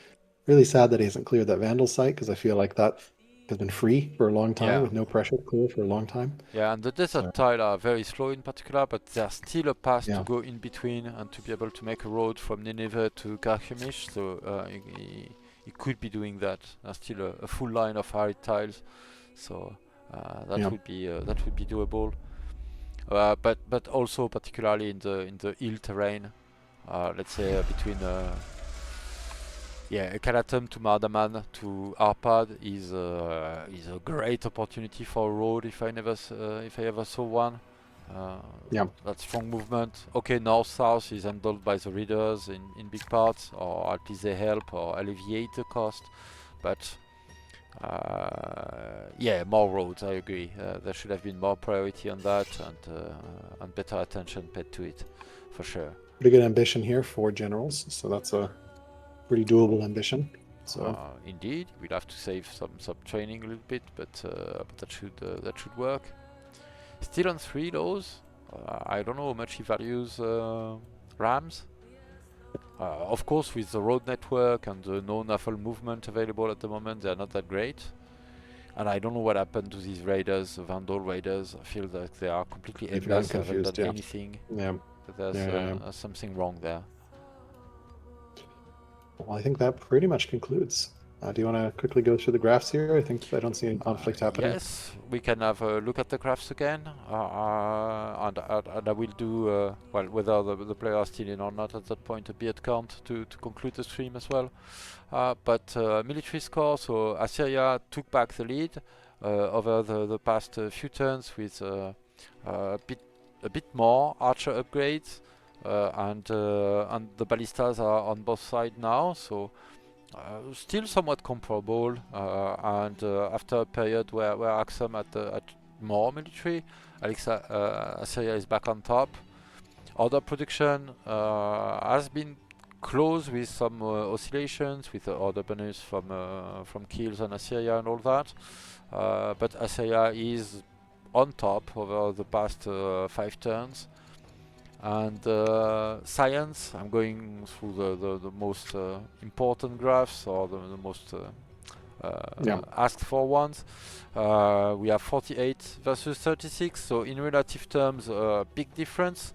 Really sad that he hasn't cleared that Vandal site because I feel like that has been free for a long time Yeah. with no pressure to clear for a long time. Yeah, and the desert So tile are very slow in particular, but there's still a path to yeah, go in between and to be able to make a road from Nineveh to Carchemish. So he could be doing that. There's still a full line of arid tiles, so Yeah. that would be doable. But also particularly in the hill terrain, let's say between yeah, Kalatum to Mardaman to Arpad is a great opportunity for a road if I ever saw one. Uh, Yeah. that strong movement. Okay, north south is handled by the readers in big parts, or at least they help or alleviate the cost. But yeah, more roads. I agree. There should have been more priority on that and better attention paid to it, for sure. Pretty good ambition here for generals. So that's a pretty doable ambition. So Indeed, we'll have to save some training a little bit, but that should work. Still on 3 those. I don't know how much he values RAMs. Of course, with the road network and the no-naffle movement available at the moment, they're not that great. And I don't know what happened to these raiders, the Vandal raiders. I feel that they are completely they've gotten aimless. They haven't done confused. Yeah. anything. Yeah. There's Yeah. Yeah. Yeah. something wrong there. Well, I think that pretty much concludes. Do you want to quickly go through the graphs here? I think I don't see any conflict happening. Yes, we can have a look at the graphs again, and I will do well whether the player is still in or not at that point a beard count to conclude the stream as well. But military score, so Assyria took back the lead over the past few turns with a bit more archer upgrades, and the ballistas are on both sides now, so still somewhat comparable, and after a period where Axum had more military, Assyria is back on top. Order production has been close with some oscillations, with order bonus from kills on Assyria and all that, but Assyria is on top over the past 5 turns. And science, I'm going through the most important graphs, or the most Yeah. asked for ones. We have 48 versus 36, so in relative terms, big difference.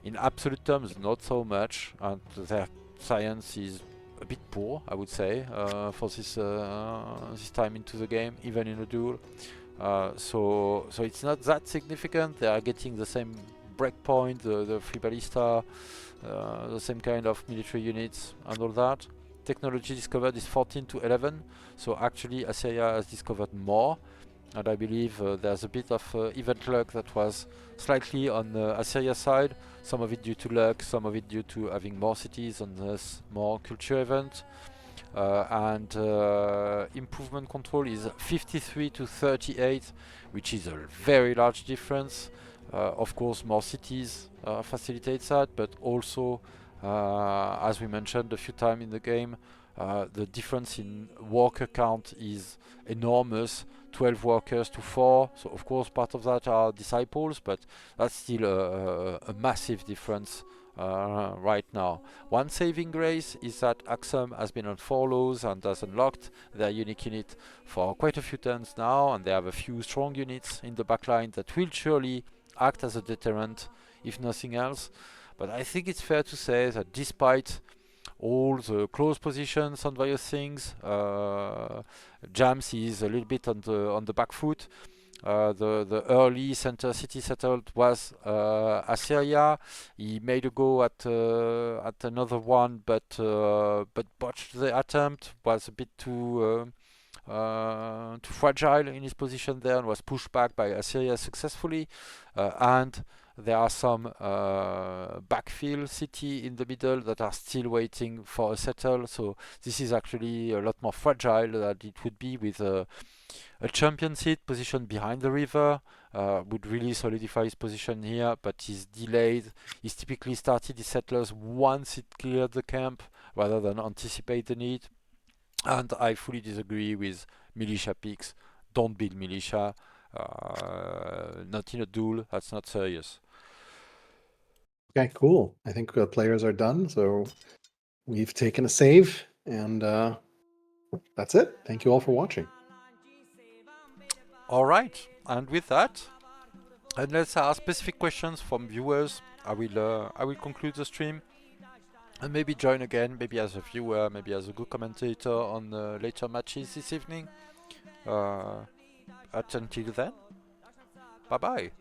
In absolute terms, not so much, and their science is a bit poor, I would say, for this time into the game, even in a duel. So it's not that significant. They are getting the same breakpoint, the free ballista, the same kind of military units and all that. Technology discovered is 14 to 11, so actually Assyria has discovered more, and I believe there's a bit of event luck that was slightly on Assyria's side, some of it due to luck, some of it due to having more cities and thus more culture events. And improvement control is 53 to 38, which is a very large difference. Of course, more cities facilitates that, but also, as we mentioned a few times in the game, the difference in worker count is enormous. 12 workers to 4, so of course part of that are disciples, but that's still a massive difference right now. One saving grace is that Axum has been on 4 lows and has unlocked their unique unit for quite a few turns now, and they have a few strong units in the backline that will surely act as a deterrent, if nothing else. But I think it's fair to say that despite all the close positions on various things, Jams is a little bit on the back foot. The early center city settled was Assyria. He made a go at another one, but botched the attempt. Was a bit too fragile in his position there, and was pushed back by Assyria successfully. And there are some backfill city in the middle that are still waiting for a settle. So this is actually a lot more fragile than it would be with a champion seat position behind the river. Would really solidify his position here, but he's delayed. He's typically started his settlers once it cleared the camp rather than anticipate the need. And I fully disagree with militia picks. Don't build militia. Not in a duel. That's not serious. Okay, cool. I think players are done. So we've taken a save, and that's it. Thank you all for watching. All right. And with that, unless there are specific questions from viewers, I will conclude the stream. and maybe join again, maybe as a viewer, maybe as a good commentator on later matches this evening. Until then, bye bye.